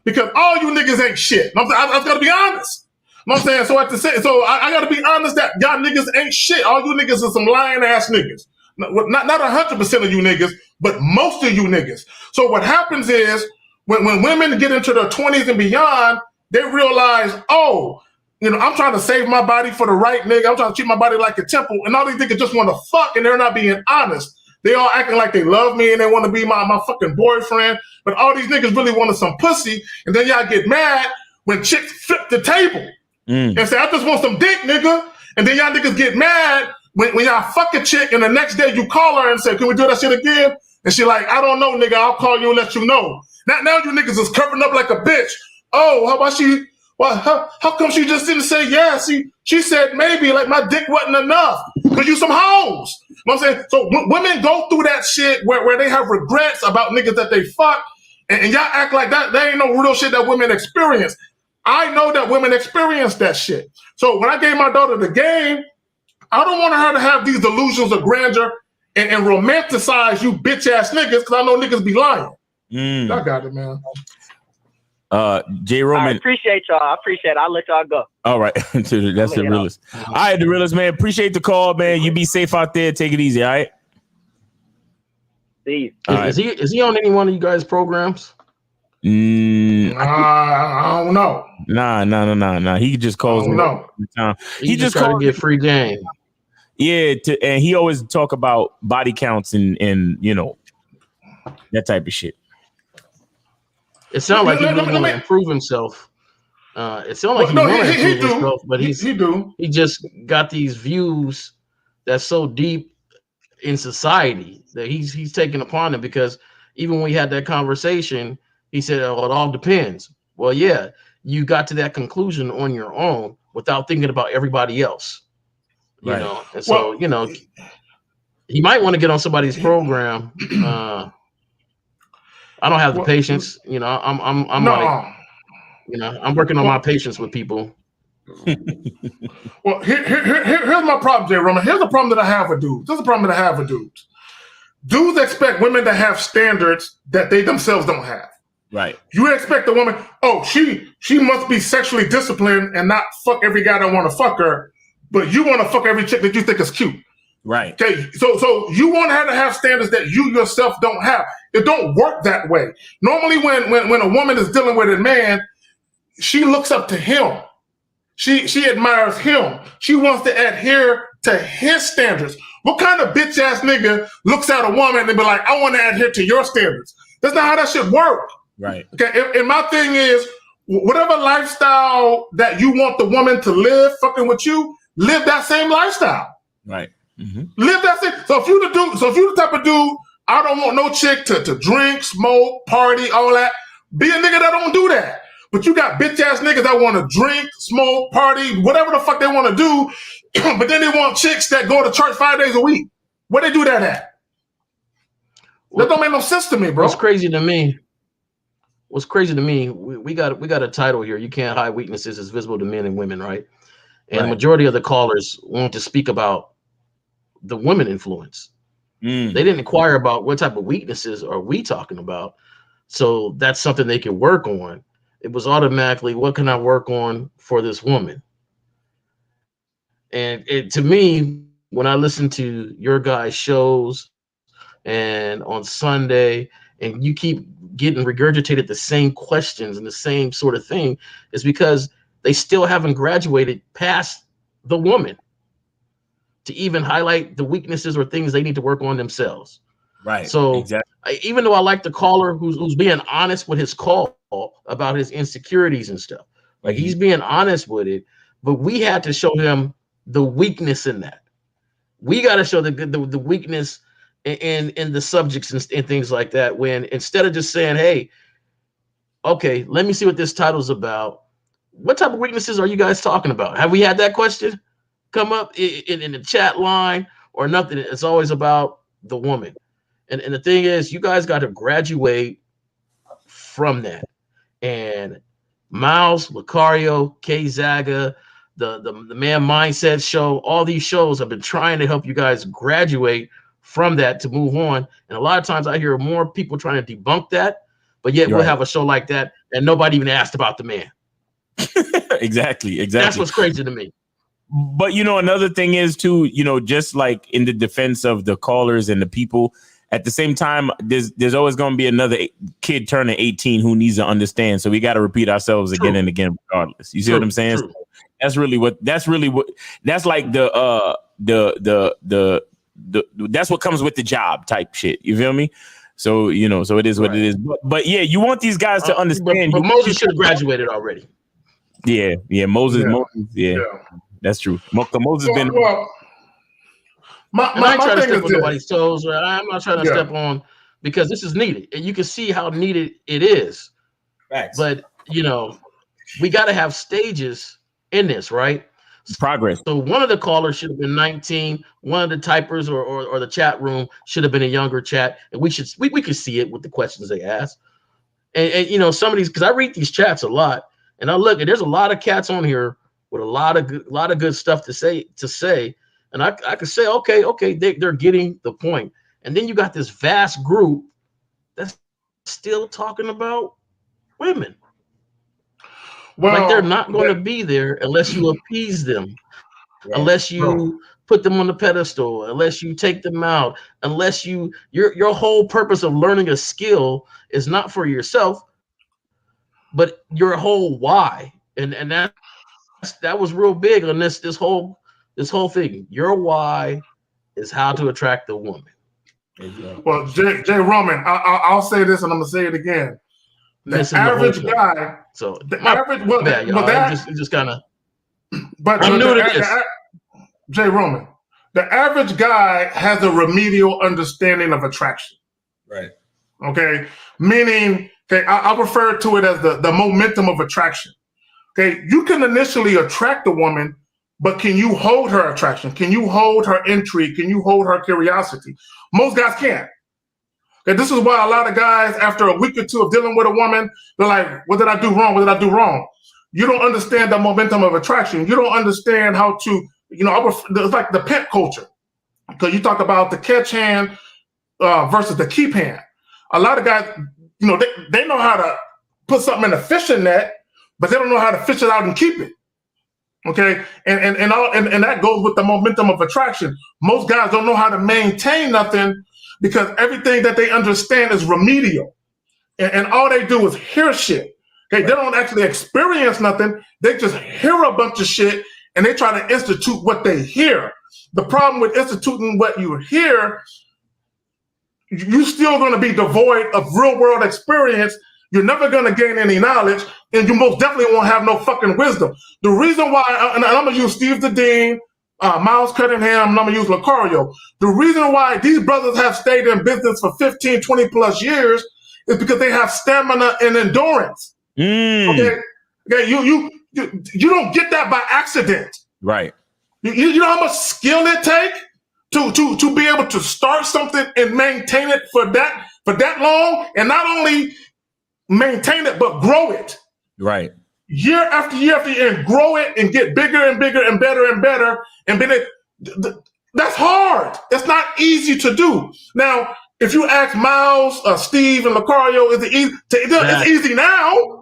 Because all you niggas ain't shit. I've got to be honest. You know what I'm saying? So I got to be honest that y'all niggas ain't shit. All you niggas are some lying ass niggas. Not 100% of you niggas, but most of you niggas. So what happens is when women get into their 20s and beyond, they realize, I'm trying to save my body for the right nigga. I'm trying to treat my body like a temple. And all these niggas just want to fuck, and they're not being honest. They all acting like they love me and they want to be my fucking boyfriend. But all these niggas really wanted some pussy. And then y'all get mad when chicks flip the table and say, I just want some dick, nigga. And then y'all niggas get mad when y'all fuck a chick and the next day you call her and say, can we do that shit again? And she like, I don't know, nigga. I'll call you and let you know. Now you niggas is covering up like a bitch. Oh, how about she? Well, how come she just didn't say yes? She said maybe, like my dick wasn't enough. Cause you some hoes. You know what I'm saying? So women go through that shit where they have regrets about niggas that they fuck, and y'all act like that. There ain't no real shit that women experience. I know that women experience that shit. So when I gave my daughter the game, I don't want her to have these delusions of grandeur and romanticize you bitch ass niggas, because I know niggas be lying. I got it, man. J. Roman. I appreciate y'all. I appreciate it. I'll let y'all go. All right. That's the realest. All right, the realest, man. Appreciate the call, man. You be safe out there. Take it easy, all right? See. Is he on any one of you guys' programs? I don't know. Nah. He just calls me. No. He just trying to get free game. Yeah, and he always talk about body counts and you know, that type of shit. It sounds like he really want to improve himself. It sounds like he want to improve himself, but he just got these views that's so deep in society that he's taken upon him, because even when we had that conversation, he said, "Oh, it all depends." Well, yeah, you got to that conclusion on your own without thinking about everybody else, you know. And so, Well, you know, he might want to get on somebody's program. I don't have the patience, you know. I'm like, no. you know, I'm working on my patience with people. Well, here's my problem, Jay Roman. Here's the problem that I have with dudes. This is the problem that I have with dudes. Dudes expect women to have standards that they themselves don't have. Right. You expect a woman, oh, she must be sexually disciplined and not fuck every guy that want to fuck her, but you want to fuck every chick that you think is cute. Right. Okay, so you want her to have standards that you yourself don't have. It don't work that way. Normally, when a woman is dealing with a man, she looks up to him. She admires him. She wants to adhere to his standards. What kind of bitch ass nigga looks at a woman and be like, I want to adhere to your standards? That's not how that shit work. Right. Okay, and my thing is, whatever lifestyle that you want the woman to live, fucking with you, live that same lifestyle. Right. Mm-hmm. Live that same. So if you the type of dude, I don't want no chick to drink, smoke, party, all that. Be a nigga that don't do that. But you got bitch ass niggas that want to drink, smoke, party, whatever the fuck they want to do. But then they want chicks that go to church 5 days a week. Where they do that at? That don't make no sense to me, bro. What's crazy to me? We got a title here. You can't hide weaknesses. It's visible to men and women, right? And the majority of the callers want to speak about the women influence. They didn't inquire about what type of weaknesses are we talking about. So that's something they can work on. It was automatically, what can I work on for this woman? And to me, when I listen to your guys' shows and on Sunday, and you keep getting regurgitated the same questions and the same sort of thing, is because they still haven't graduated past the woman to even highlight the weaknesses or things they need to work on themselves. Right. So exactly. Even though I like the caller who's being honest with his call about his insecurities and stuff, like he's being honest with it, but we had to show him the weakness in that. We got to show the weakness in the subjects and things like that. When instead of just saying, "Hey, okay, let me see what this title's about," what type of weaknesses are you guys talking about? Have we had that question come up in the chat line or nothing? It's always about the woman. And the thing is, you guys got to graduate from that. And Miles, Lucario, K Zaga, the Man Mindset show, all these shows have been trying to help you guys graduate from that to move on. And a lot of times I hear more people trying to debunk that, but yet we'll have a show like that and nobody even asked about the man. Exactly. That's what's crazy to me. But, you know, another thing is, too, you know, just like in the defense of the callers and the people, at the same time, there's always going to be another kid turning 18 who needs to understand. So we got to repeat ourselves again and again, regardless. You see what I'm saying? So that's like that's what comes with the job type shit. You feel me? So, you know, so it is what it is. But yeah, you want these guys to understand. But Moses should have graduated already. Yeah, Moses, yeah. That's true. Moses been. I'm not trying to step on nobody's toes. I'm not trying to step on, because this is needed, and you can see how needed it is. Facts. But you know, we got to have stages in this, right? Progress. So one of the callers should have been 19. One of the typers or the chat room should have been a younger chat, and we could see it with the questions they ask. And you know, some of these, because I read these chats a lot, and I look, and there's a lot of cats on here with a lot of good stuff to say. And I could say, okay, they're getting the point. And then you got this vast group that's still talking about women. Well, like they're not going to be there unless you appease them, unless you put them on the pedestal, unless you take them out, unless your whole purpose of learning a skill is not for yourself, but your whole why. And that was real big on this whole thing. Your why is how to attract the woman. Well, Jay Roman, I'll say this and I'm gonna say it again. The average guy. So the average. Well, bad, but that just kind of. But I'm new to this. Jay Roman, The average guy has a remedial understanding of attraction. Right. Okay. Meaning, okay, I refer to it as the momentum of attraction. Okay. You can initially attract a woman, but can you hold her attraction? Can you hold her intrigue? Can you hold her curiosity? Most guys can't. Okay. This is why a lot of guys, after a week or two of dealing with a woman, they're like, what did I do wrong? What did I do wrong? You don't understand the momentum of attraction. You don't understand how to, it's like the pimp culture. Because you talk about the catch hand versus the keep hand. A lot of guys, they know how to put something in a fishing net, but they don't know how to fish it out and keep it. Okay, and that goes with the momentum of attraction. Most guys don't know how to maintain nothing because everything that they understand is remedial, and all they do is hear shit. Okay, they don't actually experience nothing. They just hear a bunch of shit, and they try to institute what they hear. The problem with instituting what you hear, you're still going to be devoid of real world experience. You're never going to gain any knowledge, and you most definitely won't have no fucking wisdom. The reason why, and I'm going to use Steve the Dean, Miles Cunningham, and I'm going to use Lucario. The reason why these brothers have stayed in business for 15, 20 plus years is because they have stamina and endurance. Okay, you don't get that by accident. Right. You know how much skill it takes to be able to start something and maintain it for that long, and not only maintain it but grow it. Right. Year after year after year, and grow it and get bigger and bigger and better and better. And that's hard. It's not easy to do. Now, if you ask Miles, Steve, and Lucario, is it easy? It's easy now.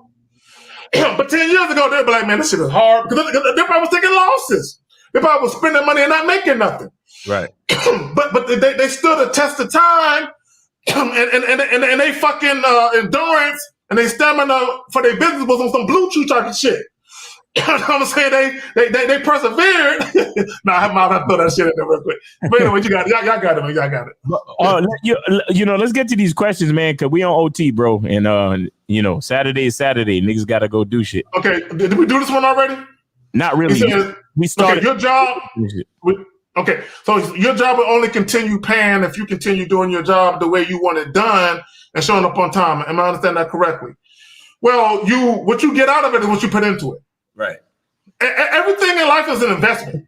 But 10 years ago, they'd be like, man, this shit is hard. Because they probably was taking losses. They probably was spending money and not making nothing. Right. but they stood the test of time, and they fucking endurance and they stamina for their business was on some blue chew type of shit. You know what I'm saying? They persevered. Nah, I might have to throw that shit in there real quick. But anyway, y'all got it, man. Y'all got it. Let's get to these questions, man, because we on OT, bro. And Saturday is Saturday. Niggas gotta go do shit. Okay, did we do this one already? Not really. We started. Okay, your job. Okay, so your job will only continue paying if you continue doing your job the way you want it done and showing up on time. Am I understand that correctly? Well, what you get out of it is what you put into it. Right. Everything in life is an investment.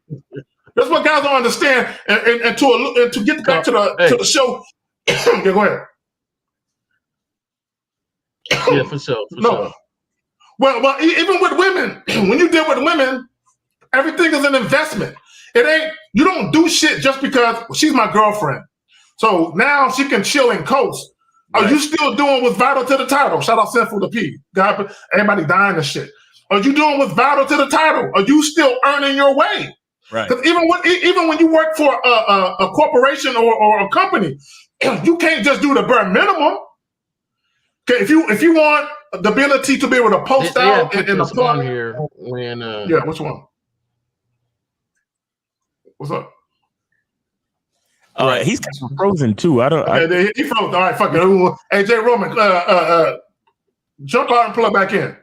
That's what guys don't understand. And to get back to the show, yeah, go ahead. Yeah, for sure. Sure. Well, even with women, when you deal with women, everything is an investment. It ain't, you don't do shit just because she's my girlfriend. So now she can chill and coast. Right. Are you still doing what's vital to the title? Shout out Sinful to P. God, everybody dying and shit. Are you doing what's vital to the title? Are you still earning your way? Right. Because even when you work for a corporation or a company, you can't just do the bare minimum. Okay, if you want the ability to be able to post out and apply here when yeah, which one? What's up? He's kind of frozen too. He froze. All right, fuck it. Hey, Jay Roman, jump out and plug back in.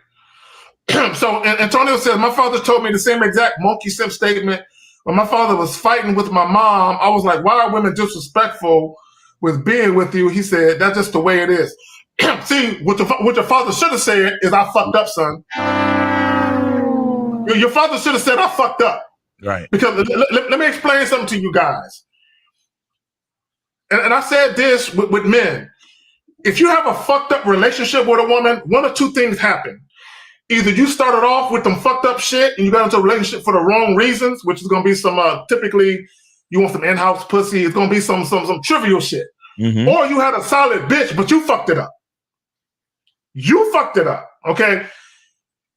So Antonio says, my father told me the same exact monkey simp statement. When my father was fighting with my mom, I was like, why are women disrespectful with being with you? He said, that's just the way it is. See, what your father should have said is, I fucked up, son. Your father should have said, I fucked up. Right. Because let me explain something to you guys. And I said this with men. If you have a fucked up relationship with a woman, one of two things happen. Either you started off with them fucked up shit and you got into a relationship for the wrong reasons, which is going to be some, typically you want some in-house pussy. It's going to be some trivial shit. Mm-hmm. Or you had a solid bitch, but you fucked it up. You fucked it up, okay?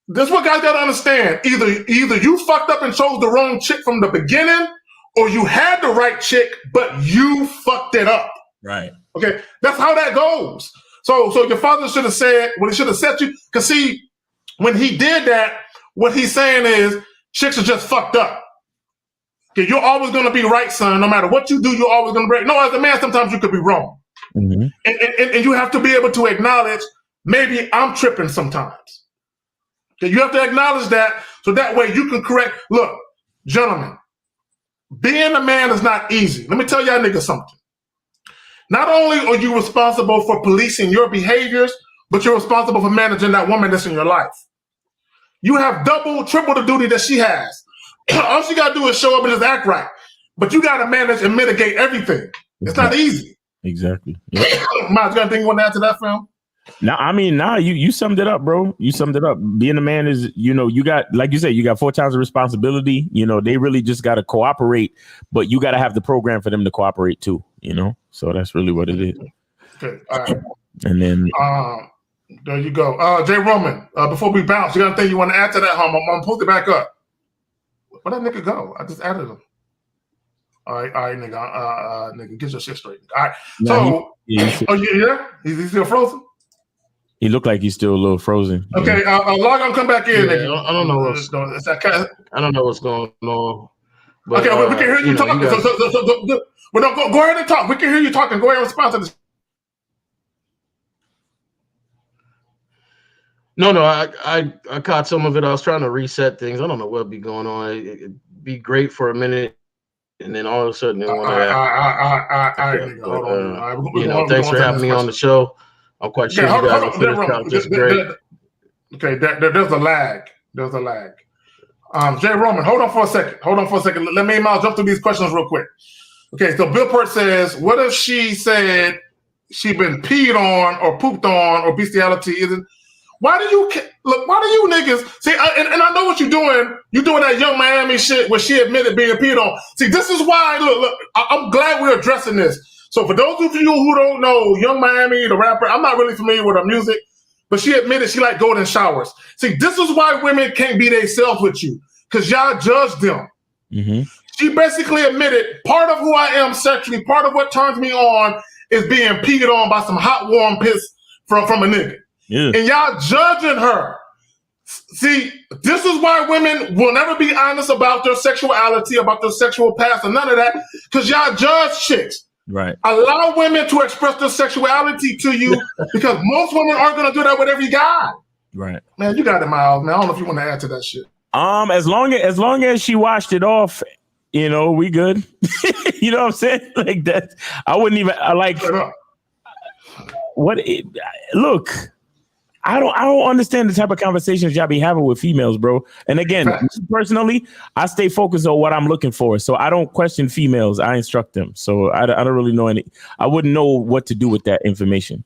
This is what guys got to understand. Either you fucked up and chose the wrong chick from the beginning, or you had the right chick, but you fucked it up. Right. Okay, that's how that goes. So your father should have said, well, he should have set you, because see, when he did that, what he's saying is, chicks are just fucked up. Okay, you're always going to be right, son. No matter what you do, you're always going to be. No, as a man, sometimes you could be wrong. Mm-hmm. And you have to be able to acknowledge, maybe I'm tripping sometimes. Okay, you have to acknowledge that, so that way you can correct. Look, gentlemen, being a man is not easy. Let me tell y'all niggas something. Not only are you responsible for policing your behaviors, but you're responsible for managing that woman that's in your life. You have double, triple the duty that she has. All she got to do is show up and just act right. But you got to manage and mitigate everything. It's not easy. Exactly. Yeah. Miles, you got anything you want to add to that, film? You summed it up, bro. You summed it up. Being a man is, you got, like you said, you got 4 times the responsibility. They really just got to cooperate, but you got to have the program for them to cooperate too, So that's really what it is. Okay. All right. And then there you go. Jay Roman, before we bounce, you got anything you want to add to that, home? I'm going to post it back up. Where'd that nigga go? I just added him. All right, nigga. Nigga, get your shit straight. All right. So, he's still frozen? He looked like he's still a little frozen. Okay, log on, come back in. Yeah, I don't know what's going. I don't know what's going on. But, okay, we can hear you talking. Go ahead and talk. We can hear you talking. Go ahead and respond to this. No, I caught some of it. I was trying to reset things. I don't know what'd be going on. It'd be great for a minute, and then all of a sudden they want to. Thanks for having me on the show. I'm quite sure you guys will finish out just great. Okay, there's a lag. Jay Roman, hold on for a second. Let me and Miles jump through these questions real quick. Okay, so Bill Pert says, what if she said she been peed on or pooped on or bestiality isn't? Why do you niggas see? And I know what you're doing. You're doing that Young Miami shit where she admitted being peed on. See, this is why. Look. I'm glad we're addressing this. So for those of you who don't know, Young Miami, the rapper, I'm not really familiar with her music, but she admitted she like golden showers. See, this is why women can't be themselves with you, because y'all judge them. Mm-hmm. She basically admitted part of who I am sexually, part of what turns me on is being peed on by some hot, warm piss from a nigga. Yeah. And y'all judging her. See, this is why women will never be honest about their sexuality, about their sexual past, and none of that, because y'all judge chicks. Right. Allow women to express their sexuality to you, because most women aren't going to do that with every guy. Right. Man, you got it, Miles. Man, I don't know if you want to add to that shit. As long as she washed it off, we good. You know what I'm saying? Like that. I wouldn't even look. I don't understand the type of conversations y'all be having with females, bro. And again, personally, I stay focused on what I'm looking for. So I don't question females. I instruct them. So I don't really know I wouldn't know what to do with that information.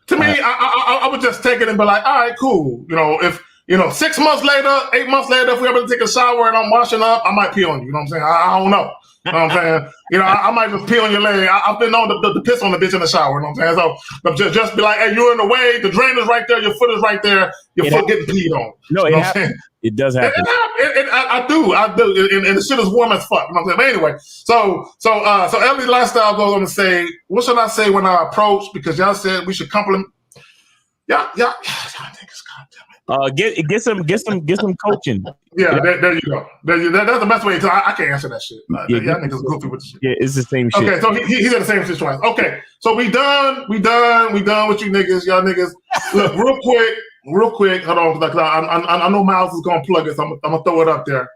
To me, I would just take it and be like, all right, cool. If 6 months later, 8 months later, if we're able to take a shower and I'm washing up, I might pee on you. You know what I'm saying? I don't know. You know what I'm saying? I might just pee on your leg. I've been known to piss on the bitch in the shower. You know what I'm saying? So just be like, hey, you're in the way. The drain is right there. Your foot is right there. Your foot getting peed on. No, it does happen. I do. And the shit is warm as fuck. You know what I'm saying? But anyway, so Ellie Lifestyle goes on to say, what should I say when I approach? Because y'all said we should compliment. Y'all niggas, get some coaching. Yeah, there you go. That's the best way. I can't answer that shit. Y'all niggas go through with the shit. Yeah, it's the same shit. Okay, so he's in the same situation. Okay, so we done with you niggas. Y'all niggas. Look, real quick. Hold on, because I know Miles is gonna plug it. So I'm gonna throw it up there.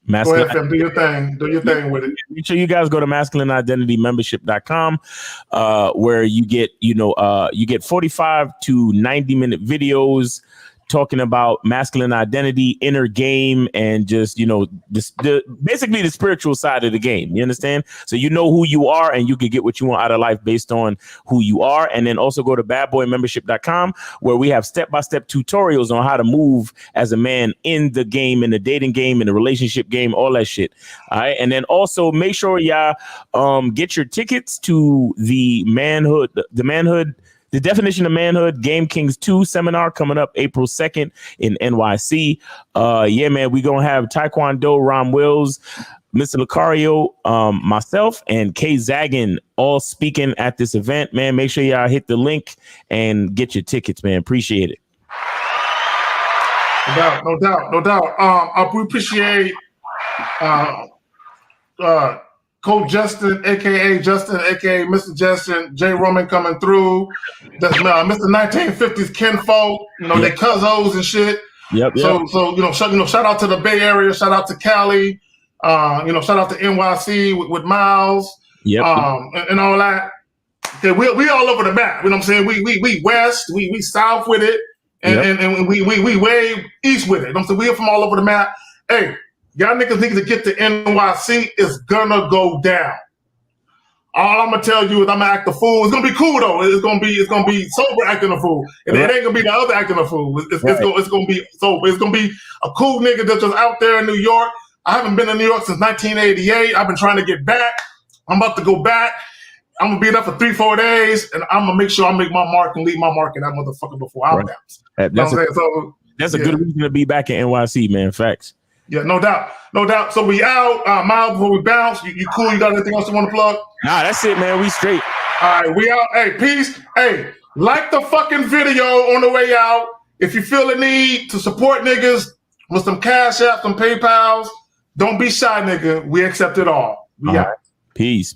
Go ahead, fam. Do your thing. Do your thing with it. Make sure you guys go to masculineidentitymembership.com, where you get 45 to 90-minute videos talking about masculine identity, inner game, and just basically the spiritual side of the game. You understand? So you know who you are, and you can get what you want out of life based on who you are. And then also go to badboymembership.com, where we have step-by-step tutorials on how to move as a man in the game, in the dating game, in the relationship game, all that shit. All right. And then also make sure y'all get your tickets to the Definition of Manhood Game Kings 2 seminar coming up April 2nd in NYC. Yeah, man, we're going to have Taekwondo, Ron Wills, Mr. Lucario, myself, and Kay Zagan all speaking at this event. Man, make sure y'all hit the link and get your tickets, man. Appreciate it. No doubt. We appreciate Coach Justin, aka Mr. Justin, Jay Roman coming through. That's Mr. 1950s kinfolk. They cousins and shit. Yep. So shout out to the Bay Area. Shout out to Cali. Shout out to NYC with Miles. Yep. And all that. Okay, we all over the map. You know what I'm saying? We west, we south with it, and we way east with it. You know what I'm saying? We're from all over the map. Hey, y'all niggas need to get to NYC. It's gonna go down. All I'm gonna tell you is I'm gonna act a fool. It's gonna be cool though. It's gonna be sober acting a fool. And it ain't gonna be the other acting a fool. It's gonna be sober. It's gonna be a cool nigga that's just out there in New York. I haven't been in New York since 1988. I've been trying to get back. I'm about to go back. I'm gonna be there for 3-4 days, and I'm gonna make sure I make my mark and leave my mark in that motherfucker before I bounce. That's a good reason to be back in NYC, man. Facts. Yeah, no doubt. So we out, Miles, before we bounce. You cool? You got anything else you want to plug? Nah, that's it, man. We straight. All right, we out. Hey, peace. Hey, like the fucking video on the way out. If you feel the need to support niggas with some Cash Apps, some PayPals, don't be shy, nigga. We accept it all. We out. Peace.